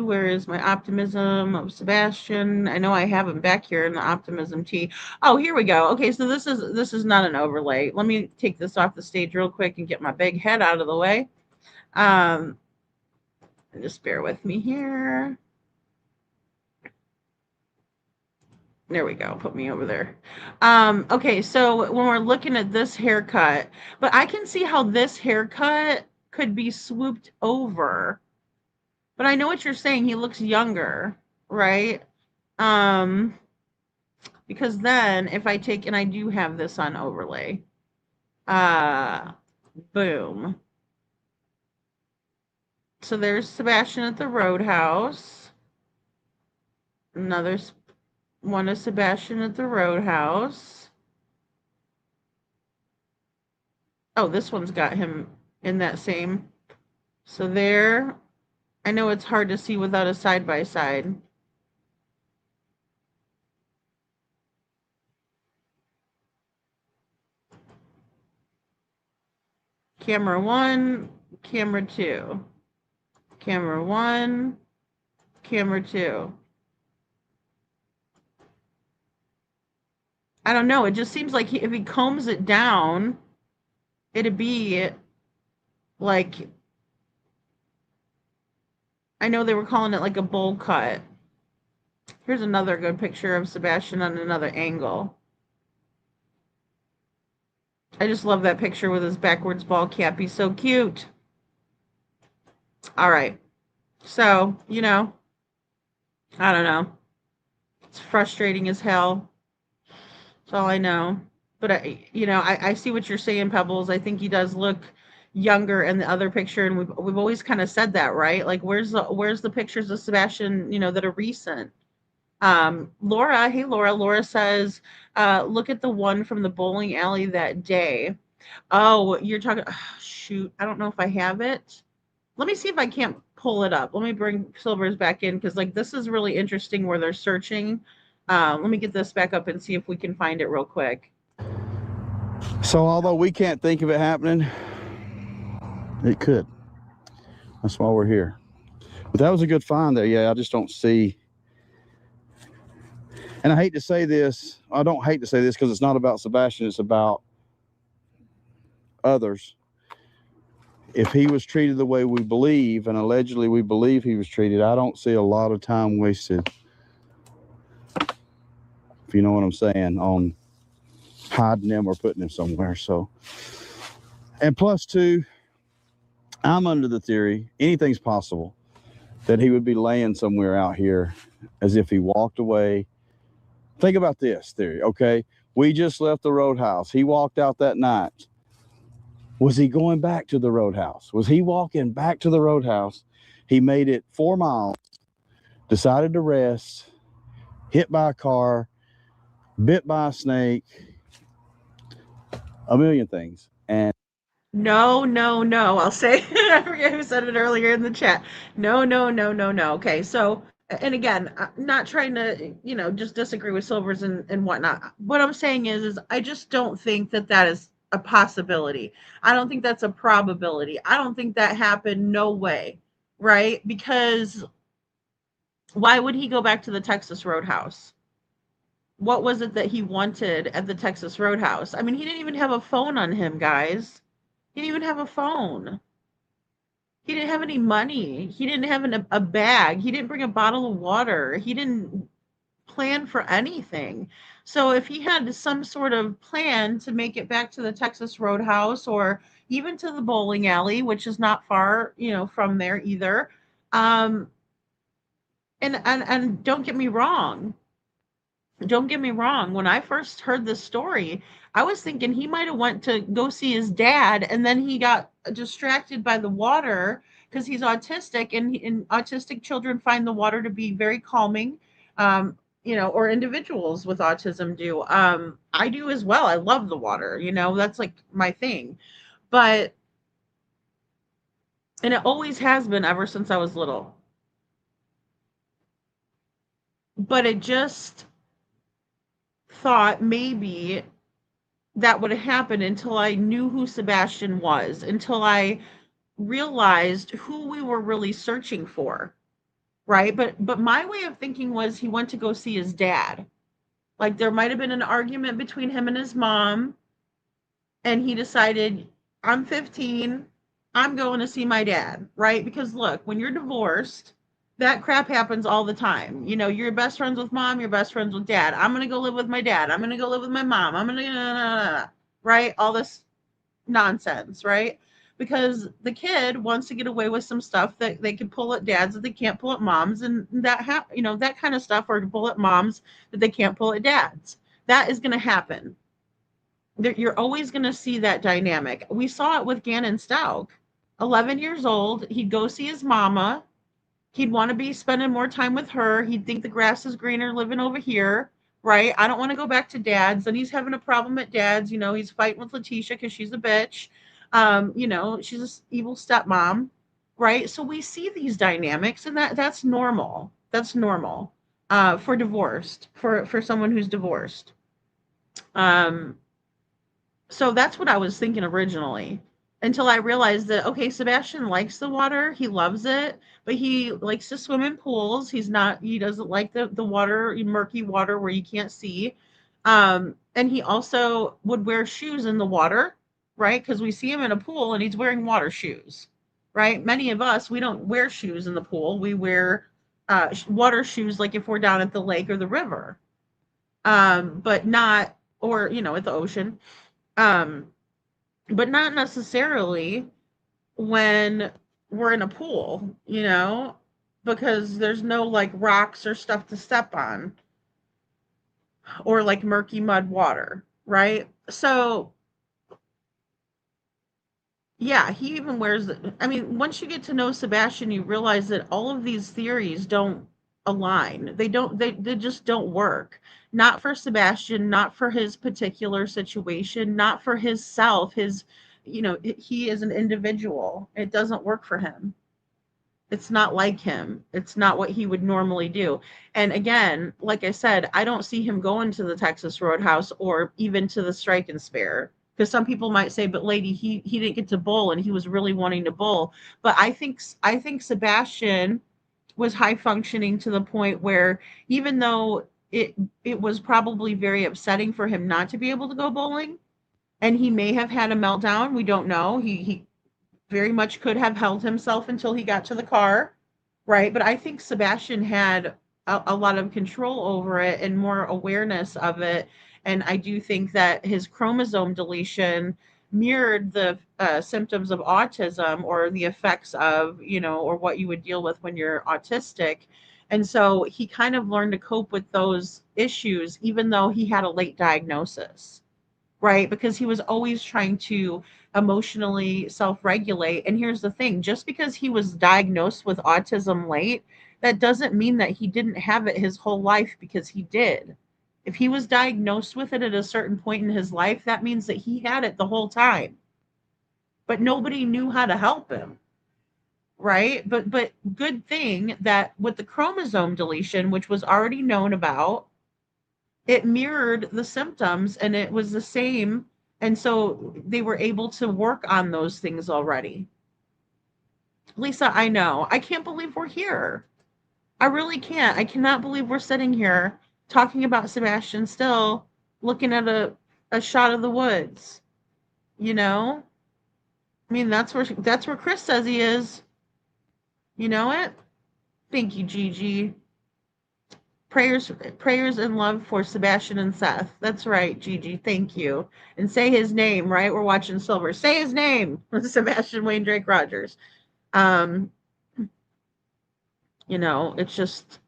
Where is my optimism of Sebastian? I know I have him back here in the optimism T. Oh, here we go. Okay, so this is not an overlay. Let me take this off the stage real quick and get my big head out of the way. Just bear with me here. There we go. Put me over there. Okay, so when we're looking at this haircut, but I can see how this haircut could be swooped over. But I know what you're saying. He looks younger, right? Because then if I take, and I do have this on overlay, boom. So there's Sebastian at the Roadhouse. Another one of Sebastian at the Roadhouse. Oh, this one's got him in that same. So there, I know it's hard to see without a side-by-side. Camera 1, camera 2. Camera 1, camera 2. I don't know. It just seems like if he combs it down, it'd be like, I know they were calling it like a bowl cut. Here's another good picture of Sebastian on another angle. I just love that picture with his backwards ball cap. He's so cute. All right. So, I don't know. It's frustrating as hell. That's all I know. But I see what you're saying, Pebbles. I think he does look younger in the other picture, and we've always kind of said that, right? Like, where's the pictures of Sebastian, that are recent? Laura, hey Laura. Laura says, look at the one from the bowling alley that day. Oh, you're talking. Oh, shoot, I don't know if I have it. Let me see if I can't pull it up. Let me bring Silvers back in, because this is really interesting where they're searching. Let me get this back up and see if we can find it real quick. So although we can't think of it happening, it could. That's why we're here. But that was a good find there. Yeah, I just don't see. And I hate to say this. I don't hate to say this because it's not about Sebastian. It's about others. If he was treated the way we believe, and allegedly we believe he was treated, I don't see a lot of time wasted, if you know what I'm saying, on hiding him or putting him somewhere. So, and plus two, I'm under the theory anything's possible. that he would be laying somewhere out here as if he walked away. Think about this theory, okay? We just left the roadhouse. He walked out that night. Was he going back to the roadhouse? Was he walking back to the roadhouse? He made it 4 miles, decided to rest, hit by a car, bit by a snake, a million things. And no, no, no. I'll say, I forget who said it earlier in the chat. No, no, no, no, no. Okay, so, and again, I'm not trying to, just disagree with Silvers and whatnot. What I'm saying is I just don't think that that is a possibility. I don't think that's a probability. I don't think that happened. No way. Right? Because why would he go back to the Texas Roadhouse? What was it that he wanted at the Texas Roadhouse? I mean, he didn't even have a phone on him, guys. He didn't even have a phone. He didn't have any money. He didn't have a bag. He didn't bring a bottle of water. He didn't plan for anything. So if he had some sort of plan to make it back to the Texas Roadhouse or even to the bowling alley, which is not far, from there either. And don't get me wrong. Don't get me wrong. When I first heard this story, I was thinking he might have went to go see his dad, and then he got distracted by the water because he's autistic, and autistic children find the water to be very calming. Or individuals with autism do. I do as well. I love the water. That's like my thing. And it always has been ever since I was little. But it just thought maybe that would happen until I knew who Sebastian was, until I realized who we were really searching for, right? But my way of thinking was he went to go see his dad. Like there might have been an argument between him and his mom, and he decided, I'm 15, I'm going to see my dad, right? Because look, when you're divorced, that crap happens all the time. You're best friends with mom, you're best friends with dad. I'm going to go live with my dad. I'm going to go live with my mom. I'm going to, right? All this nonsense, right? Because the kid wants to get away with some stuff that they can pull at dads that they can't pull at moms, and that kind of stuff, or to pull at moms that they can't pull at dads. That is going to happen. You're always going to see that dynamic. We saw it with Gannon Stauch. 11 years old, he'd go see his mama. He'd want to be spending more time with her. He'd think the grass is greener living over here, right? I don't want to go back to dad's. Then he's having a problem at dad's. He's fighting with Letitia because she's a bitch. She's an evil stepmom, right? So we see these dynamics, and that's normal. That's normal for divorced, for someone who's divorced. So that's what I was thinking originally, until I realized that, okay, Sebastian likes the water. He loves it, but he likes to swim in pools. He doesn't like the water, murky water where you can't see. And he also would wear shoes in the water, right? Because we see him in a pool and he's wearing water shoes, right? Many of us, we don't wear shoes in the pool. We wear water shoes like if we're down at the lake or the river, but not, or, at the ocean. But not necessarily when we're in a pool, because there's no like rocks or stuff to step on, or like murky mud water, right? So yeah, he even wears once you get to know Sebastian, you realize that all of these theories don't align. They just don't work. Not for Sebastian, not for his particular situation, not for his self, he is an individual. It doesn't work for him. It's not like him. It's not what he would normally do. And again, like I said, I don't see him going to the Texas Roadhouse or even to the Strike and Spare. Because some people might say, but lady, he didn't get to bowl and he was really wanting to bowl. But I think Sebastian was high functioning to the point where, even though it was probably very upsetting for him not to be able to go bowling, and he may have had a meltdown, we don't know. He very much could have held himself until he got to the car, right? But I think Sebastian had a lot of control over it and more awareness of it. And I do think that his chromosome deletion mirrored the symptoms of autism, or the effects of, or what you would deal with when you're autistic. And so he kind of learned to cope with those issues, even though he had a late diagnosis, right? Because he was always trying to emotionally self-regulate. And here's the thing, just because he was diagnosed with autism late, that doesn't mean that he didn't have it his whole life, because he did. If he was diagnosed with it at a certain point in his life, that means that he had it the whole time. But nobody knew how to help him, right? But good thing that with the chromosome deletion, which was already known about, it mirrored the symptoms and it was the same. And so they were able to work on those things already. Lisa, I know. I can't believe we're here. I really can't. I cannot believe we're sitting here talking about Sebastian still, looking at a shot of the woods. I mean, that's where Chris says he is. You know it? Thank you, Gigi. Prayers and love for Sebastian and Seth. That's right, Gigi. Thank you. And say his name, right? We're watching Silver. Say his name. Sebastian Wayne Drake Rogers. It's just...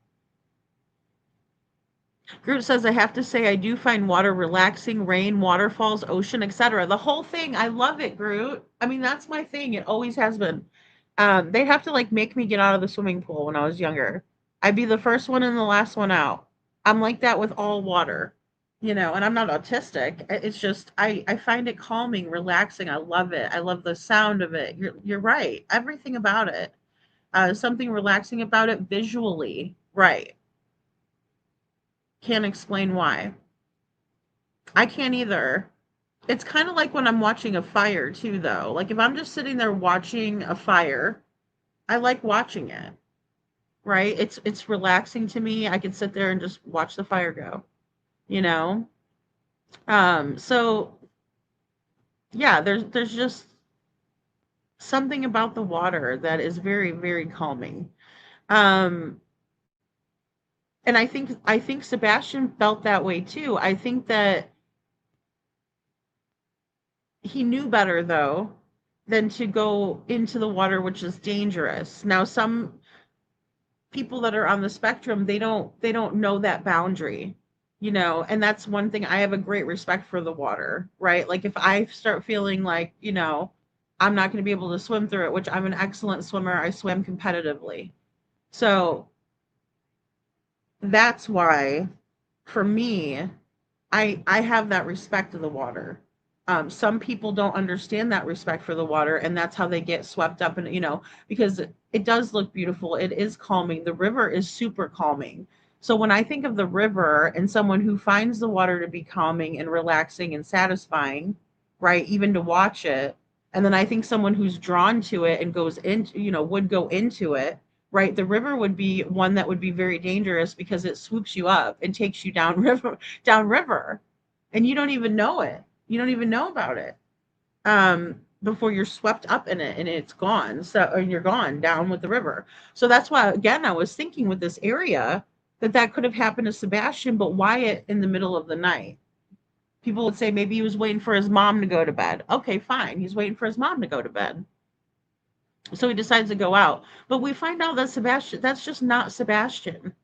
Groot says, I have to say, I do find water relaxing, rain, waterfalls, ocean, etc. The whole thing. I love it, Groot. I mean, that's my thing. It always has been. They'd have to make me get out of the swimming pool when I was younger. I'd be the first one and the last one out. I'm like that with all water, and I'm not autistic. It's just, I find it calming, relaxing. I love it. I love the sound of it. You're right. Everything about it. Something relaxing about it visually. Right. Can't explain why. I can't either. It's kind of like when I'm watching a fire too, though. Like if I'm just sitting there watching a fire, I like watching it. Right? It's relaxing to me. I can sit there and just watch the fire go. So yeah, there's just something about the water that is very, very calming. And I think Sebastian felt that way too. I think that he knew better, though, than to go into the water, which is dangerous. Now, some people that are on the spectrum, they don't know that boundary, and that's one thing. I have a great respect for the water, right? Like if I start feeling like, I'm not going to be able to swim through it, which I'm an excellent swimmer. I swim competitively. So that's why, for me, I have that respect of the water. Some people don't understand that respect for the water, and that's how they get swept up in, because it does look beautiful. It is calming. The river is super calming. So when I think of the river and someone who finds the water to be calming and relaxing and satisfying, right, even to watch it, and then I think someone who's drawn to it and goes into, would go into it, right, the river would be one that would be very dangerous because it swoops you up and takes you down river, and you don't even know it. You don't even know about it before you're swept up in it and it's gone. And you're gone down with the river. So that's why, again, I was thinking with this area that could have happened to Sebastian, but why in the middle of the night? People would say maybe he was waiting for his mom to go to bed. Okay, fine. He's waiting for his mom to go to bed. So he decides to go out. But we find out that Sebastian, that's just not Sebastian.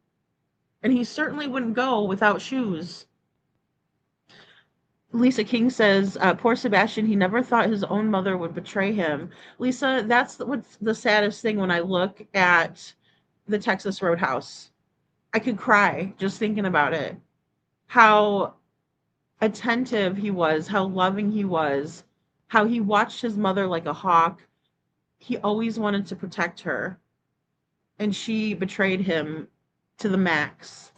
And he certainly wouldn't go without shoes. Lisa King says, poor Sebastian, he never thought his own mother would betray him. Lisa, that's what's the saddest thing when I look at the Texas Roadhouse. I could cry just thinking about it. How attentive he was, how loving he was, how he watched his mother like a hawk. He always wanted to protect her. And she betrayed him to the max.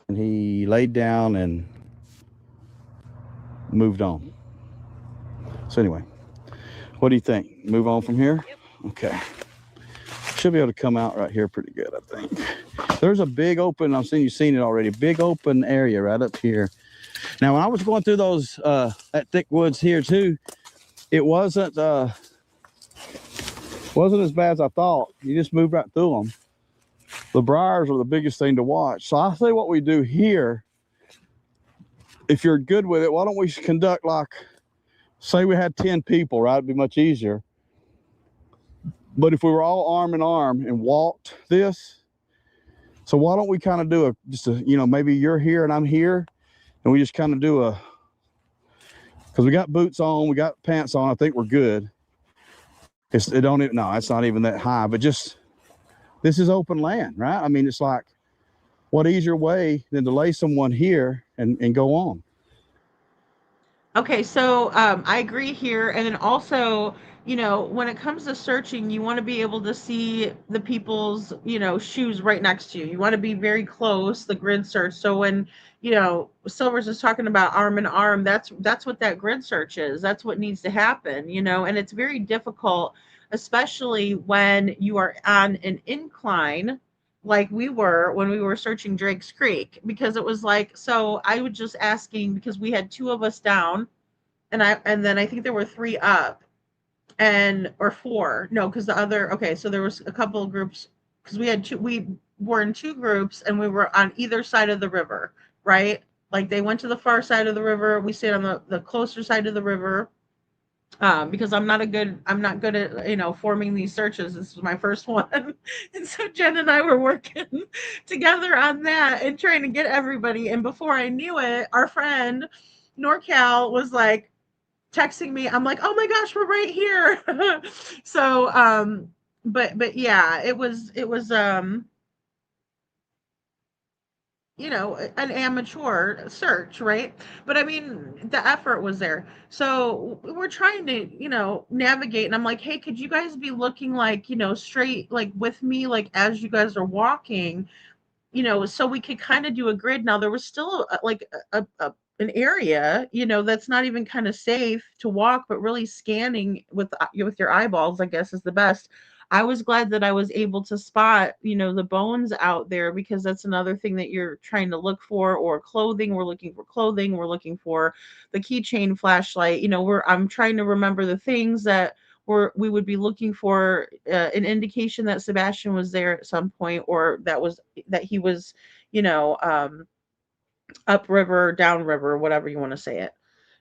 And he laid down and moved on. So anyway, what do you think? Move on from here? Okay. Should be able to come out right here pretty good, I think. There's a big open, I've seen it already, big open area right up here. Now, when I was going through those, that thick woods here too, it wasn't as bad as I thought. You just move right through them. The briars are the biggest thing to watch. So I say what we do here, if you're good with it, why don't we conduct like say we had 10 people, right? It'd be much easier. But if we were all arm in arm and walked this, so why don't we kind of do just a, you know, maybe you're here and I'm here, and we just kind of do a, because we got boots on, we got pants on, I think we're good. It's not even that high, but just, this is open land, right? I mean, it's like, what easier way than to lay someone here and go on? Okay, so I agree here. And then also, you know, when it comes to searching, you want to be able to see the people's, you know, shoes right next to you. You want to be very close, the grid search. So when, you know, Silvers is talking about arm in arm, that's what that grid search is. That's what needs to happen, you know, and it's very difficult, especially when you are on an incline like we were when we were searching Drake's Creek, because it was like, so I was just asking because we had two of us down, and then I think there were three up, and or four. No, because the other, okay, so there was a couple of groups, because we were in two groups and we were on either side of the river, right? Like they went to the far side of the river, we stayed on the closer side of the river. Because I'm not good at, you know, forming these searches. This was my first one. And so Jen and I were working together on that and trying to get everybody. And before I knew it, our friend NorCal was like texting me. I'm like, oh my gosh, we're right here. So but yeah, it was you know, an amateur search, right? But I mean, the effort was there. So we're trying to, you know, navigate. And I'm like, hey, could you guys be looking like, you know, straight, like with me, like as you guys are walking, you know, so we could kind of do a grid. Now there was still like an area, you know, that's not even kind of safe to walk, but really scanning with your eyeballs, I guess, is the best. I was glad that I was able to spot, you know, the bones out there, because that's another thing that you're trying to look for, or clothing. We're looking for clothing. We're looking for the keychain, flashlight. You know, I'm trying to remember the things that we would be looking for, an indication that Sebastian was there at some point, or that he was, you know, upriver, downriver, whatever you want to say it,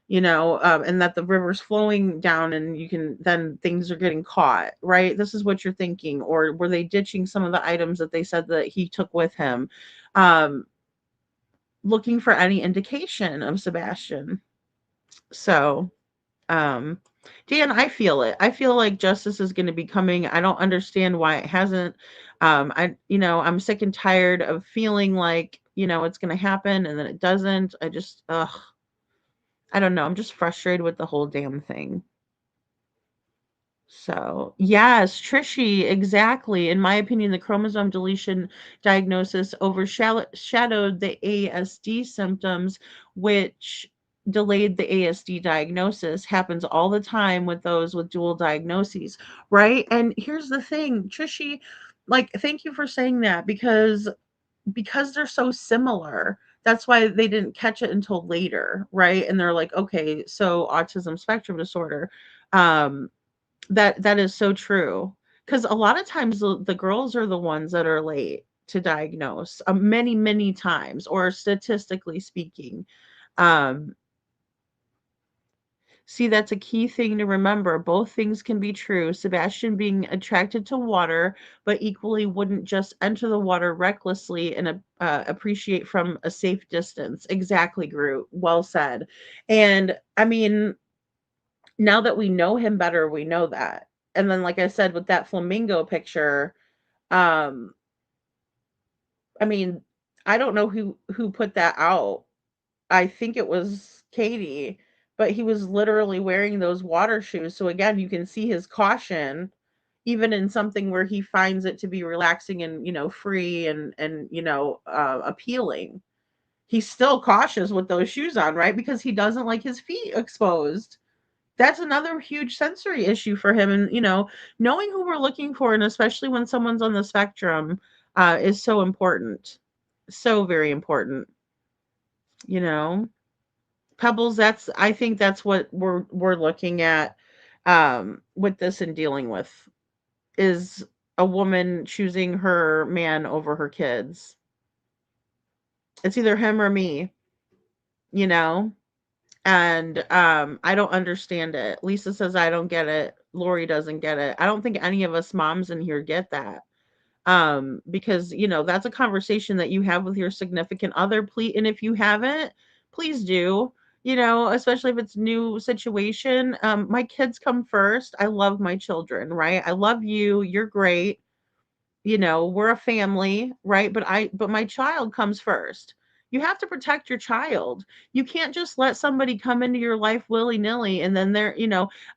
you know, and that the river's flowing down, and you can then things are getting caught, right? This is what you're thinking. Or were they ditching some of the items that they said that he took with him? Um, Looking for any indication of Sebastian. So Um, Dan, I feel it. I feel like justice is going to be coming. I don't understand why it hasn't. You know, I'm sick and tired of feeling like, you know, it's going to happen and then it doesn't. I don't know. I'm just frustrated with the whole damn thing. So, yes, Trishy, exactly. In my opinion, the chromosome deletion diagnosis overshadowed the ASD symptoms, which delayed the ASD diagnosis. Happens all the time with those with dual diagnoses, right? And here's the thing, Trishy, like, thank you for saying that, because they're so similar. That's why they didn't catch it until later, right? And they're like, okay, so autism spectrum disorder. Um, that is so true. Because a lot of times the girls are the ones that are late to diagnose, many, many times, or statistically speaking. Um, See, that's a key thing to remember. Both things can be true. Sebastian being attracted to water, but equally wouldn't just enter the water recklessly and appreciate from a safe distance. Exactly, Groot. Well said. And I mean, now that we know him better, we know that. And then, like I said, with that flamingo picture, um, I mean, I don't know who put that out. I think it was Katie, but he was literally wearing those water shoes. So again, you can see his caution, even in something where he finds it to be relaxing and, you know, free and you know, appealing. He's still cautious with those shoes on, right? Because he doesn't like his feet exposed. That's another huge sensory issue for him. And, you know, knowing who we're looking for, and especially when someone's on the spectrum, is so important. So very important, you know. Pebbles, I think that's what we're looking at, with this and dealing with, is a woman choosing her man over her kids. It's either him or me, you know. And I don't understand it. Lisa says I don't get it. Lori doesn't get it. I don't think any of us moms in here get that. Because that's a conversation that you have with your significant other. Please, and if you haven't, please do. Especially if it's new situation. My kids come first. I love my children, right? I love you. You're great. We're a family, right? But my child comes first. You have to protect your child. You can't just let somebody come into your life willy-nilly, and then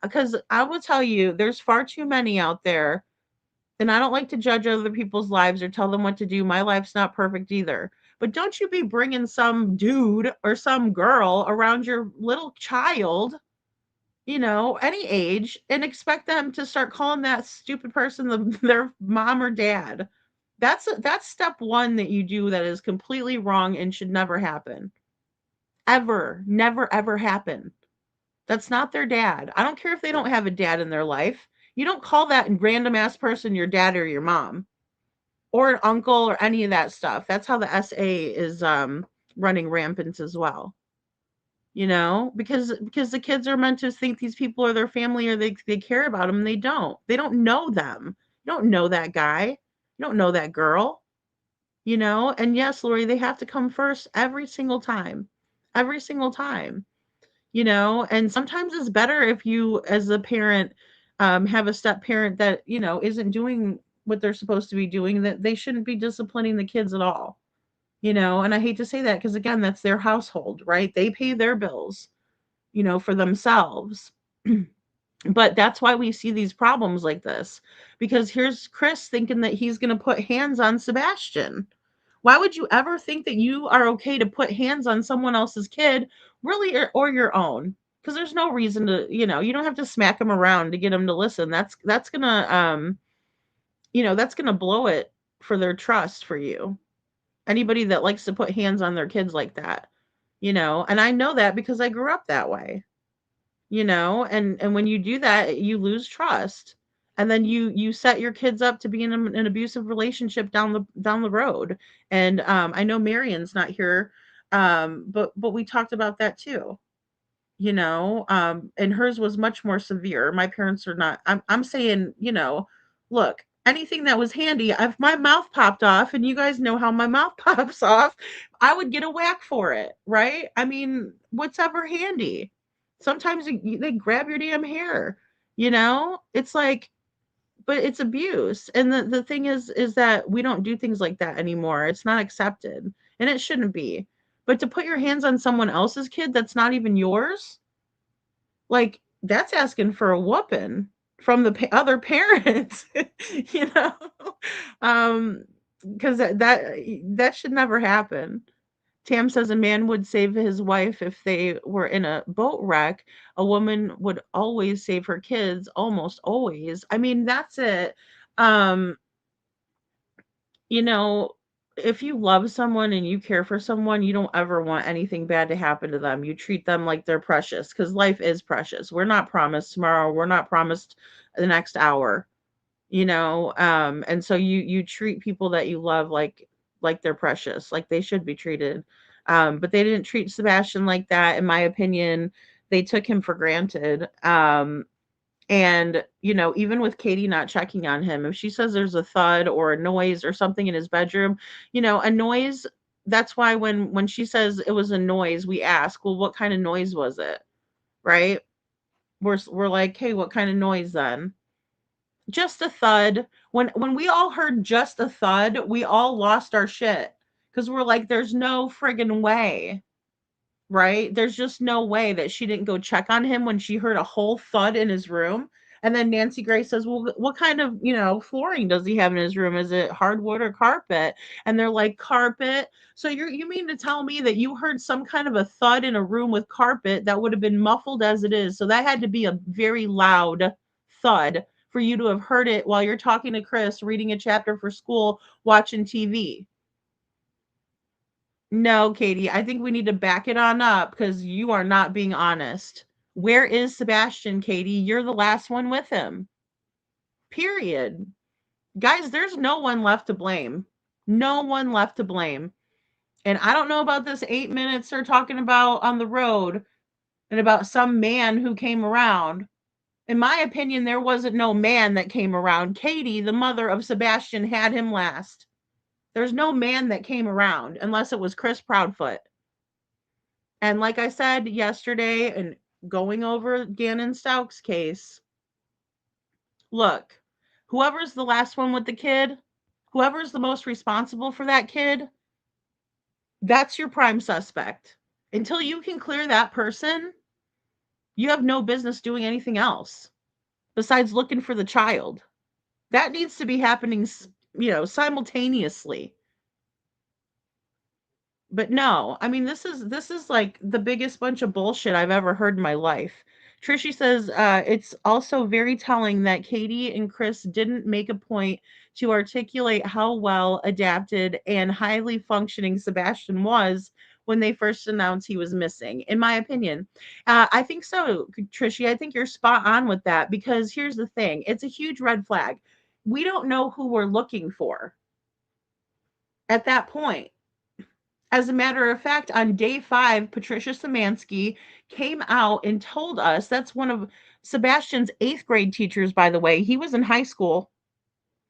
because I will tell you, there's far too many out there, and I don't like to judge other people's lives or tell them what to do. My life's not perfect either. But don't you be bringing some dude or some girl around your little child, any age, and expect them to start calling that stupid person their mom or dad. That's step one that you do that is completely wrong and should never happen. Ever. Never, ever happen. That's not their dad. I don't care if they don't have a dad in their life. You don't call that random ass person your dad or your mom or an uncle or any of that stuff. That's how the SA is running rampant as well. Because the kids are meant to think these people are their family, or they care about them, and they don't know them. You don't know that guy, you don't know that girl. And yes, Lori, they have to come first every single time, every single time. And sometimes it's better if you as a parent have a step parent that isn't doing what they're supposed to be doing, that they shouldn't be disciplining the kids at all. And I hate to say that, because again, that's their household, right? They pay their bills, for themselves. But that's why we see these problems like this, because here's Chris thinking that he's going to put hands on Sebastian. Why would you ever think that you are okay to put hands on someone else's kid, really, or your own? Because there's no reason to, you don't have to smack him around to get him to listen. That's gonna that's gonna blow it for their trust for you. Anybody that likes to put hands on their kids like that, and I know that because I grew up that way. And when you do that, you lose trust, and then you set your kids up to be in an abusive relationship down the road. And I know Marion's not here, but we talked about that too. And hers was much more severe. My parents are not. I'm saying, look, anything that was handy, if my mouth popped off, and you guys know how my mouth pops off, I would get a whack for it, right? I mean, what's ever handy? Sometimes they grab your damn hair, It's like, but it's abuse. And the thing is that we don't do things like that anymore. It's not accepted, and it shouldn't be. But to put your hands on someone else's kid that's not even yours, like, that's asking for a whooping from the other parents, you know? Because that should never happen. Tam says a man would save his wife if they were in a boat wreck. A woman would always save her kids, almost always. I mean, that's it. Um, you know, if you love someone and you care for someone, you don't ever want anything bad to happen to them. You treat them like they're precious, because life is precious. We're not promised tomorrow. We're not promised the next hour, and so you treat people that you love like they're precious, like they should be treated. But they didn't treat Sebastian like that, in my opinion. They took him for granted. And, even with Katie not checking on him, if she says there's a thud or a noise or something in his bedroom, a noise, that's why when she says it was a noise, we ask, well, what kind of noise was it? Right? We're like, hey, what kind of noise then? Just a thud. When we all heard just a thud, we all lost our shit, because we're like, there's no friggin' way. Right? There's just no way that she didn't go check on him when she heard a whole thud in his room. And then Nancy Grace says, well, what kind of, flooring does he have in his room? Is it hardwood or carpet? And they're like, carpet. So you mean to tell me that you heard some kind of a thud in a room with carpet that would have been muffled as it is? So that had to be a very loud thud for you to have heard it while you're talking to Chris, reading a chapter for school, watching TV. No, Katie, I think we need to back it on up, because you are not being honest. Where is Sebastian, Katie? You're the last one with him. Period. Guys, there's no one left to blame. No one left to blame. And I don't know about this 8 minutes they're talking about on the road. and about some man who came around. In my opinion, there wasn't no man that came around. Katie, the mother of Sebastian, had him last. There's no man that came around unless it was Chris Proudfoot. And like I said yesterday, and going over Gannon Stauch's case, look, whoever's the last one with the kid, whoever's the most responsible for that kid, that's your prime suspect. Until you can clear that person, you have no business doing anything else besides looking for the child. That needs to be happening, simultaneously. But no, I mean, this is like the biggest bunch of bullshit I've ever heard in my life. Trishy says it's also very telling that Katie and Chris didn't make a point to articulate how well adapted and highly functioning Sebastian was when they first announced he was missing. In my opinion, I think so, Trishy. I think you're spot on with that, because here's the thing: it's a huge red flag. We don't know who we're looking for at that point. As a matter of fact, on day 5, Patricia Szymanski came out and told us, that's one of Sebastian's 8th grade teachers, by the way. He was in high school.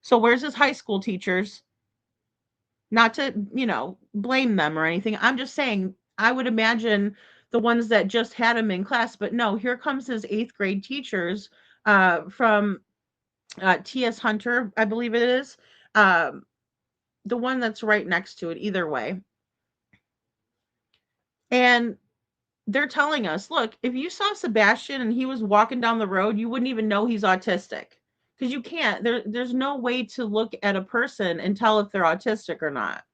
So where's his high school teachers? Not to, blame them or anything. I'm just saying, I would imagine the ones that just had him in class. But no, here comes his 8th grade teachers from T.S. Hunter, I believe it is. The one that's right next to it, either way. And they're telling us, look, if you saw Sebastian and he was walking down the road, you wouldn't even know he's autistic, because you can't. There's no way to look at a person and tell if they're autistic or not.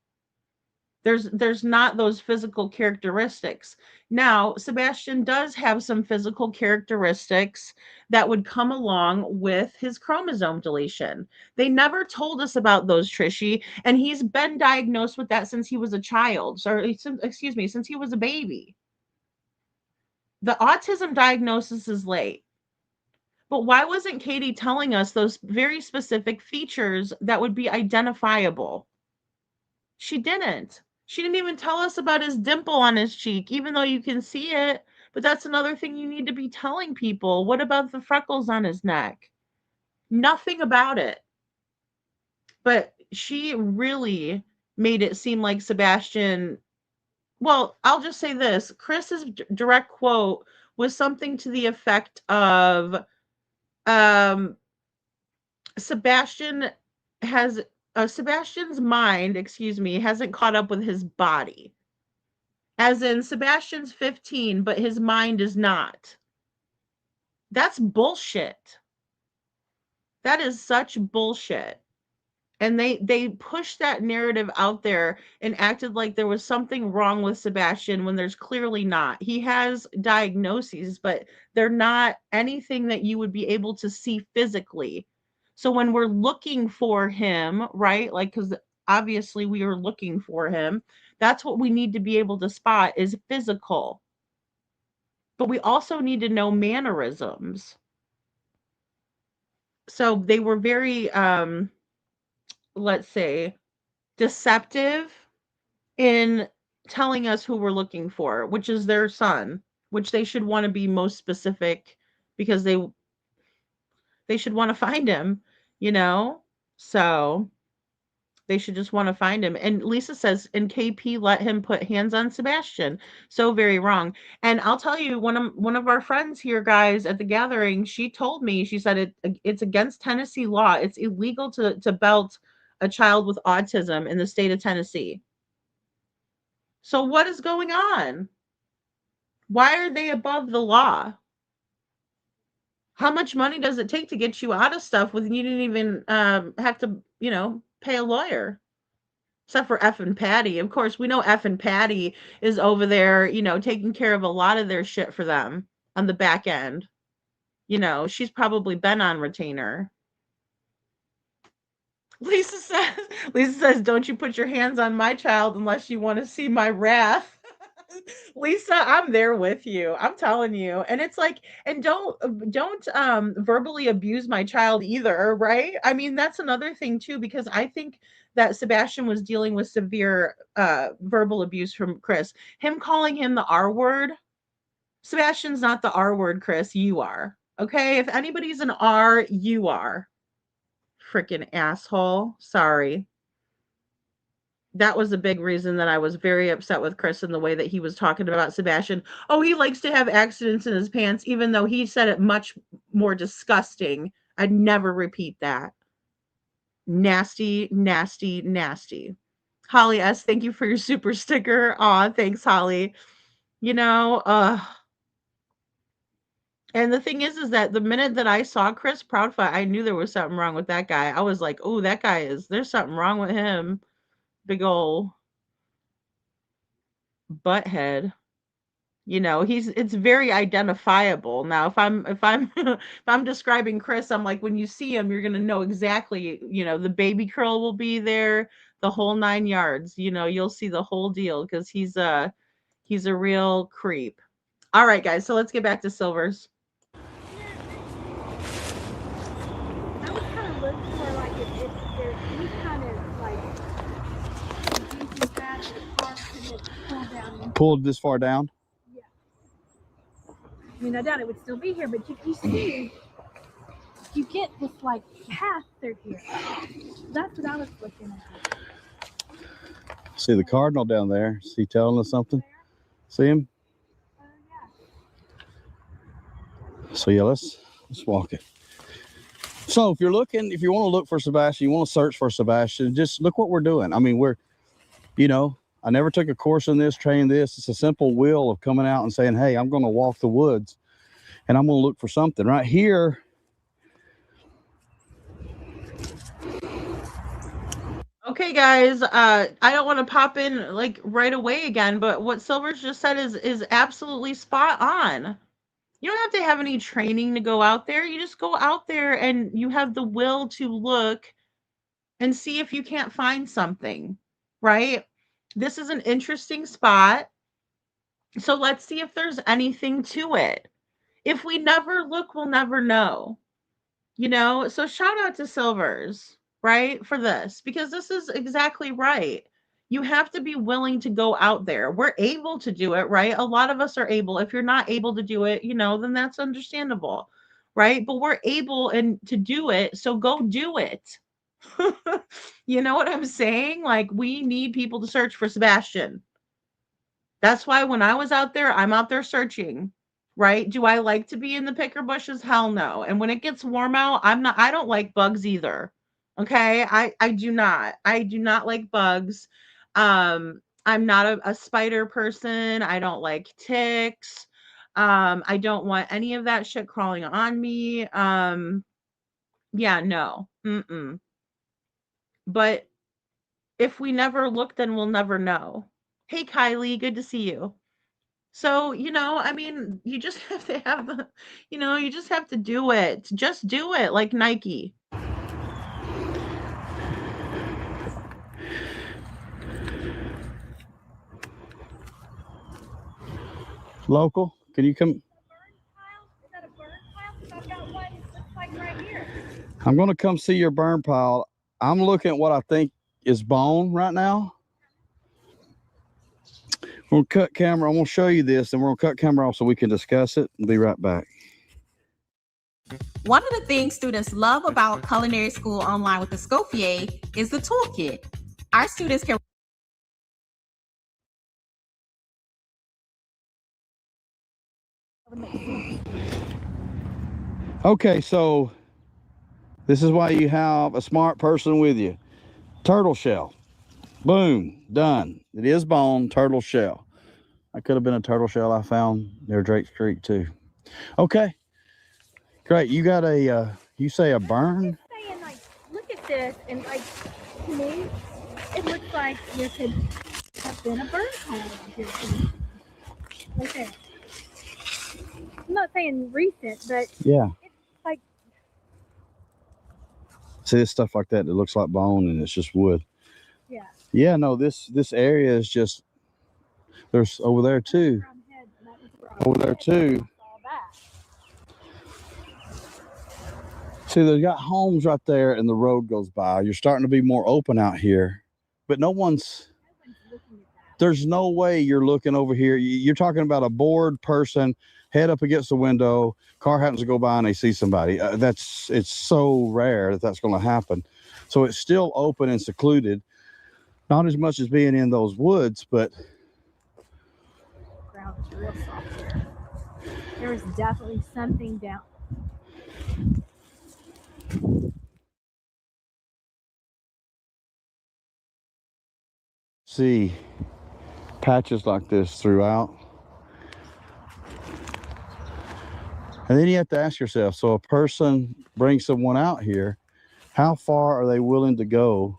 There's not those physical characteristics. Now, Sebastian does have some physical characteristics that would come along with his chromosome deletion. They never told us about those, Trishy, and he's been diagnosed with that since he was a child. Since he was a baby. The autism diagnosis is late. But why wasn't Katie telling us those very specific features that would be identifiable? She didn't. She didn't even tell us about his dimple on his cheek, even though you can see it. But that's another thing you need to be telling people. What about the freckles on his neck? Nothing about it. But she really made it seem like Sebastian... Well, I'll just say this. Chris's direct quote was something to the effect of, Sebastian's mind, hasn't caught up with his body. As in, Sebastian's 15, but his mind is not. That's bullshit. That is such bullshit. And they pushed that narrative out there and acted like there was something wrong with Sebastian when there's clearly not. He has diagnoses, but they're not anything that you would be able to see physically. So when we're looking for him, right? Like, because obviously we are looking for him. That's what we need to be able to spot, is physical. But we also need to know mannerisms. So they were very... let's say, deceptive in telling us who we're looking for, which is their son, which they should want to be most specific, because they should want to find him, So they should just want to find him. And Lisa says, and KP let him put hands on Sebastian. So very wrong. And I'll tell you, one of our friends here, guys, at the gathering, she told me, she said it's against Tennessee law. It's illegal to belt a child with autism in the state of Tennessee. So what is going on? Why are they above the law? How much money does it take to get you out of stuff when you didn't even have to, pay a lawyer? Except for F and Patty. Of course, we know F and Patty is over there, taking care of a lot of their shit for them on the back end. She's probably been on retainer. Lisa says, don't you put your hands on my child unless you want to see my wrath. Lisa, I'm there with you. I'm telling you. And it's like, and don't verbally abuse my child either, right? I mean, that's another thing too, because I think that Sebastian was dealing with severe verbal abuse from Chris. Him calling him the R word Sebastian's not the R word, Chris. You are. Okay? If anybody's an R, you are. Freaking asshole. Sorry. That was a big reason that I was very upset with Chris in the way that he was talking about Sebastian. Oh, he likes to have accidents in his pants, even though he said it much more disgusting. I'd never repeat that. Nasty, nasty, nasty. Holly S., thank you for your super sticker. Aw, thanks, Holly. You know, and the thing is that the minute that I saw Chris Proudfoot, I knew there was something wrong with that guy. I was like, oh, that guy there's something wrong with him. Big ol' butthead. You know, it's very identifiable. Now, if I'm if I'm describing Chris, I'm like, when you see him, you're gonna know exactly, you know, the baby curl will be there, the whole 9 yards. You know, you'll see the whole deal because he's a real creep. All right, guys, so let's get back to Silvers. I would kind of look for like if there's any kind of like decent path that the car could have pulled down. Pulled this far down? Yeah. I mean, I doubt it would still be here, but you see, you get this like path through here. That's what I was looking at. See the cardinal down there? Is he telling us something? See him? So yeah, let's walk it. So if you want to look for Sebastian, you want to search for Sebastian, just look what we're doing. I mean, I never took a course in this, trained this. It's a simple will of coming out and saying, hey, I'm going to walk the woods and I'm going to look for something right here. Okay, guys, I don't want to pop in like right away again, but what Silvers just said is absolutely spot on. You don't have to have any training to go out there. You just go out there and you have the will to look and see if you can't find something, right? This is an interesting spot. So let's see if there's anything to it. If we never look, we'll never know. You know, so shout out to Silvers, right, for this, because this is exactly right. You have to be willing to go out there. We're able to do it, right? A lot of us are able. If you're not able to do it, you know, then that's understandable, right? But we're able to do it, so go do it. You know what I'm saying? Like, we need people to search for Sebastian. That's why when I was out there, I'm out there searching. Right? Do I like to be in the picker bushes? Hell no. And when it gets warm out, I don't like bugs either. Okay? I do not. I do not like bugs. I'm not a spider person. I don't like ticks. I don't want any of that shit crawling on me. Yeah, no. Mm-mm. But if we never look, then we'll never know. Hey, Kylie, good to see you. So, you know, I mean, you just have to have you just have to do it. Just do it like Nike. Local, can you come? Is that a burn pile? Because I've got one, it looks like right here. I'm going to come see your burn pile. I'm looking at what I think is bone right now. We'll cut camera. I'm going to show you this, and we're going to cut camera off so we can discuss it and be right back. One of the things students love about culinary school online with Escoffier is the toolkit. Our students can Okay, so this is why you have a smart person with you. Turtle shell. Boom, done. It is bone, turtle shell. That could have been a turtle shell I found near Drake's Creek too. Okay, great. You got you say a burn? Saying, like, look at this, and like, to me, it looks like there could have been a burn pile here. Right there. I'm not saying recent, but Yeah. it's like, See, this stuff like that looks like bone and it's just wood. yeah. Yeah, no, this area is just, there's over there too. Over there too. See, they've got homes right there and the road goes by. You're starting to be more open out here, but no one's There's no way you're looking over here. You're talking about a bored person, head up against the window, car happens to go by and they see somebody. It's so rare that that's going to happen. So it's still open and secluded, not as much as being in those woods, but Ground is real soft here. There was definitely something down. see patches like this throughout. And then you have to ask yourself, so a person brings someone out here, how far are they willing to go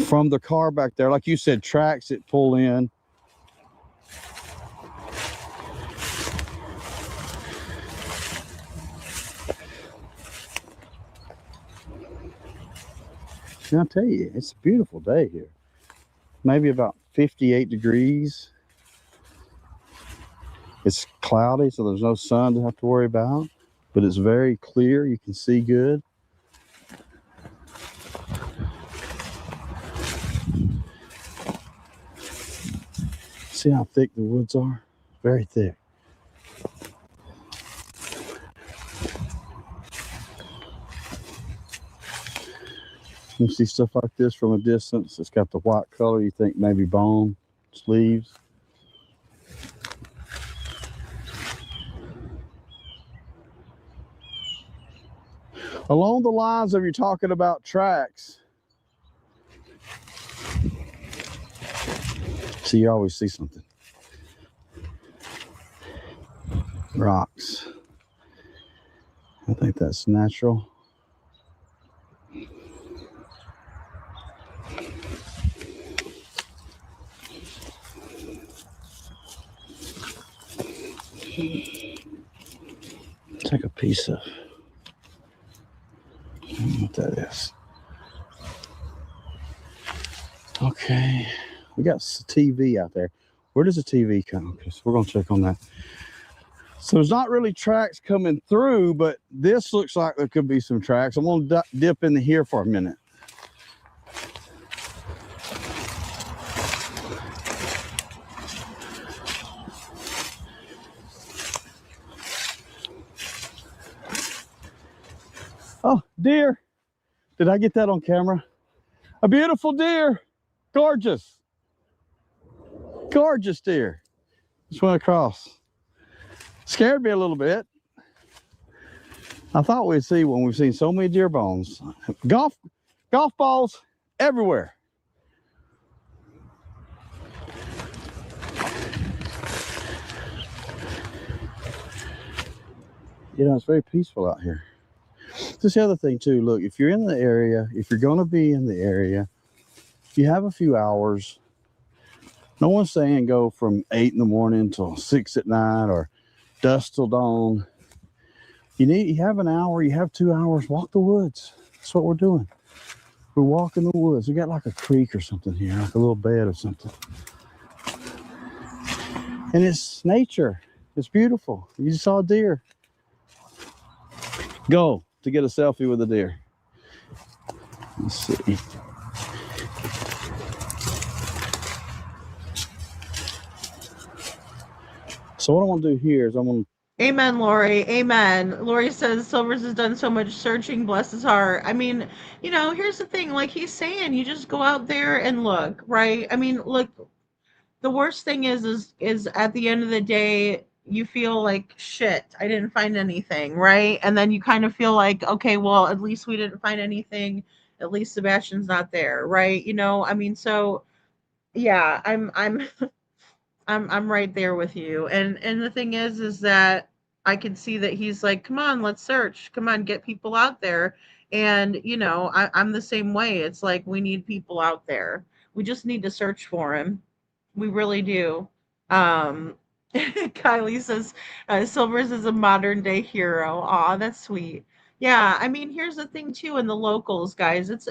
from the car back there? Like you said, tracks that pull in. And I'll tell you, it's a beautiful day here. Maybe about 58 degrees. It's cloudy, so there's no sun to have to worry about, but it's very clear. You can see good. See how thick the woods are? Very thick. You see stuff like this from a distance. It's got the white color. You think maybe bone, leaves. Along the lines of you're talking about tracks. See, you always see something. Rocks. I think that's natural. Take a piece of, I don't know what that is. Okay, we got TV out there. Where does the TV come? Okay, so we're gonna check on that. So there's not really tracks coming through, but this looks like there could be some tracks. I'm gonna dip into here for a minute. Oh, deer. Did I get that on camera? A beautiful deer. Gorgeous. Gorgeous deer. Just went across. Scared me a little bit. I thought we'd see one. We've seen so many deer bones. Golf balls everywhere. You know, it's very peaceful out here. This is the other thing too. Look, if you're in the area, if you're going to be in the area, you have a few hours. No one's saying go from 8 in the morning till 6 at night or dusk till dawn. You have an hour, you have 2 hours, walk the woods. That's what we're doing. We're walking the woods. We got like a creek or something here, like a little bed or something. And it's nature. It's beautiful. You just saw a deer. Go to get a selfie with a deer. Let's see. So what I want to do here is I'm going to... Amen, Lori. Amen. Lori says Silvers has done so much searching, bless his heart. I mean, you know, here's the thing, like he's saying, you just go out there and look, right? I mean, look, the worst thing is at the end of the day, you feel like shit, I didn't find anything, right? And then you kind of feel like, okay, well, at least we didn't find anything. At least Sebastian's not there, right? You know, I mean, so yeah, I'm I'm right there with you. And the thing is that I can see that he's like, come on, let's search. Come on, get people out there. And you know, I'm the same way. It's like we need people out there. We just need to search for him. We really do. Kylie says Silvers is a modern day hero. Aw, that's sweet. Yeah, I mean, here's the thing too, in the locals, guys. It's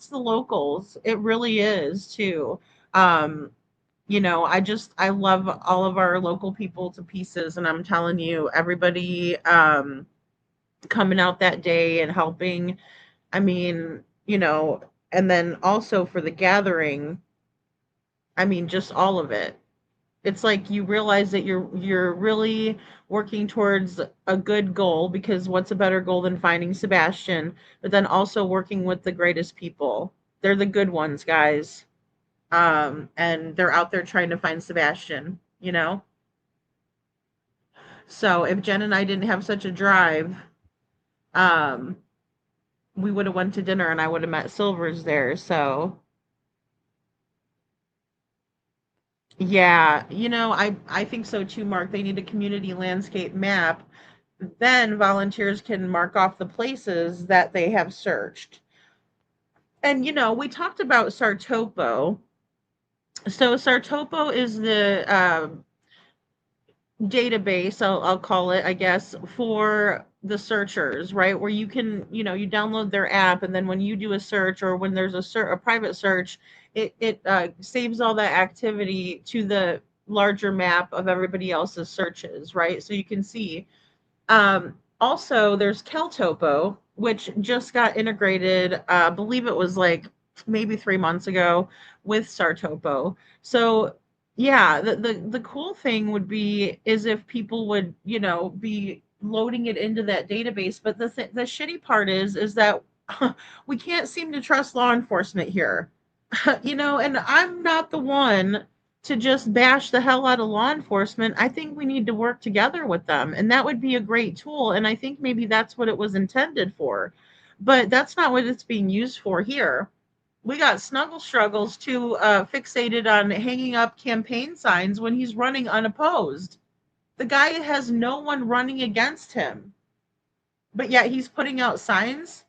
the locals. It really is too. Um, you know, I love all of our local people to pieces, and I'm telling you, everybody coming out that day and helping. I mean, you know, and then also for the gathering, I mean, just all of it. It's like you realize that you're really working towards a good goal, because what's a better goal than finding Sebastian, but then also working with the greatest people. They're the good ones, guys. And they're out there trying to find Sebastian, you know? So if Jen and I didn't have such a drive, um, we would have went to dinner and I would have met Silvers there. So yeah, I think so too, Mark. They need a community landscape map. Then volunteers can mark off the places that they have searched. And we talked about Sartopo. So Sartopo is the database, I'll call it, I guess, for the searchers, right? Where you can, you download their app, and then when you do a search, or when there's a private search, it saves all that activity to the larger map of everybody else's searches, right? So you can see. Also, there's Keltopo, which just got integrated. I believe it was like maybe 3 months ago with Sartopo. So yeah, the cool thing would be is if people would be loading it into that database. But the shitty part is that we can't seem to trust law enforcement here. And I'm not the one to just bash the hell out of law enforcement. I think we need to work together with them, and that would be a great tool. And I think maybe that's what it was intended for, but that's not what it's being used for here. We got Snuggle Struggles too fixated on hanging up campaign signs when he's running unopposed. The guy has no one running against him, but yet he's putting out signs.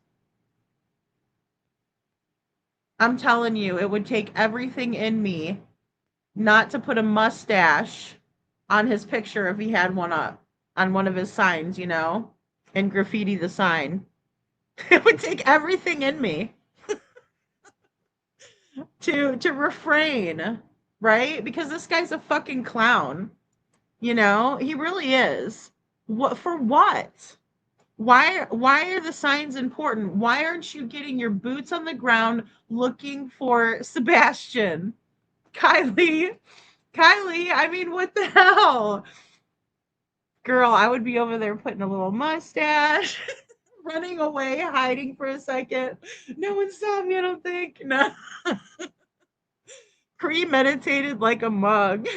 I'm telling you, it would take everything in me not to put a mustache on his picture if he had one up on one of his signs, and graffiti the sign. It would take everything in me to refrain, right? Because this guy's a fucking clown. He really is. What for what? Why are the signs important? Why aren't you getting your boots on the ground looking for Sebastian? Kylie, I mean, what the hell? Girl, I would be over there putting a little mustache, running away, hiding for a second. No one saw me, I don't think. No. Premeditated like a mug.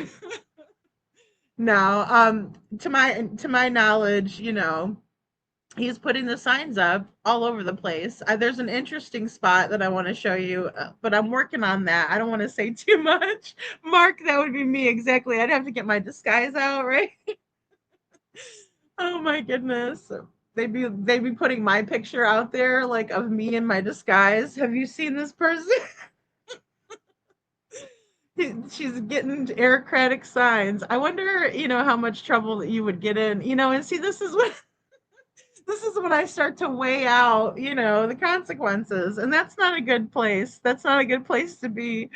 No, to my knowledge, he's putting the signs up all over the place. There's an interesting spot that I want to show you, but I'm working on that. I don't want to say too much. Mark, that would be me exactly. I'd have to get my disguise out, right? Oh my goodness. They'd be putting my picture out there, like, of me in my disguise. Have you seen this person? She's getting bureaucratic signs. I wonder, how much trouble that you would get in, and see, this is when I start to weigh out, the consequences. And that's not a good place. That's not a good place to be.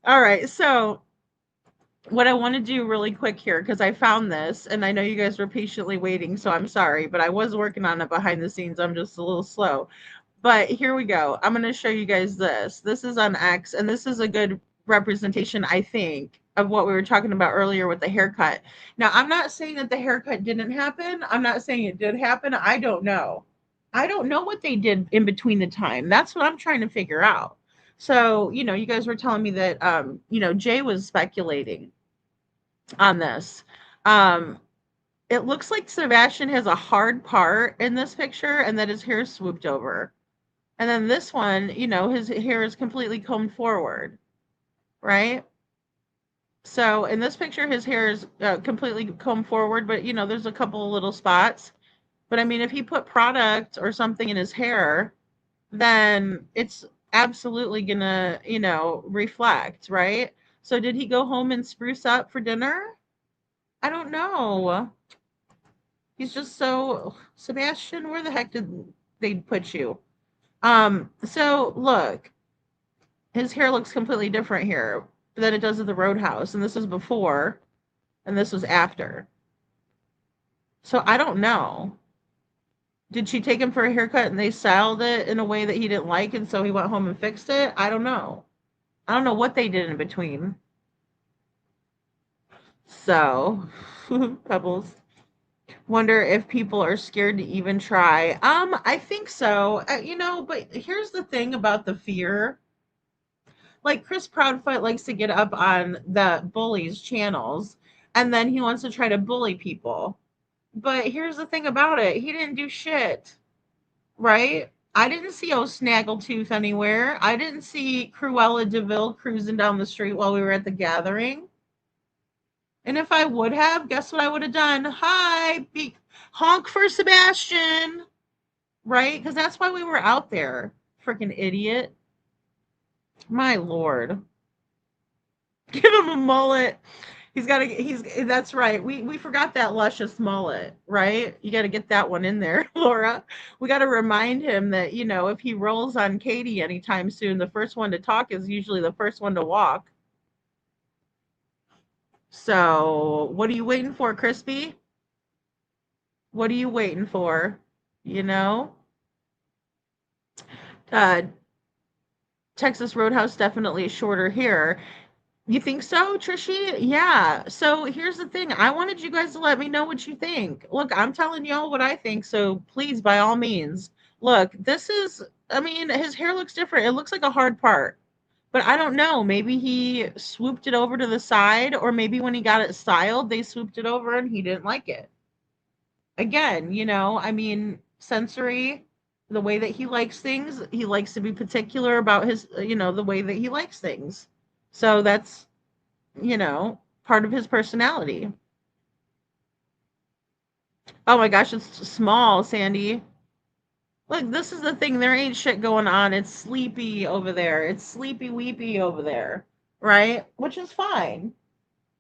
All right. So what I want to do really quick here, because I found this and I know you guys were patiently waiting, so I'm sorry, but I was working on it behind the scenes. I'm just a little slow. But here we go. I'm going to show you guys this. This is on X, and this is a good representation, I think, of what we were talking about earlier with the haircut. Now, I'm not saying that the haircut didn't happen. I'm not saying it did happen. I don't know. I don't know what they did in between the time. That's what I'm trying to figure out. So, you guys were telling me that, Jay was speculating on this. It looks like Sebastian has a hard part in this picture and that his hair is swooped over. And then this one, his hair is completely combed forward, right? So in this picture, his hair is completely combed forward, but, there's a couple of little spots. But I mean, if he put product or something in his hair, then it's absolutely gonna, reflect, right? So did he go home and spruce up for dinner? I don't know. He's just so Sebastian, where the heck did they put you? So look, his hair looks completely different here than it does at the Roadhouse, and this is before, and this was after. So I don't know. Did she take him for a haircut and they styled it in a way that he didn't like, and so he went home and fixed it? I don't know. I don't know what they did in between. So, Pebbles. Wonder if people are scared to even try. I think so. But here's the thing about the fear. Like Chris Proudfoot likes to get up on the bullies' channels, and then he wants to try to bully people. But here's the thing about it. He didn't do shit, right? I didn't see old Snaggletooth anywhere. I didn't see Cruella DeVille cruising down the street while we were at the gathering. And if I would have, guess what I would have done? Hi, honk for Sebastian, right? Because that's why we were out there. Freaking idiot. My lord. Give him a mullet. That's right. We forgot that luscious mullet, right? You got to get that one in there, Laura. We got to remind him that, if he rolls on Katie anytime soon, the first one to talk is usually the first one to walk. So, what are you waiting for, Crispy? What are you waiting for? Uh, Texas Roadhouse definitely shorter here. You think so, Trishy? Yeah. So here's the thing. I wanted you guys to let me know what you think. Look, I'm telling y'all what I think. So please, by all means, look, his hair looks different. It looks like a hard part. But I don't know. Maybe he swooped it over to the side, or maybe when he got it styled, they swooped it over and he didn't like it. Again, sensory, the way that he likes things, he likes to be particular about the way that he likes things. So that's, part of his personality. Oh my gosh, it's small, Sandy. Look, this is the thing. There ain't shit going on. It's sleepy over there. It's sleepy weepy over there, right? Which is fine.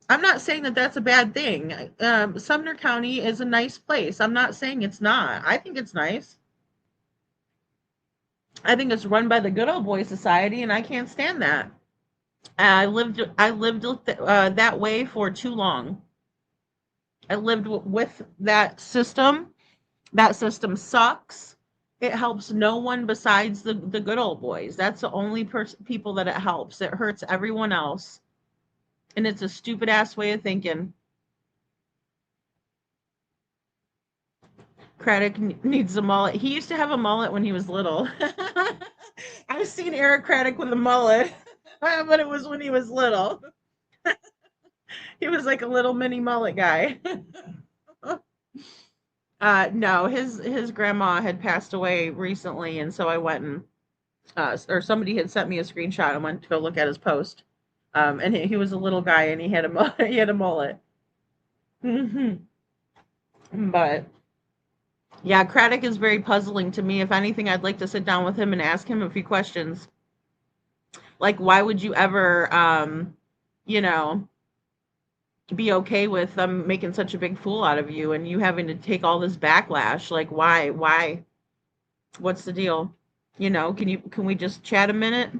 I'm not saying that that's a bad thing. Sumner County is a nice place. I'm not saying it's not. I think it's nice. I think it's run by the Good Old Boy Society, and I can't stand that. I lived that way for too long. I lived with that system. That system sucks. It helps no one besides the good old boys. That's the only people that it helps. It hurts everyone else. And it's a stupid ass way of thinking. Craddock needs a mullet. He used to have a mullet when he was little. I've seen Eric Craddock with a mullet, but it was when he was little. He was like a little mini mullet guy. No, his grandma had passed away recently, and so I went and or somebody had sent me a screenshot and went to go look at his post. And he was a little guy and he had a mullet. But yeah, Craddock is very puzzling to me. If anything, I'd like to sit down with him and ask him a few questions. Like, why would you ever, be okay with them making such a big fool out of you and you having to take all this backlash? Like, why? What's the deal? Can we just chat a minute?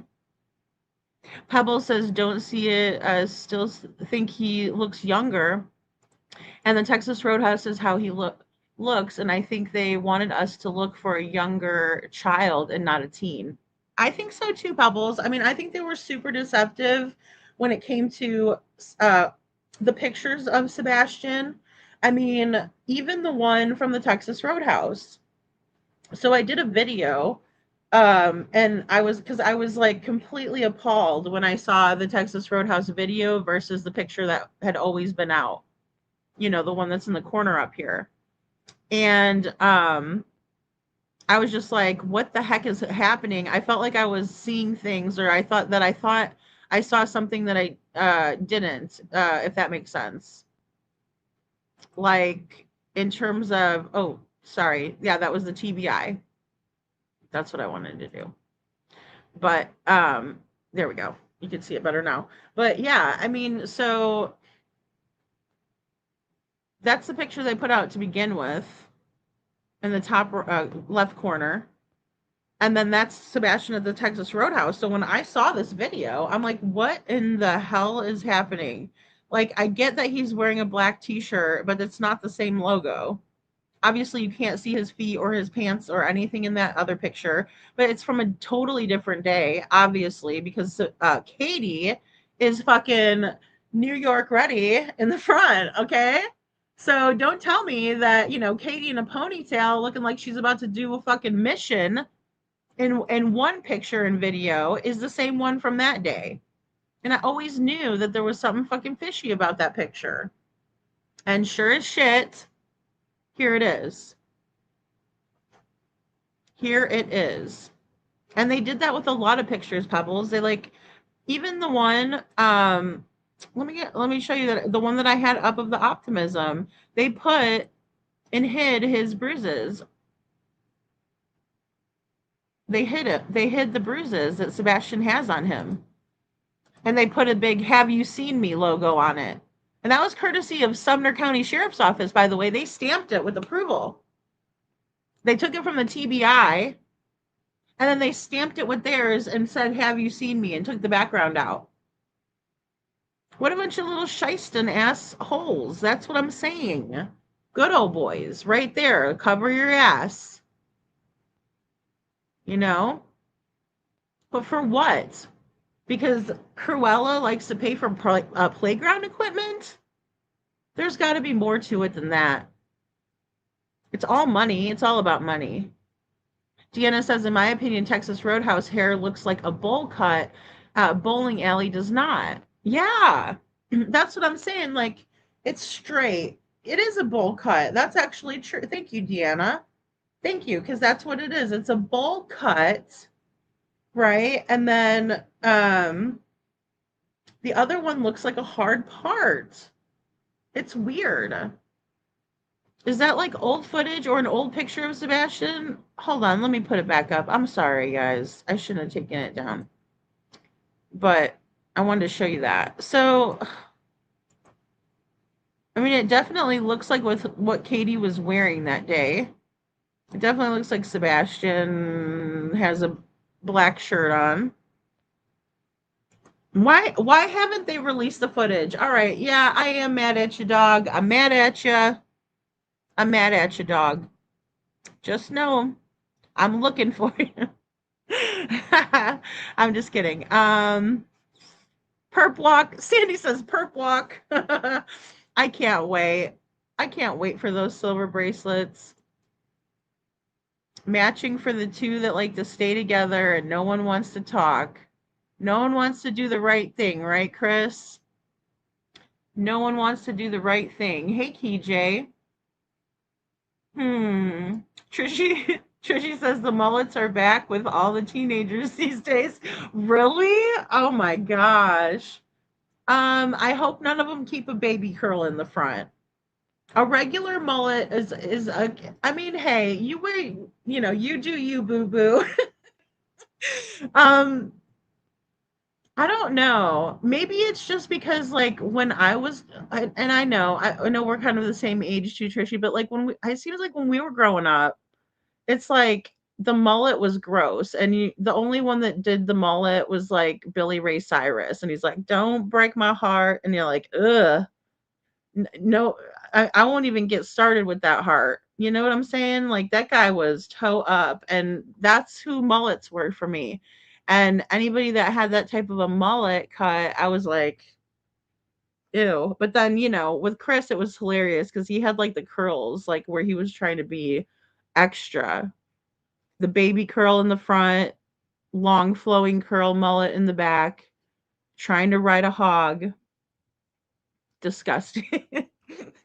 Pebble says, don't see it, still think he looks younger. And the Texas Roadhouse is how he looks. And I think they wanted us to look for a younger child and not a teen. I think so too, Pebbles. I think they were super deceptive when it came to the pictures of Sebastian. Even the one from the Texas Roadhouse. So I did a video, and I was like completely appalled when I saw the Texas Roadhouse video versus the picture that had always been out. The one that's in the corner up here. And I was just like, what the heck is happening? I felt like I was seeing things, or I thought I saw something that I didn't, if that makes sense. Like, in terms of, oh, sorry. Yeah, that was the TBI. That's what I wanted to do. But there we go. You can see it better now. But yeah, so that's the picture they put out to begin with in the top left corner. And then that's Sebastian at the Texas Roadhouse. So when I saw this video, I'm like, what in the hell is happening? Like, I get that he's wearing a black t-shirt, but it's not the same logo. Obviously, you can't see his feet or his pants or anything in that other picture, but it's from a totally different day, obviously, because Katie is fucking New York ready in the front, okay? So don't tell me that, Katie in a ponytail looking like she's about to do a fucking mission in one picture and video is the same one from that day. And I always knew that there was something fucking fishy about that picture. And sure as shit, here it is. Here it is. And they did that with a lot of pictures, Pebbles. They even the one let me show you the one that I had up of the optimism. They put and hid his bruises. They hid it. They hid the bruises that Sebastian has on him. And they put a big "Have you seen me" logo on it. And that was courtesy of Sumner County Sheriff's Office, by the way. They stamped it with approval. They took it from the TBI and then they stamped it with theirs and said, "Have you seen me?" and took the background out. What a bunch of little shyston ass holes. That's what I'm saying. Good old boys, right there. Cover your ass. But for what? Because Cruella likes to pay for playground equipment? There's got to be more to it than that. It's all money. It's all about money. Deanna says, in my opinion, Texas Roadhouse hair looks like a bowl cut. Bowling alley does not. Yeah, that's what I'm saying. It's straight. It is a bowl cut. That's actually true. Thank you, Deanna. Thank you, because that's what it is. It's a bowl cut, right? And then the other one looks like a hard part. It's weird. Is that old footage or an old picture of Sebastian? Hold on, let me put it back up. I'm sorry, guys. I shouldn't have taken it down. But I wanted to show you that. So, I mean, it definitely looks like with what Katie was wearing that day. It definitely looks like Sebastian has a black shirt on. Why haven't they released the footage? All right, yeah, I am mad at you, dog. I'm mad at you. I'm mad at you, dog. Just know I'm looking for you. I'm just kidding. Perp walk. Sandy says perp walk. I can't wait. I can't wait for those silver bracelets. Matching for the two that like to stay together and no one wants to talk. No one wants to do the right thing, right, Chris? No one wants to do the right thing. Hey, KJ. Trishy says the mullets are back with all the teenagers these days. Really? Oh my gosh. I hope none of them keep a baby curl in the front. A regular mullet is a. I mean, hey, you wear, you do you, boo boo. I don't know. Maybe it's just because when I was, and I know we're kind of the same age too, Trishy, but it seems like when we were growing up, it's like the mullet was gross, and the only one that did the mullet was like Billy Ray Cyrus, and he's like, "Don't break my heart," and you're like, "Ugh, no, I won't even get started with that heart." You know what I'm saying? Like that guy was toe up, and that's who mullets were for me. And anybody that had that type of a mullet cut, I was like, ew. But then, with Chris, it was hilarious because he had like the curls, like where he was trying to be extra. The baby curl in the front, long flowing curl mullet in the back, trying to ride a hog. Disgusting.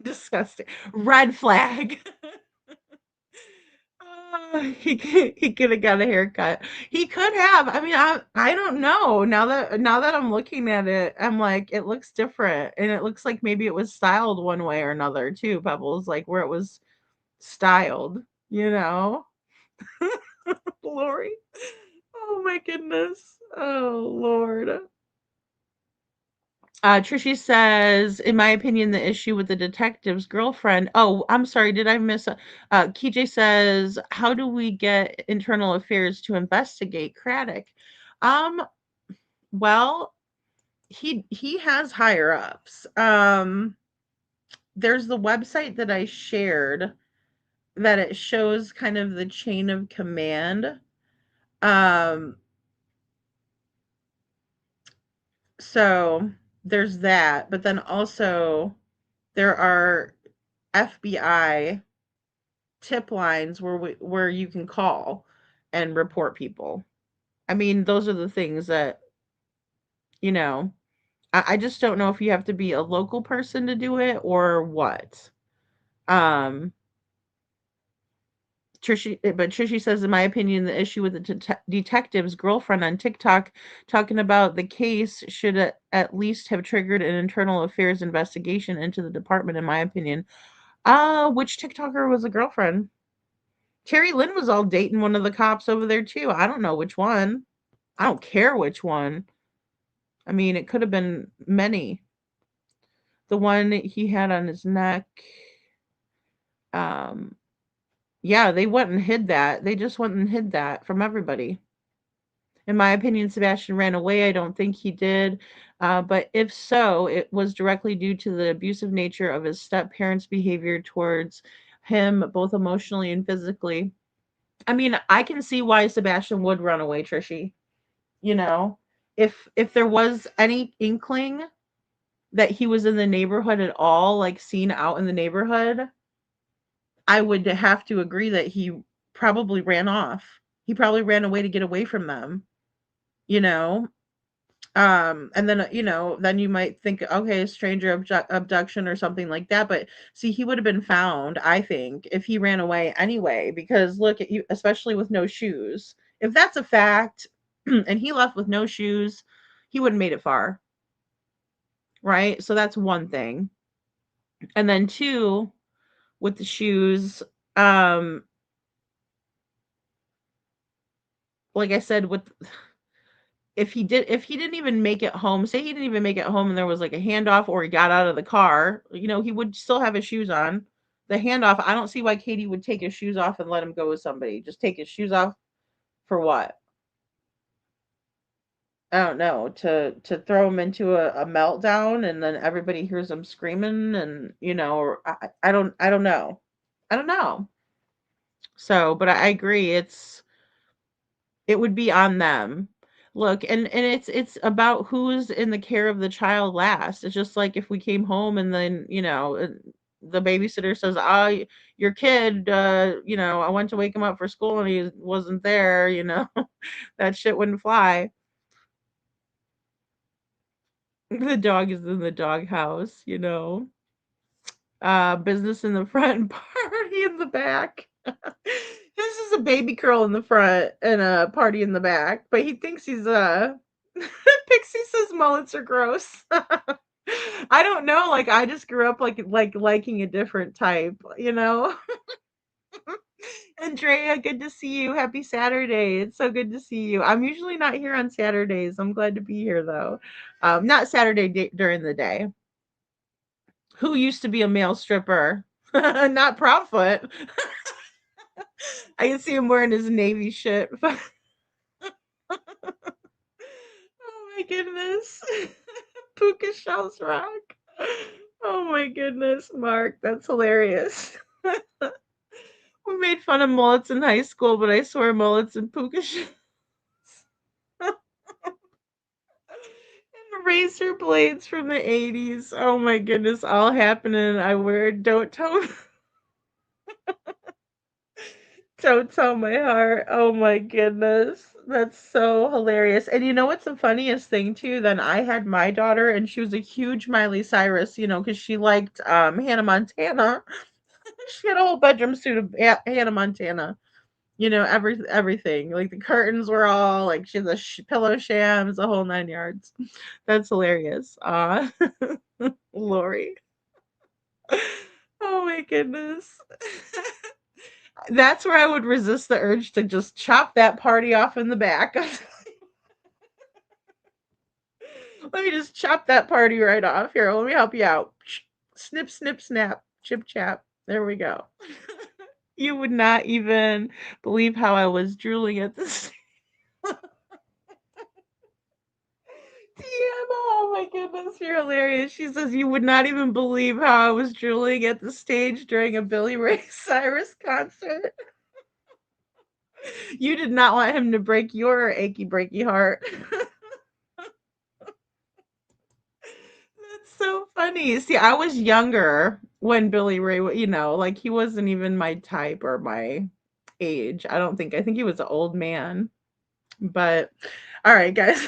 Disgusting. Red flag. He could have got a haircut. He could have. I mean, I don't know. Now that I'm looking at it, I'm like, it looks different, and it looks like maybe it was styled one way or another too. Pebbles, like where it was styled. Lori. Oh my goodness. Oh Lord. Trishy says, in my opinion, the issue with the detective's girlfriend. Oh, I'm sorry. Did I miss? KJ says, how do we get internal affairs to investigate Craddock? Well, he has higher ups. There's the website that I shared that it shows kind of the chain of command. So there's that, but then also there are FBI tip lines where you can call and report people. I mean, those are the things that, you know, I just don't know if you have to be a local person to do it or what. Um, Trishy says, in my opinion, the issue with the detective's girlfriend on TikTok talking about the case should at least have triggered an internal affairs investigation into the department, in my opinion. Which TikToker was a girlfriend? Terry Lynn was all dating one of the cops over there too. I don't know which one. I don't care which one. I mean, it could have been many. The one he had on his neck. Um, yeah, they went and hid that. They just went and hid that from everybody. In my opinion, Sebastian ran away. I don't think he did. But if so, it was directly due to the abusive nature of his step parents' behavior towards him, both emotionally and physically. I mean, I can see why Sebastian would run away, Trishy. You know, if there was any inkling that he was in the neighborhood at all, like seen out in the neighborhood, I would have to agree that he probably ran off. He probably ran away to get away from them, you know? And then, then you might think, okay, stranger abduction or something like that. But see, he would have been found, I think, if he ran away anyway, because look at you, especially with no shoes. If that's a fact and he left with no shoes, he wouldn't made it far. Right? So that's one thing. And then two, with the shoes, um, like I said, with if he didn't even make it home, say he didn't even make it home and there was like a handoff or he got out of the car, he would still have his shoes on. The handoff, I don't see why Katie would take his shoes off and let him go with somebody. Just take his shoes off for what? I don't know, to throw him into a meltdown and then everybody hears him screaming and or I don't know. I don't know. So, but I agree, it would be on them. Look, and it's about who's in the care of the child last. It's just like if we came home and then, the babysitter says, your kid, I went to wake him up for school and he wasn't there, that shit wouldn't fly. The dog is in the doghouse, business in the front, party in the back. This is a baby curl in the front and a party in the back, but he thinks he's Pixie says mullets are gross. I don't know, like I just grew up like liking a different type, Andrea, good to see you. Happy Saturday. It's so good to see you. I'm usually not here on Saturdays. I'm glad to be here though. Not Saturday during the day. Who used to be a male stripper? Not Proudfoot. I can see him wearing his Navy shit. Oh my goodness. Puka shells rock. Oh my goodness, Mark. That's hilarious. We made fun of mullets in high school, but I swear mullets and puka shells. And razor blades from the 80s. Oh my goodness, all happening. I wear don't tell don't tell my heart. Oh my goodness. That's so hilarious. And you know what's the funniest thing too? Then I had my daughter and she was a huge Miley Cyrus, because she liked Hannah Montana. She had a whole bedroom suit of Hannah Montana. Everything. Like the curtains were all like she has a pillow shams, the whole 9 yards. That's hilarious. Lori. Oh my goodness. That's where I would resist the urge to just chop that party off in the back. Let me just chop that party right off. Here, let me help you out. Snip, snip, snap. Chip, chap. There we go. You would not even believe how I was drooling at this. Oh my goodness, you're hilarious. She says you would not even believe how I was drooling at the stage during a Billy Ray Cyrus concert. You did not want him to break your achy breaky heart. So funny. See, I was younger when Billy Ray, like he wasn't even my type or my age. I don't think. I think he was an old man. But all right, guys.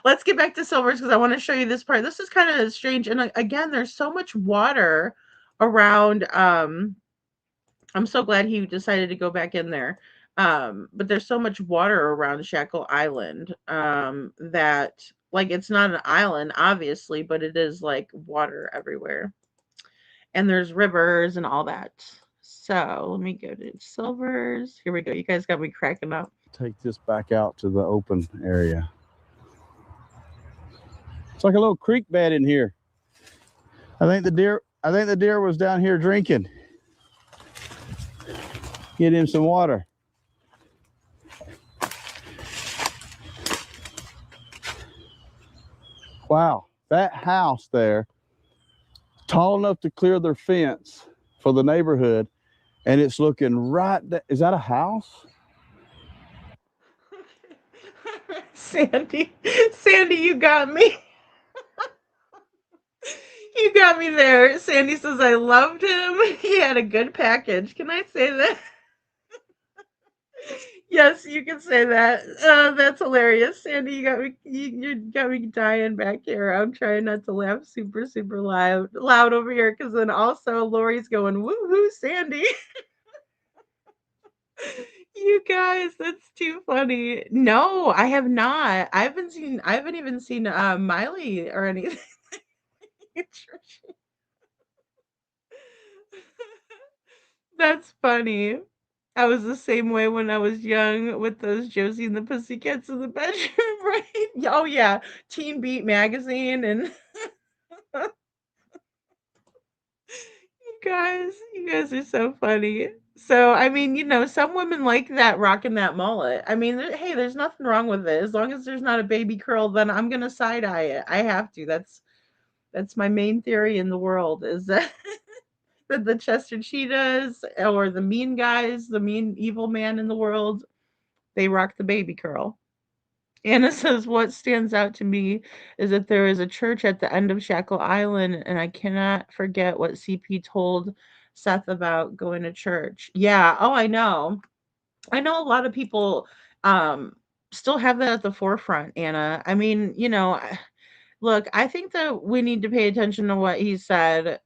Let's get back to silvers because I want to show you this part. This is kind of strange. And again, there's so much water around. I'm so glad he decided to go back in there. But there's so much water around Shackle Island that like it's not an island, obviously, but it is like water everywhere. And there's rivers and all that. So let me go to silvers. Here we go. You guys got me cracking up. Take this back out to the open area. It's like a little creek bed in here. I think the deer was down here drinking. Get him some water. Wow, that house there, tall enough to clear their fence for the neighborhood, and it's looking right. Is that a house? Sandy, you got me. You got me there. Sandy says, I loved him. He had a good package. Can I say that? Yes, you can say that. That's hilarious. Sandy, you got me dying back here. I'm trying not to laugh super, super loud over here because then also Lori's going, woohoo, Sandy. You guys, that's too funny. No, I have not. I haven't even seen Miley or anything. That's funny. I was the same way when I was young with those Josie and the Pussycats in the bedroom, right? Oh yeah, Teen Beat magazine and you guys are so funny. So, I mean, some women like that rocking that mullet. I mean, hey, there's nothing wrong with it. As long as there's not a baby curl, then I'm gonna side eye it. I have to. That's my main theory in the world is that that the Chester Cheetahs or the mean guys, the mean evil man in the world, they rock the baby curl. Anna says, what stands out to me is that there is a church at the end of Shackle Island, and I cannot forget what CP told Seth about going to church. Yeah, oh, I know. I know a lot of people still have that at the forefront, Anna. I mean, look, I think that we need to pay attention to what he said.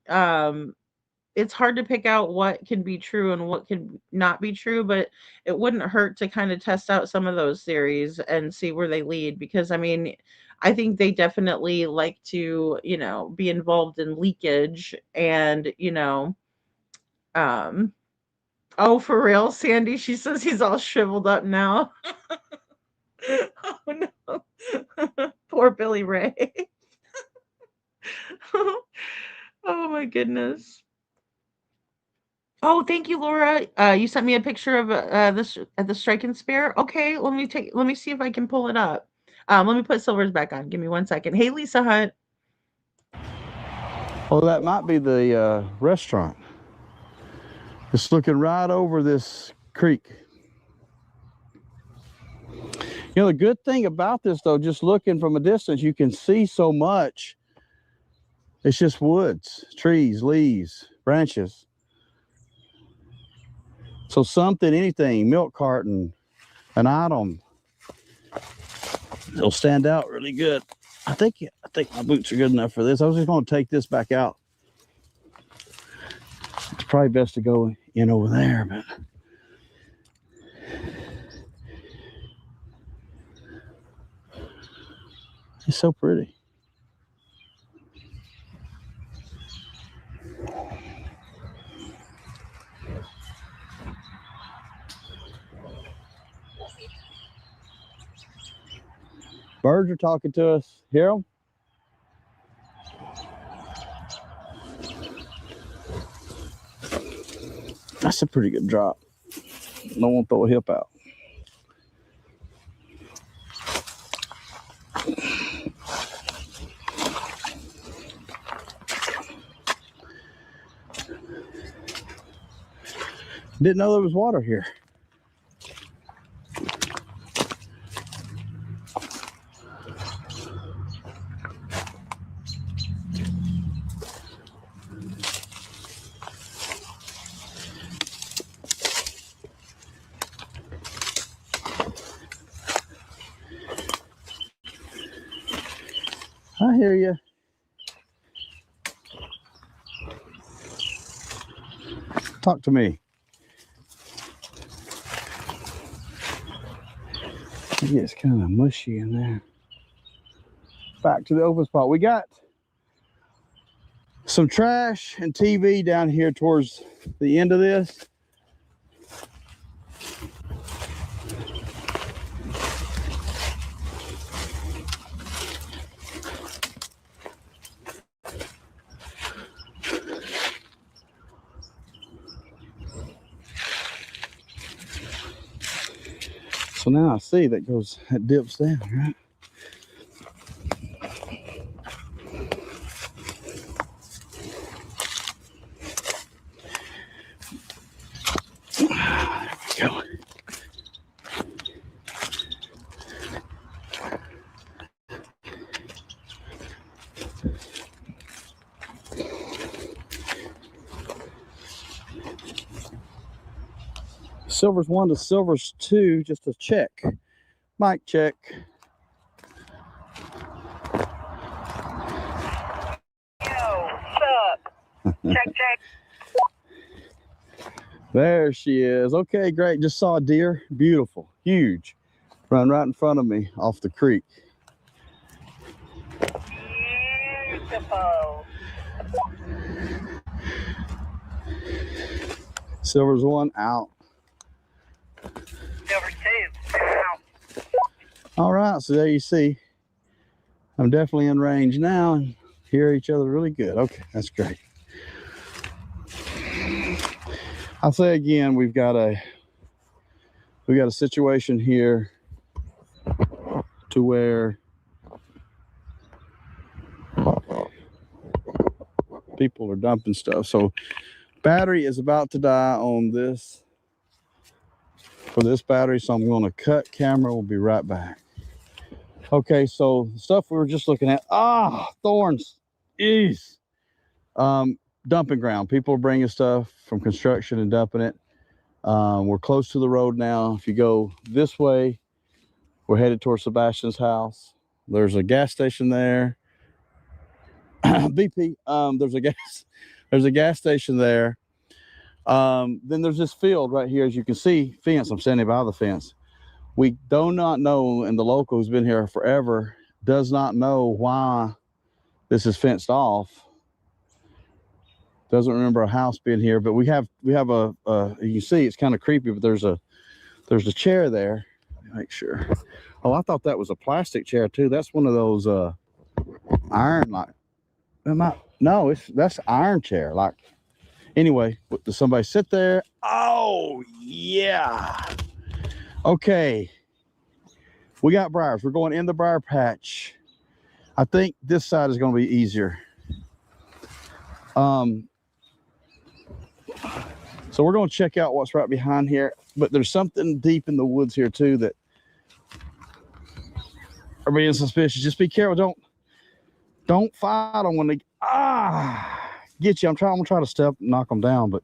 It's hard to pick out what can be true and what can not be true, but it wouldn't hurt to kind of test out some of those theories and see where they lead because I mean, I think they definitely like to, be involved in leakage and, oh, for real, Sandy, she says he's all shriveled up now. Oh no. Poor Billy Ray. Oh my goodness. Oh, thank you, Laura. You sent me a picture of this at the Strike and Spare. Okay, let me see if I can pull it up. Let me put silvers back on. Give me 1 second. Hey, Lisa Hunt. Oh, that might be the restaurant. It's looking right over this creek. The good thing about this, though, just looking from a distance, you can see so much. It's just woods, trees, leaves, branches. So something, anything, milk carton, an item, it'll stand out really good. I think my boots are good enough for this. I was just going to take this back out. It's probably best to go in over there, but it's so pretty. Birds are talking to us. Hear them? That's a pretty good drop. Don't want to throw a hip out. Didn't know there was water here. hear you. Talk to me. It gets kind of mushy in there. Back to the open spot. We got some trash and TV down here towards the end of this. So now I see that dips down, right? There we go. Silver's 1 to Silver's 2, just a check. Mic check. Check. There she is. Okay, great. Just saw a deer. Beautiful. Huge. Run right in front of me off the creek. Beautiful. Silver's 1 out. Silver 2 out. All right, so there you see. I'm definitely in range now and hear each other really good. Okay, that's great. I'll say again, we've got a situation here to where people are dumping stuff. So battery is about to die on this for this battery, so I'm going to cut camera. We'll be right back. Okay, so the stuff we were just looking at, thorns, jeez. Dumping ground. People are bringing stuff from construction and dumping it. We're close to the road now. If you go this way, we're headed towards Sebastian's house. There's a gas station there. BP. There's a gas station there. Then there's this field right here, as you can see, fence. I'm standing by the fence. We do not know, and the local who's been here forever does not know why this is fenced off. Doesn't remember a house being here, but we have a you can see it's kind of creepy, but there's a chair there. Let me make sure. Oh, I thought that was a plastic chair too. That's one of those iron, like, no, that's iron chair. Like, anyway, does somebody sit there? Oh yeah. Okay, we got briars. We're going in the briar patch. I think this side is going to be easier. So we're going to check out what's right behind here, but there's something deep in the woods here too that are being suspicious. Just be careful. Don't fight them when they get you. I'm gonna try to knock them down, but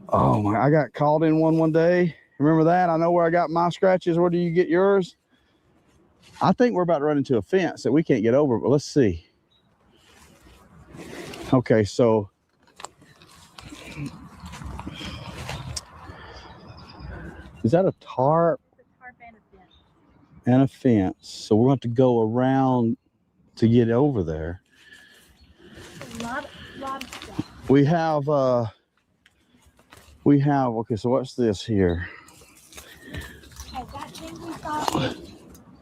oh my, I got called in one day. Remember that? I know where I got my scratches. Where do you get yours? I think we're about to run into a fence that we can't get over, but let's see. Okay, so is that a tarp? And a fence. So we're going to have to go around to get over there. A lot of stuff. We have, okay, so what's this here? Oh, that thing we thought was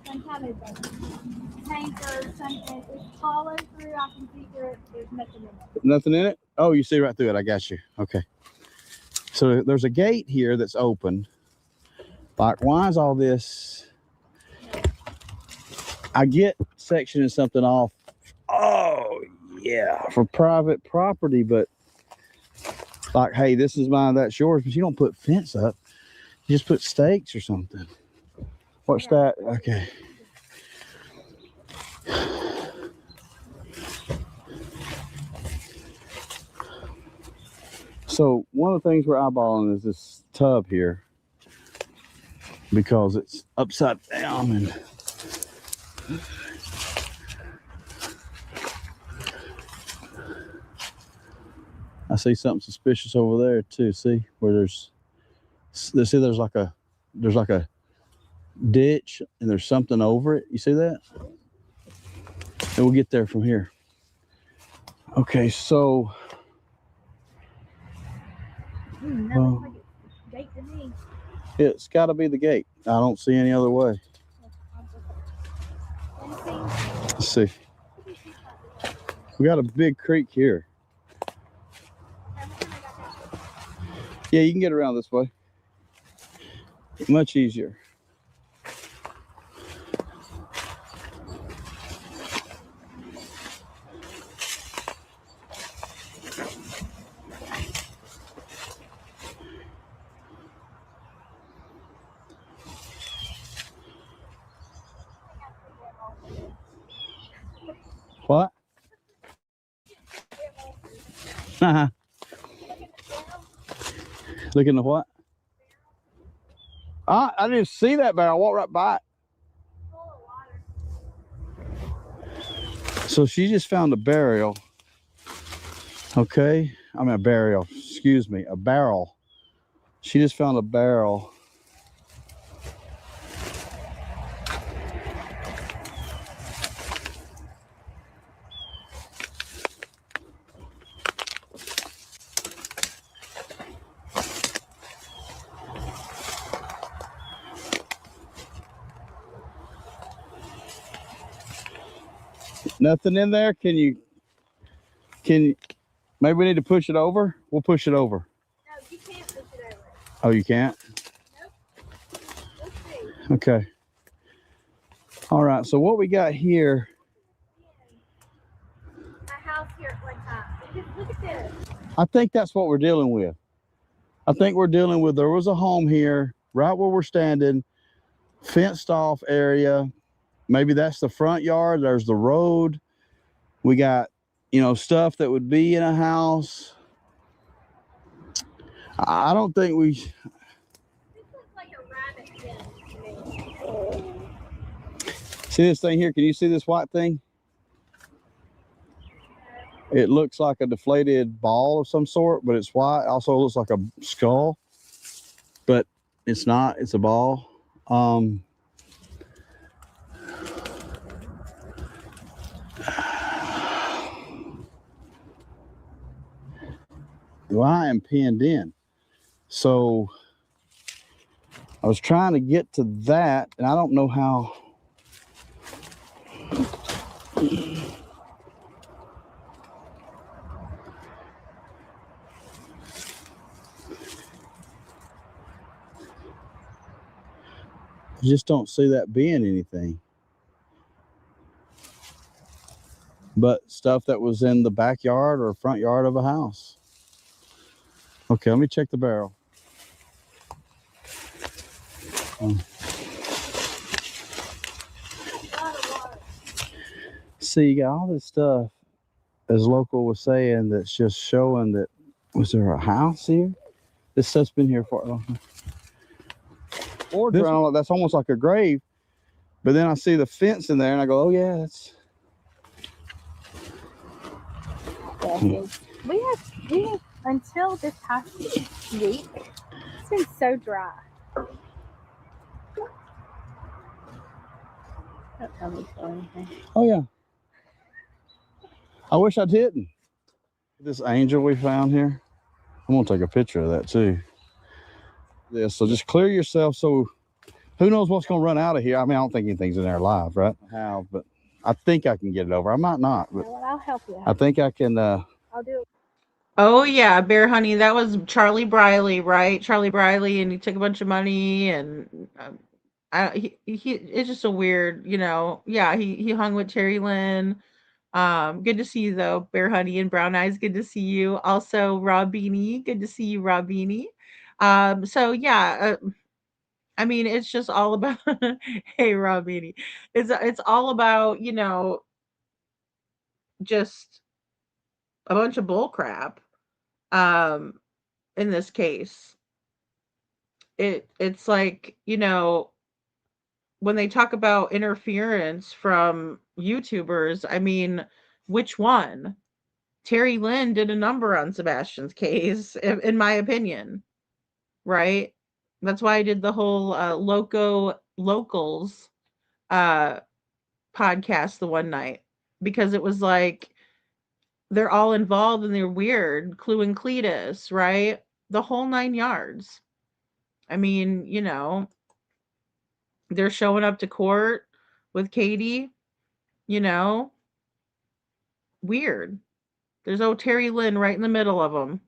some kind of a tank or something. It's followed through. I can see there's nothing in it. Nothing in it? Oh, you see right through it. I got you. Okay. So there's a gate here that's open. Like, why is all this? I get sectioning something off. Oh, yeah, for private property, but like, hey, this is mine, that's yours. But you don't put fence up. You just put stakes or something. What's that? Okay. So one of the things we're eyeballing is this tub here because it's upside down and I see something suspicious over there too. See where there's like a ditch and there's something over it. You see that? And we'll get there from here. Okay, so That looks like a gate to me. it's got to be the gate. I don't see any other way. Let's see. We got a big creek here. Yeah, you can get around this way. Much easier. What? Look in the what? I didn't see that barrel. I walked right by it. So she just found a burial. Okay. I mean a burial. Excuse me. A barrel. She just found a barrel. Nothing in there? Can you maybe we need to push it over? We'll push it over. No, you can't push it over. Oh, you can't? Nope. Let's see. Okay. All right, so what we got here. A house here at one time. Look at this. I think that's what we're dealing with. I think we're dealing with, there was a home here right where we're standing, fenced off area. Maybe that's the front yard. There's the road. We got, you know, stuff that would be in a house. I don't think we. This looks like a rabbit pen to me. See this thing here? Can you see this white thing? It looks like a deflated ball of some sort, but it's white. Also looks like a skull, but it's not. It's a ball. Well, I am pinned in. So I was trying to get to that, and I don't know how. I just don't see that being anything. But stuff that was in the backyard or front yard of a house. Okay, let me check the barrel. See, you got all this stuff, as local was saying, that's just showing that, was there a house here? This stuff's been here for, or that's almost like a grave. But then I see the fence in there and I go, oh yeah, that's. We have until this past week, it's been so dry. Don't tell me so anything. Oh yeah. I wish I didn't. This angel we found here. I'm gonna take a picture of that too. Yeah, so just clear yourself. So who knows what's gonna run out of here? I mean, I don't think anything's in there alive, right? How? But I think I can get it over. I might not, but Well, I'll help you. I think I can. I'll do it. Oh yeah, Bear Honey, that was Charlie Briley, right? Charlie Briley, and he took a bunch of money, and it's just a weird, you know. Yeah, he hung with Terry Lynn. Good to see you though, Bear Honey and Brown Eyes. Good to see you. Also, Rob Beanie. Good to see you, Rob Beanie. So yeah, I mean, it's just all about. Hey, Rob Beanie. It's all about, you know, just a bunch of bull crap. In this case, it's like, you know, when they talk about interference from YouTubers, I mean, which one? Terry Lynn did a number on Sebastian's case, in my opinion, right? That's why I did the whole locals podcast the one night, because it was like they're all involved and they're weird. Clue and Cletus, right? The whole 9 yards. I mean, you know, they're showing up to court with Katie, you know, weird. There's old Terry Lynn right in the middle of them.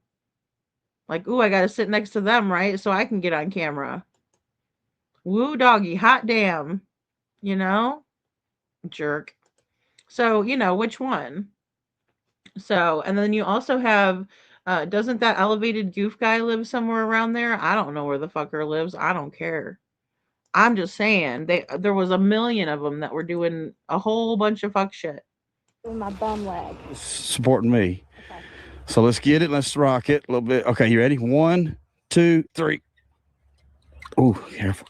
Like, ooh, I got to sit next to them, right? So I can get on camera. Woo doggy, hot damn. You know? Jerk. So, you know, which one? So, and then you also have, doesn't that elevated goof guy live somewhere around there? I don't know where the fucker lives. I don't care. I'm just saying, there was a million of them that were doing a whole bunch of fuck shit. With my bum leg. Supporting me. Okay. So let's get it. Let's rock it a little bit. Okay, you ready? 1, 2, 3. Oh, careful.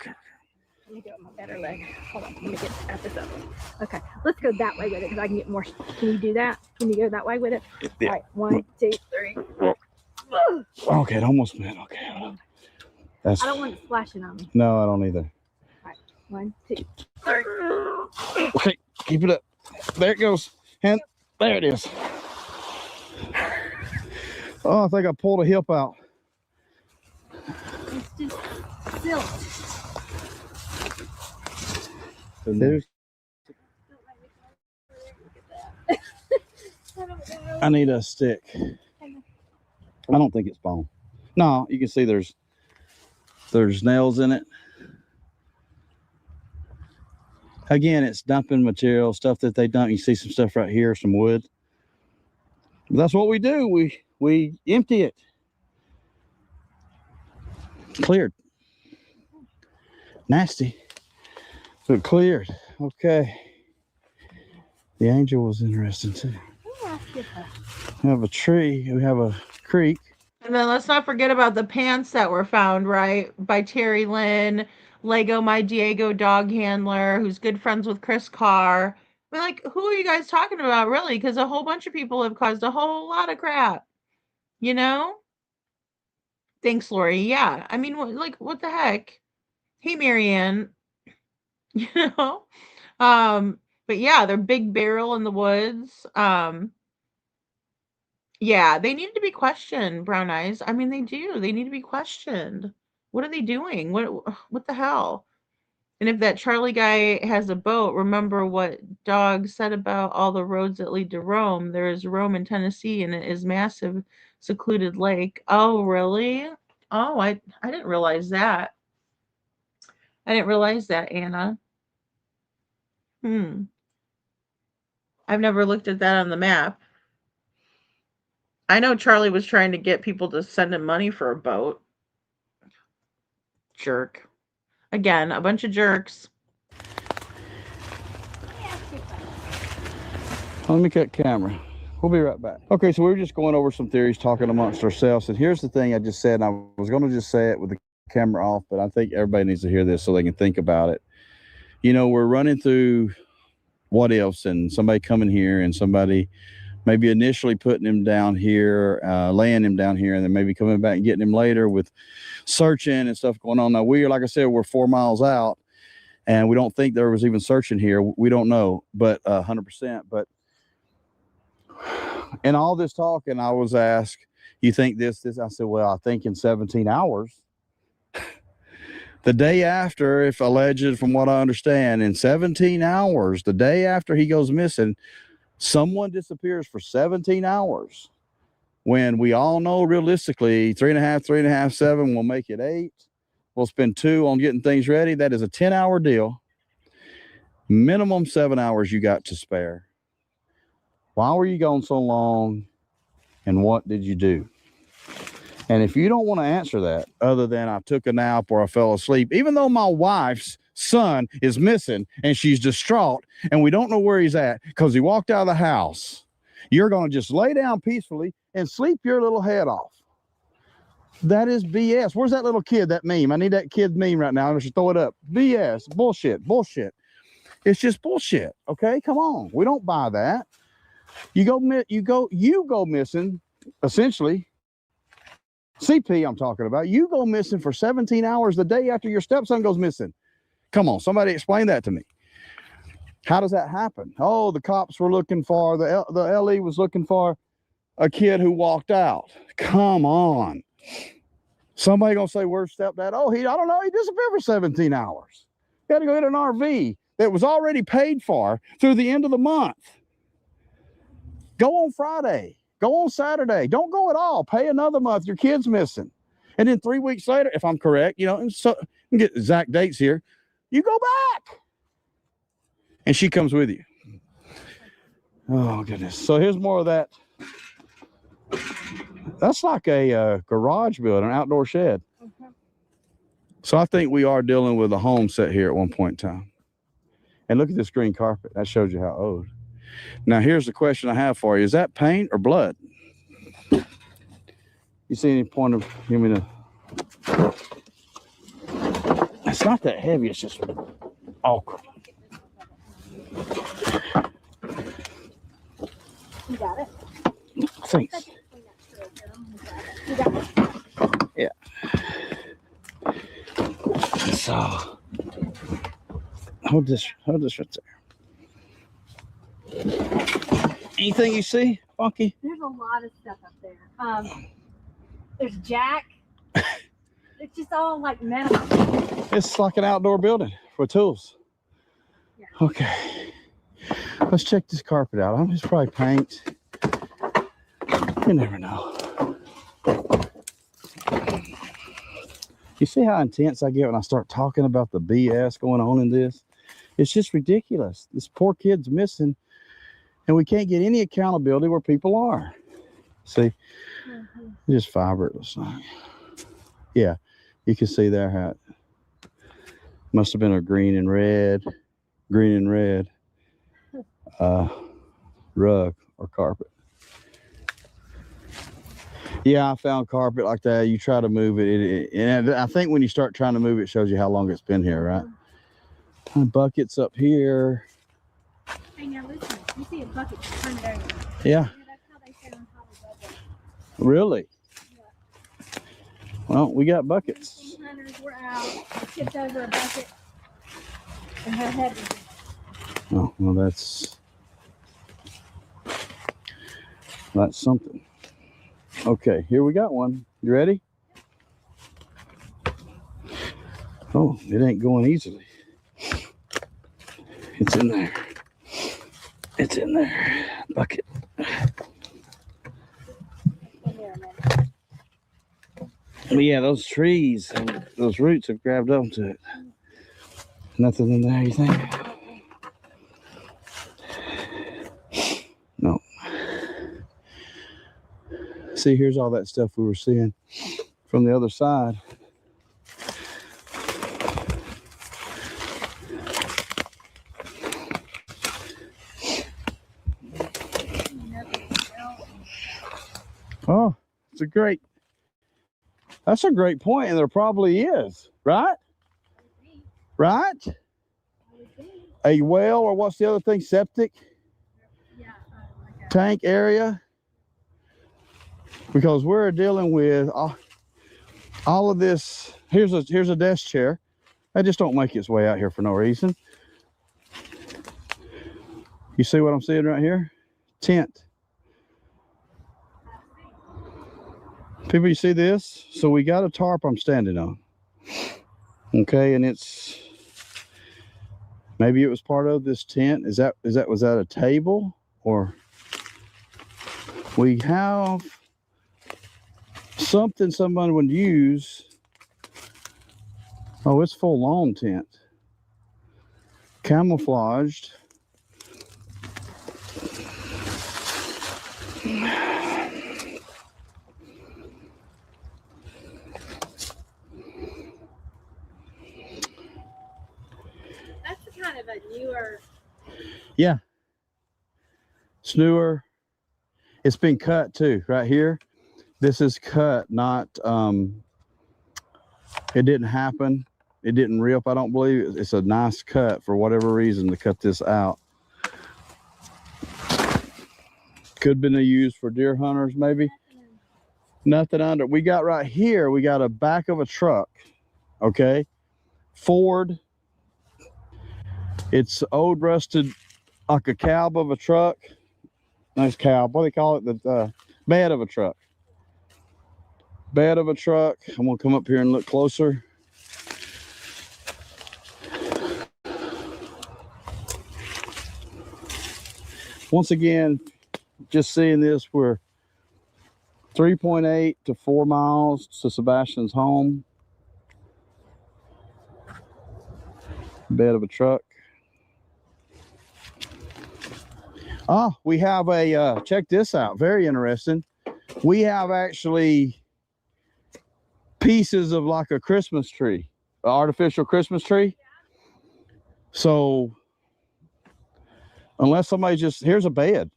Let me go with my better leg. Hold on, let me get at this up. Okay, let's go that way with it because I can get more. Can you do that? Can you go that way with it? Yeah. All right, 1, 2, 3. Okay, it almost went. Okay. I don't want it splashing on me. No, I don't either. All right, 1, 2, 3. Okay, keep it up. There it goes. And there it is. Oh, I think I pulled a hip out. It's just silk. I need a stick. I don't think it's bone. No, you can see there's nails in it. Again, it's dumping material, stuff that they dump. You see some stuff right here, some wood. But that's what we do. We empty it. Cleared. Nasty. But cleared. Okay. The angel was interesting too. We have a tree. We have a creek. And then let's not forget about the pants that were found, right? By Terry Lynn, Lego My Diego dog handler, who's good friends with Chris Carr. I mean, like, who are you guys talking about, really? Because a whole bunch of people have caused a whole lot of crap. You know? Thanks, Lori. Yeah. I mean, what the heck? Hey, Marianne. You know? But yeah, they're big barrel in the woods. Yeah, they need to be questioned, Brown Eyes. I mean, they do. They need to be questioned. What are they doing? What the hell? And if that Charlie guy has a boat, remember what Dog said about all the roads that lead to Rome. There is Rome in Tennessee, and it is massive, secluded lake. Oh, really? Oh, I didn't realize that. I didn't realize that, Anna. I've never looked at that on the map. I know Charlie was trying to get people to send him money for a boat. Jerk. Again, a bunch of jerks. Let me cut camera. We'll be right back. Okay, so we were just going over some theories, talking amongst ourselves. And here's the thing I just said. And I was going to just say it with the camera off, but I think everybody needs to hear this so they can think about it. You know, we're running through what ifs and somebody coming here and somebody maybe initially putting him down here, laying him down here, and then maybe coming back and getting him later with searching and stuff going on. Now, like I said, we're 4 miles out, and we don't think there was even searching here. We don't know, but 100%. But in all this talking, I was asked, you think this? I said, well, I think in 17 hours. The day after, if alleged, from what I understand, in 17 hours, the day after he goes missing, someone disappears for 17 hours. When we all know realistically 3.5, 7, we'll make it 8. We'll spend 2 on getting things ready. That is a 10-hour deal. Minimum 7 hours you got to spare. Why were you gone so long? And what did you do? And if you don't want to answer that, other than I took a nap or I fell asleep, even though my wife's son is missing and she's distraught and we don't know where he's at because he walked out of the house, you're going to just lay down peacefully and sleep your little head off. That is BS. Where's that little kid, that meme? I need that kid meme right now. I should throw it up. BS. Bullshit. Bullshit. It's just bullshit. Okay, come on. We don't buy that. You go missing, essentially. CP, I'm talking about. You go missing for 17 hours the day after your stepson goes missing. Come on, somebody explain that to me. How does that happen? Oh, the cops were looking for, the LE was looking for a kid who walked out. Come on. Somebody gonna say, where's stepdad? Oh, I don't know, he disappeared for 17 hours. He had to go get an RV that was already paid for through the end of the month. Go on Friday. Go on Saturday. Don't go at all. Pay another month. Your kid's missing. And then 3 weeks later, if I'm correct, you know, and so get exact dates here, you go back. And she comes with you. Oh, goodness. So here's more of that. That's like a garage building, an outdoor shed. So I think we are dealing with a home set here at one point in time. And look at this green carpet. That shows you how old. Now, here's the question I have for you. Is that paint or blood? You see any point of giving me the... It's not that heavy. It's just awkward. You got it? Thanks. Yeah. So, hold this right there. Anything you see, Funky? There's a lot of stuff up there. There's Jack. It's just all like metal. It's like an outdoor building for tools. Yeah. Okay. Let's check this carpet out. It's probably paint. You never know. You see how intense I get when I start talking about the BS going on in this? It's just ridiculous. This poor kid's missing, and we can't get any accountability where people are. See? Just fiberless. Yeah, you can see there how it must have been a green and red rug or carpet. Yeah, I found carpet like that. You try to move it, and I think when you start trying to move it, shows you how long it's been here, right? And buckets up here. Hey, now listen, you see a bucket, turn it over. Yeah. That's how they sit on top of buckets. Really? Yeah. Well, we got buckets. Hunters were out, tipped over a bucket, and her head was in. Oh, well, that's something. Okay, here we got one. You ready? Oh, it ain't going easily. It's in there. It's in there. Bucket. But yeah, those trees and those roots have grabbed onto it. Nothing in there, you think? No. See, here's all that stuff we were seeing from the other side. Oh, that's a great point, and there probably is, right? Right? A well, or what's the other thing? Septic? Tank area? Because we're dealing with all of this. Here's a desk chair. That just don't make its way out here for no reason. You see what I'm seeing right here? Tent. People, you see this? So we got a tarp I'm standing on. Okay, and it's maybe it was part of this tent. Was that a table? Or we have something someone would use. Oh, it's full lawn tent. Camouflaged. That's kind of a newer. Yeah. It's newer. It's been cut too, right here. This is cut, not, it didn't happen. It didn't rip, I don't believe. It's a nice cut for whatever reason to cut this out. Could have been used for deer hunters, maybe. Nothing under. We got right here, we got a back of a truck. Okay. Ford. It's old rusted, like a cab of a truck. Nice cab. What do they call it? The bed of a truck. Bed of a truck. I'm gonna come up here and look closer. Once again, just seeing this, we're 3.8 to 4 miles to Sebastian's home. Bed of a truck. Ah, we have a, check this out, very interesting. We have actually pieces of like a Christmas tree, an artificial Christmas tree. So, unless somebody just, here's a bed.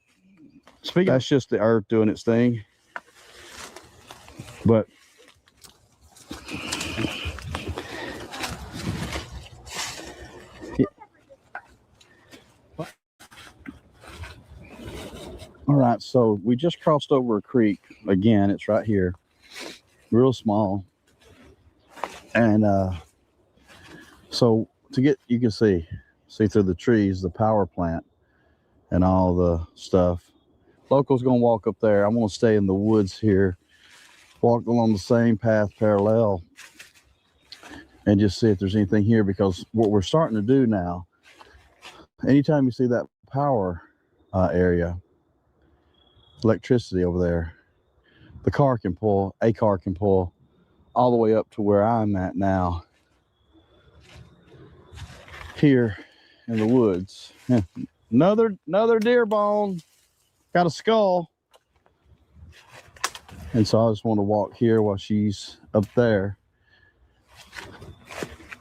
Speaking, that's just the earth doing its thing. But all right, so we just crossed over a creek again. It's right here, real small. And so to get, you can see through the trees, the power plant and all the stuff. Local's gonna walk up there. I'm gonna stay in the woods here, walk along the same path parallel, and just see if there's anything here, because what we're starting to do now, anytime you see that power area, electricity over there, a car can pull all the way up to where I'm at now, here in the woods. Another deer bone, got a skull. And so I just want to walk here while she's up there.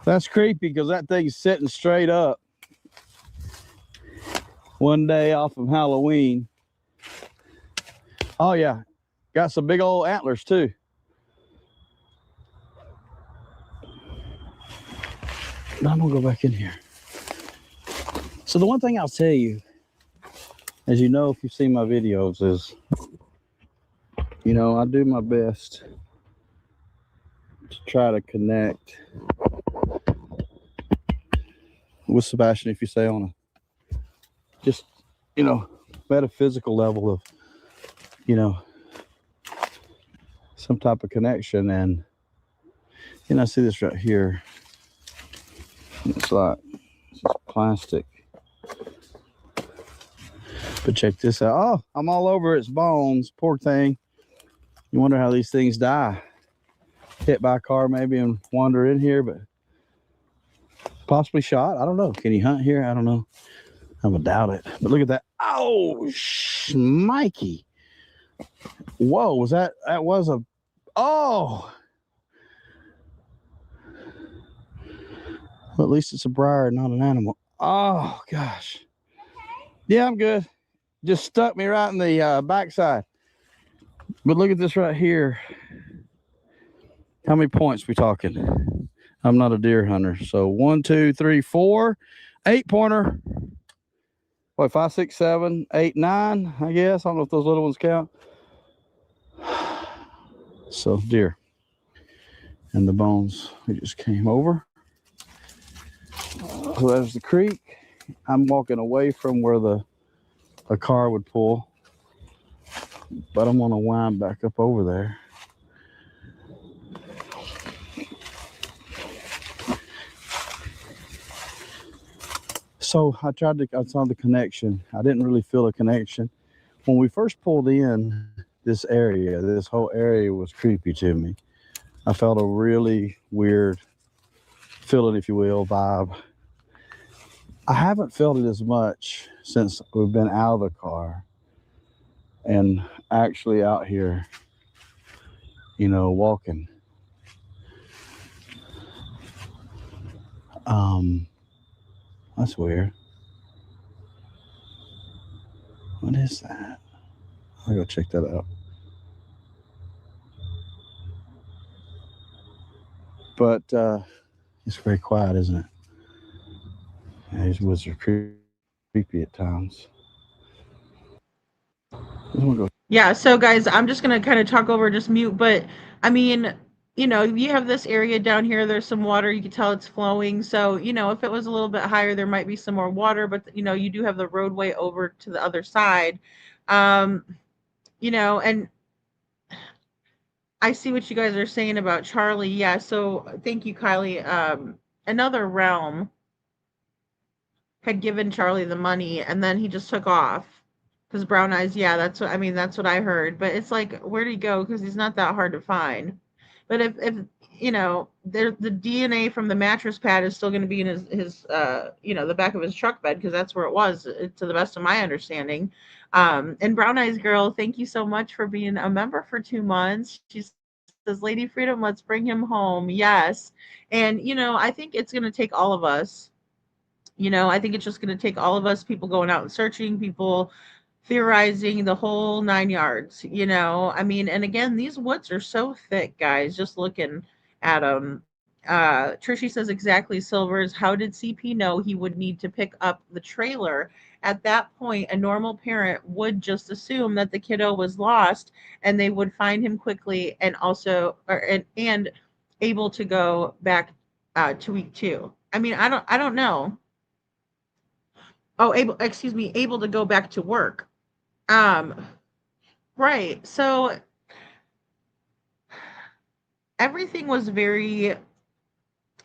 That's creepy because that thing's sitting straight up. One day off of Halloween. Oh yeah, got some big old antlers too. I'm gonna go back in here. So the one thing I'll tell you, as you know, if you've seen my videos, is, you know, I do my best to try to connect with Sebastian, if you say on a just, you know, metaphysical level of, you know, some type of connection. And, you know, I see this right here. It's like, it's just plastic. But check this out. Oh, I'm all over its bones. Poor thing. You wonder how these things die. Hit by a car maybe and wander in here, but possibly shot. I don't know. Can you hunt here? I don't know. I would doubt it. But look at that. Oh, Mikey. Whoa, was that was a, oh. Well, at least it's a briar, not an animal. Oh, gosh. Yeah, I'm good. Just stuck me right in the backside. But look at this right here. How many points we talking? I'm not a deer hunter. So 1, 2, 3, 4, 8-pointer. What, 5, 6, 7, 8, 9, I guess. I don't know if those little ones count. So deer. And the bones, we just came over. So there's the creek. I'm walking away from where a car would pull, but I'm gonna wind back up over there. So I saw the connection. I didn't really feel a connection. When we first pulled in this area, this whole area was creepy to me. I felt a really weird feeling, if you will, vibe. I haven't felt it as much since we've been out of the car and actually out here, you know, walking. That's weird. What is that? I'll go check that out. But it's very quiet, isn't it? Yeah, these woods are creepy at times. Yeah, so guys, I'm just gonna kind of talk over, just mute, but I mean, you have this area down here, there's some water, you can tell it's flowing. So, if it was a little bit higher, there might be some more water, but you do have the roadway over to the other side. Um, and I see what you guys are saying about Charlie. Yeah, so thank you, Kylie. Another realm had given Charlie the money and then he just took off. Because Brown Eyes, yeah, that's what I heard. But it's like, where'd he go? Because he's not that hard to find. But if the DNA from the mattress pad is still going to be in his the back of his truck bed, because that's where it was, to the best of my understanding. And Brown Eyes Girl, thank you so much for being a member for 2 months. She says, Lady Freedom, let's bring him home. Yes. And, I think it's going to take all of us. I think it's just going to take all of us, people going out and searching, people theorizing, the whole 9 yards. I mean, and again, these woods are so thick, guys, just looking at them. Trishy says, exactly, Silvers, how did CP know he would need to pick up the trailer? At that point, a normal parent would just assume that the kiddo was lost and they would find him quickly, and also and able to go back to week 2. I mean, I don't know. Oh, able to go back to work. Right. So everything was very,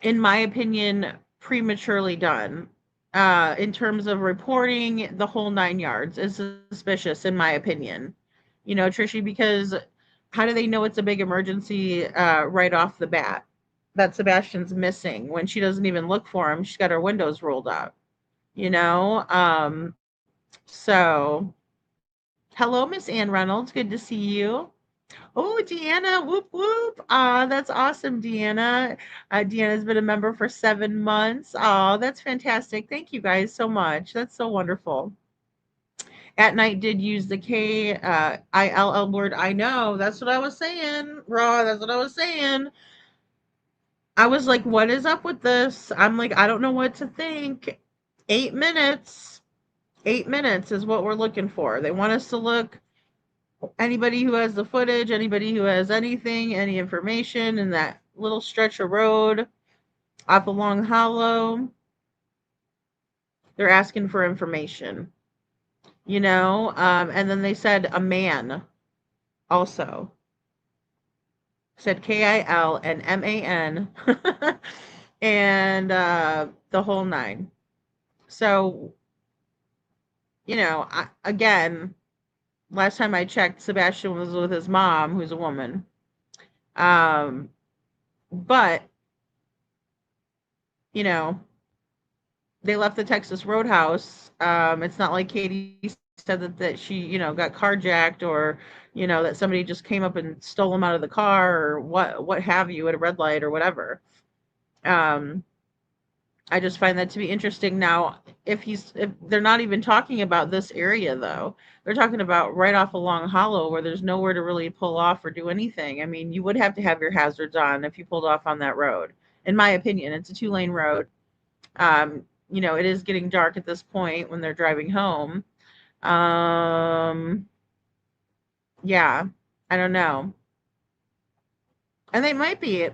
in my opinion, prematurely done. In terms of reporting, the whole 9 yards is suspicious, in my opinion. Trishy, because how do they know it's a big emergency right off the bat that Sebastian's missing when she doesn't even look for him? She's got her windows rolled up. So hello, Miss Ann Reynolds. Good to see you. Oh, Deanna, whoop whoop. That's awesome, Deanna. Deanna's been a member for 7 months. That's fantastic. Thank you guys so much. That's so wonderful. At night did use the ILL word. I know. That's what I was saying, Raw. That's what I was saying. I was like, what is up with this? I'm like, I don't know what to think. 8 minutes. 8 minutes is what we're looking for. They want us to look. Anybody who has the footage, anybody who has anything, any information in that little stretch of road off a Long Hollow, they're asking for information, and then they said a man also. Said KIL and MAN and the whole 9. So, again, last time I checked, Sebastian was with his mom, who's a woman. But, they left the Texas Roadhouse. It's not like Katie said that she, got carjacked, or, that somebody just came up and stole him out of the car, or what have you, at a red light or whatever. I just find that to be interesting. Now, if they're not even talking about this area, though, they're talking about right off a Long Hollow, where there's nowhere to really pull off or do anything. I mean, you would have to have your hazards on if you pulled off on that road. In my opinion, it's a 2-lane road. It is getting dark at this point when they're driving home. Yeah, I don't know. And they might be,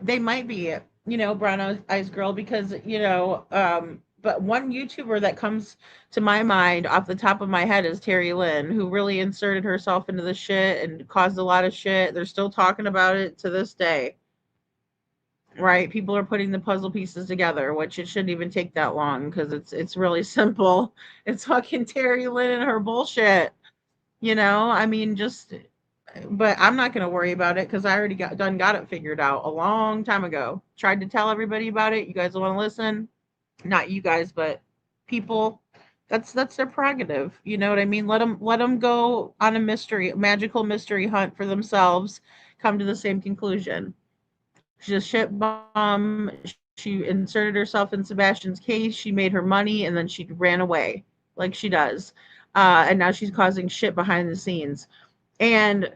Brown Eyes Girl, because, but one YouTuber that comes to my mind off the top of my head is Terry Lynn, who really inserted herself into the shit and caused a lot of shit. They're still talking about it to this day. Right? People are putting the puzzle pieces together, which it shouldn't even take that long, because it's really simple. It's fucking Terry Lynn and her bullshit. I mean, but I'm not going to worry about it, because I already got it figured out a long time ago. Tried to tell everybody about it. You guys want to listen? Not you guys, but people. That's their prerogative. You know what I mean? Let them go on a magical mystery hunt for themselves. Come to the same conclusion. She's a shit bomb. She inserted herself in Sebastian's case. She made her money, and then she ran away, like she does. And now she's causing shit behind the scenes. And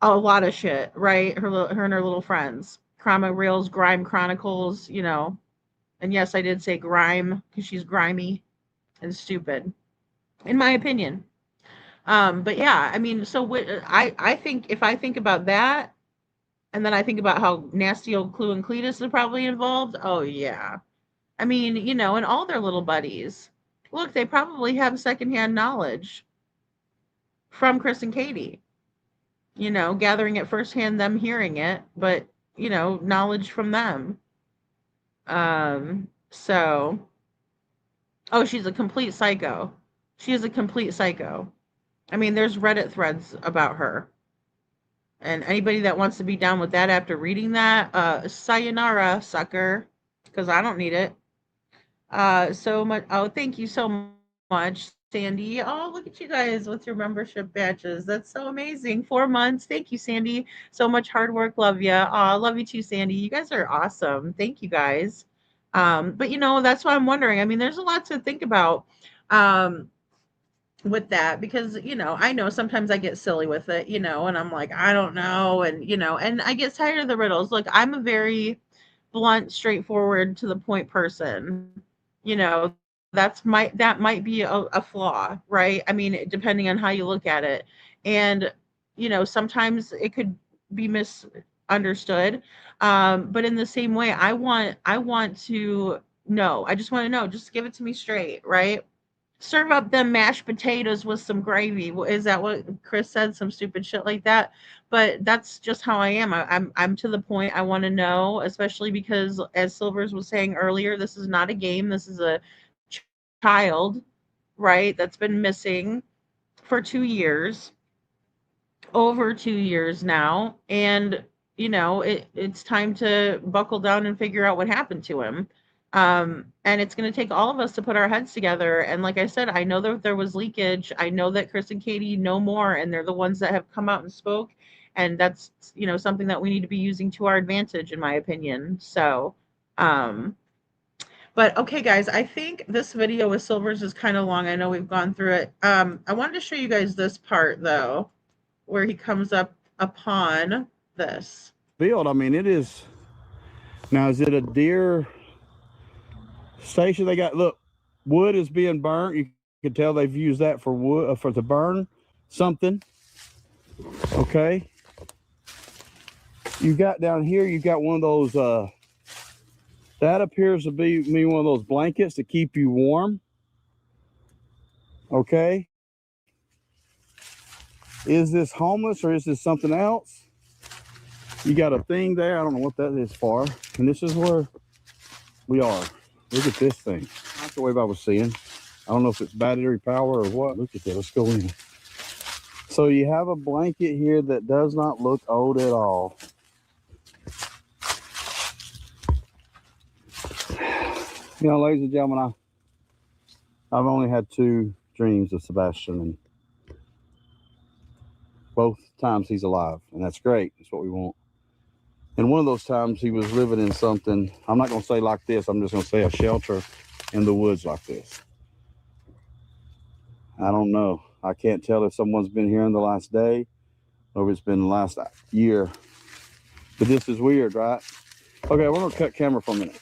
a lot of shit, right? Her and her little friends. Crama Reels, Grime Chronicles, And yes, I did say grime, because she's grimy and stupid, in my opinion. But yeah, I mean, so I think if I think about that, and then I think about how nasty old Clue and Cletus are probably involved. Oh yeah, I mean, and all their little buddies. Look, they probably have secondhand knowledge from Chris and Katie. Gathering it firsthand, them hearing it, but knowledge from them. So, oh, she's a complete psycho. She is a complete psycho. I mean, there's Reddit threads about her. And anybody that wants to be down with that after reading that, sayonara, sucker, because I don't need it. So much. Oh, thank you so much, Sandy. Oh, look at you guys with your membership badges. That's so amazing. 4 months. Thank you, Sandy. So much hard work. Love you. Love you too, Sandy. You guys are awesome. Thank you guys. But that's why I'm wondering. I mean, there's a lot to think about. With that, because I know sometimes I get silly with it, and I'm like, I don't know, and I get tired of the riddles. Look, I'm a very blunt, straightforward, to the point person. you know that might be a flaw, right? I mean, depending on how you look at it. And sometimes it could be misunderstood. But in the same way, I want to know. I just want to know. Just give it to me straight, right? Serve up them mashed potatoes with some gravy. Is that what Chris said? Some stupid shit like that. But that's just how I am. I'm to the point. I want to know, especially because, as Silvers was saying earlier, this is not a game. This is a child, right? That's been missing for 2 years, over 2 years now, and it's time to buckle down and figure out what happened to him. And it's going to take all of us to put our heads together. And like I said, I know that there was leakage. I know that Chris and Katie know more, and they're the ones that have come out and spoke. And that's, something that we need to be using to our advantage, in my opinion. So, but okay, guys, I think this video with Silvers is kind of long. I know we've gone through it. I wanted to show you guys this part, though, where he comes up upon this. Field, I mean, it is. Now, is it a deer station? They got, look, wood is being burnt. You can tell they've used that for wood, to burn something. Okay. You got down here, you got one of those, that appears to be one of those blankets to keep you warm. Okay. Is this homeless or is this something else? You got a thing there. I don't know what that is for. And this is where we are. Look at this thing. Not the wave I was seeing. I don't know if it's battery power or what. Look at that. Let's go in. So you have a blanket here that does not look old at all. Ladies and gentlemen, I've only had 2 dreams of Sebastian, and both times he's alive, and that's great. That's what we want. And one of those times he was living in something, I'm not going to say like this, I'm just going to say a shelter in the woods like this. I don't know. I can't tell if someone's been here in the last day or if it's been the last year. But this is weird, right? Okay, we're going to cut camera for a minute.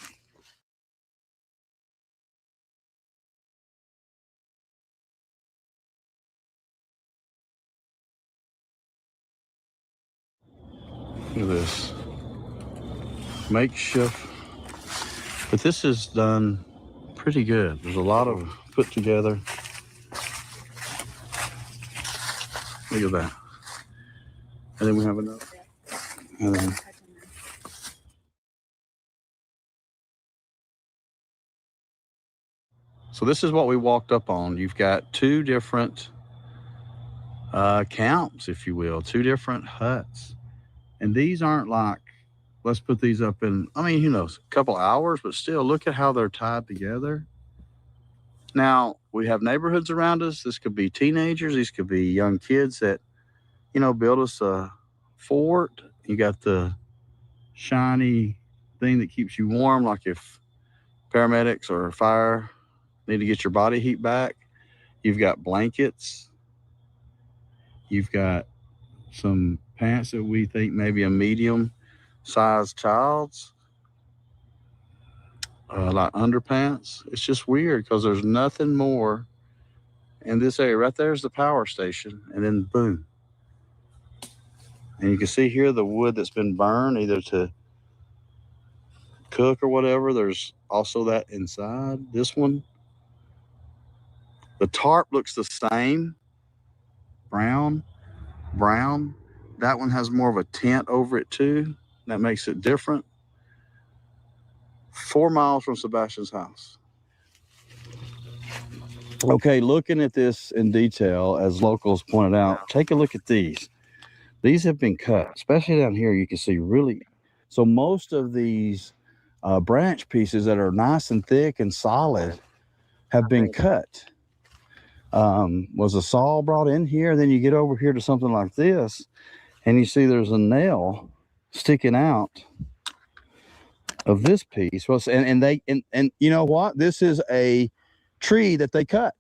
Look at this. Makeshift. But this is done pretty good. There's a lot of put together. Look at that. And then we have another. And then so this is what we walked up on. You've got 2 different camps, if you will, 2 different huts. And these aren't like, let's put these up in, I mean, a couple hours, but still, look at how they're tied together. Now, we have neighborhoods around us. This could be teenagers. These could be young kids that, build us a fort. You got the shiny thing that keeps you warm, like if paramedics or fire need to get your body heat back. You've got blankets. You've got some pants that we think maybe a medium-sized child's, like underpants. It's just weird because there's nothing more And this area right there is the power station, and then boom. And you can see here the wood that's been burned, either to cook or whatever. There's also that inside. This one, the tarp looks the same, brown. That one has more of a tint over it too. That makes it different. 4 miles from Sebastian's house. Okay, looking at this in detail, as locals pointed out, take a look at these. These have been cut, especially down here. You can see really, so most of these branch pieces that are nice and thick and solid have been cut. Was a saw brought in here? Then you get over here to something like this, and you see there's a nail sticking out of this piece. Well, and you know what? This is a tree that they cut.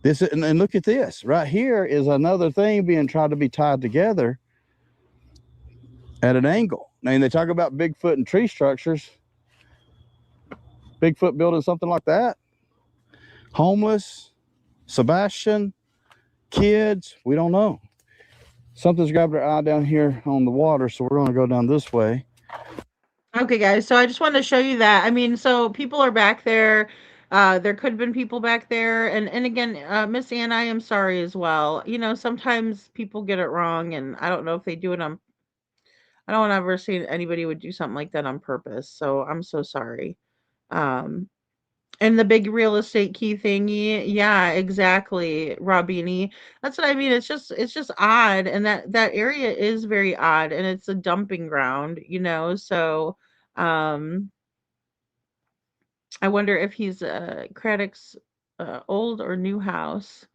This and look at this right here is another thing being tried to be tied together at an angle. Now they talk about Bigfoot and tree structures. Bigfoot building something like that. Homeless, Sebastian, kids, we don't know. Something's grabbed our eye down here on the water, so we're going to go down this way. Okay, guys, so I just wanted to show you that. I mean, so people are back there. There could have been people back there. And again, Miss Ann, I am sorry as well. You know, sometimes people get it wrong, and I don't know if they do it on, I don't ever see anybody would do something like that on purpose. So I'm so sorry. Um, and the big real estate key thingy, yeah, exactly, Robini. That's what I mean. It's just odd, and that area is very odd, and it's a dumping ground, you know. So, um, I wonder if he's Craddock's old or new house.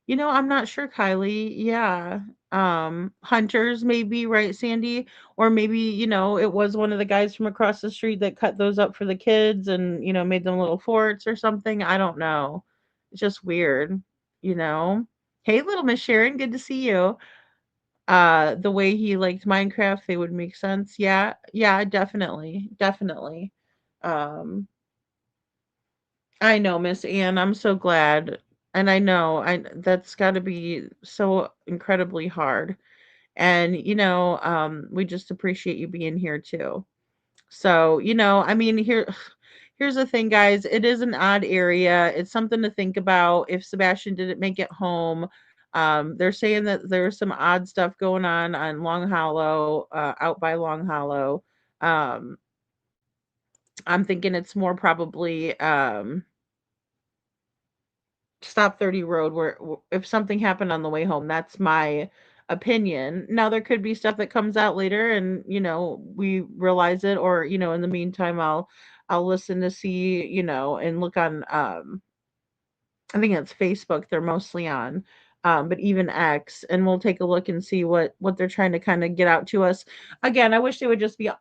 You know, I'm not sure, Kylie. Yeah. Hunters maybe, right, Sandy? Or maybe, you know, it was one of the guys from across the street that cut those up for the kids and, you know, made them little forts or something. I don't know. It's just weird, you know. Hey, little Miss Sharon, good to see you. The way he liked Minecraft, they would make sense. Yeah, yeah, definitely. Definitely. Um I know, Miss Ann. I'm so glad. And I know I that's got to be so incredibly hard. And we just appreciate you being here too. So, I mean, here's the thing, guys. It is an odd area. It's something to think about if Sebastian didn't make it home. They're saying that there's some odd stuff going on Long Hollow, out by Long Hollow. Um, I'm thinking it's more probably Stop 30 Road where if something happened on the way home. That's my opinion. Now there could be stuff that comes out later and we realize it, or in the meantime I'll listen to see, and look on I think it's Facebook they're mostly on. But even X, and we'll take a look and see what they're trying to kind of get out to us. Again, I wish they would just be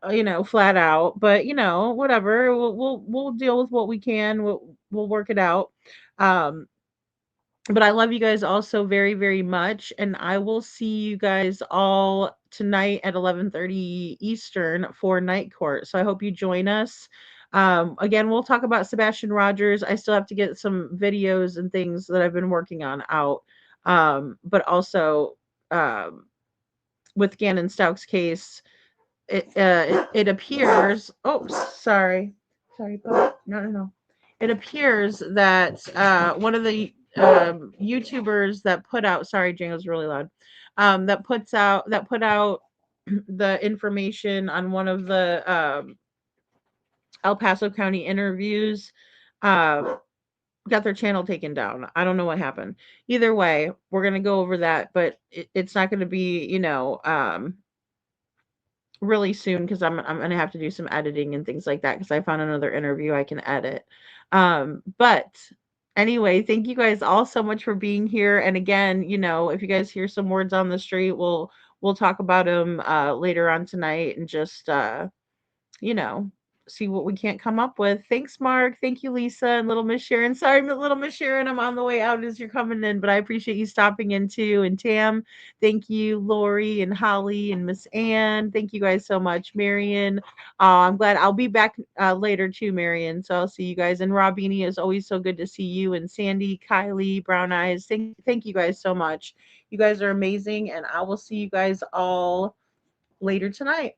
flat out, but whatever. We'll deal with what we can. We'll work it out. Um, but I love you guys all so very, very much, and I will see you guys all tonight at 11:30 Eastern for Night Court. So I hope you join us. Again, we'll talk about Sebastian Rogers. I still have to get some videos and things that I've been working on out. But also with Gannon Stouck's case, it appears. Oh, sorry, but no. It appears that one of the YouTubers that put out. Sorry, Django's really loud. That put out the information on one of the El Paso County interviews. Got their channel taken down. I don't know what happened. Either way, we're gonna go over that, but it's not gonna be, really soon because I'm gonna have to do some editing and things like that because I found another interview I can edit. But anyway, thank you guys all so much for being here. And again, if you guys hear some words on the street, we'll talk about them later on tonight and just you know see what we can't come up with. Thanks, Mark. Thank you, Lisa and Little Miss Sharon. Sorry, Little Miss Sharon, I'm on the way out as you're coming in, but I appreciate you stopping in too. And Tam, thank you, Lori and Holly and Miss Ann. Thank you guys so much, Marion. I'm glad I'll be back later too, Marion. So I'll see you guys. And Robini, is always so good to see you. And Sandy, Kylie, Brown Eyes. Thank you guys so much. You guys are amazing, and I will see you guys all later tonight.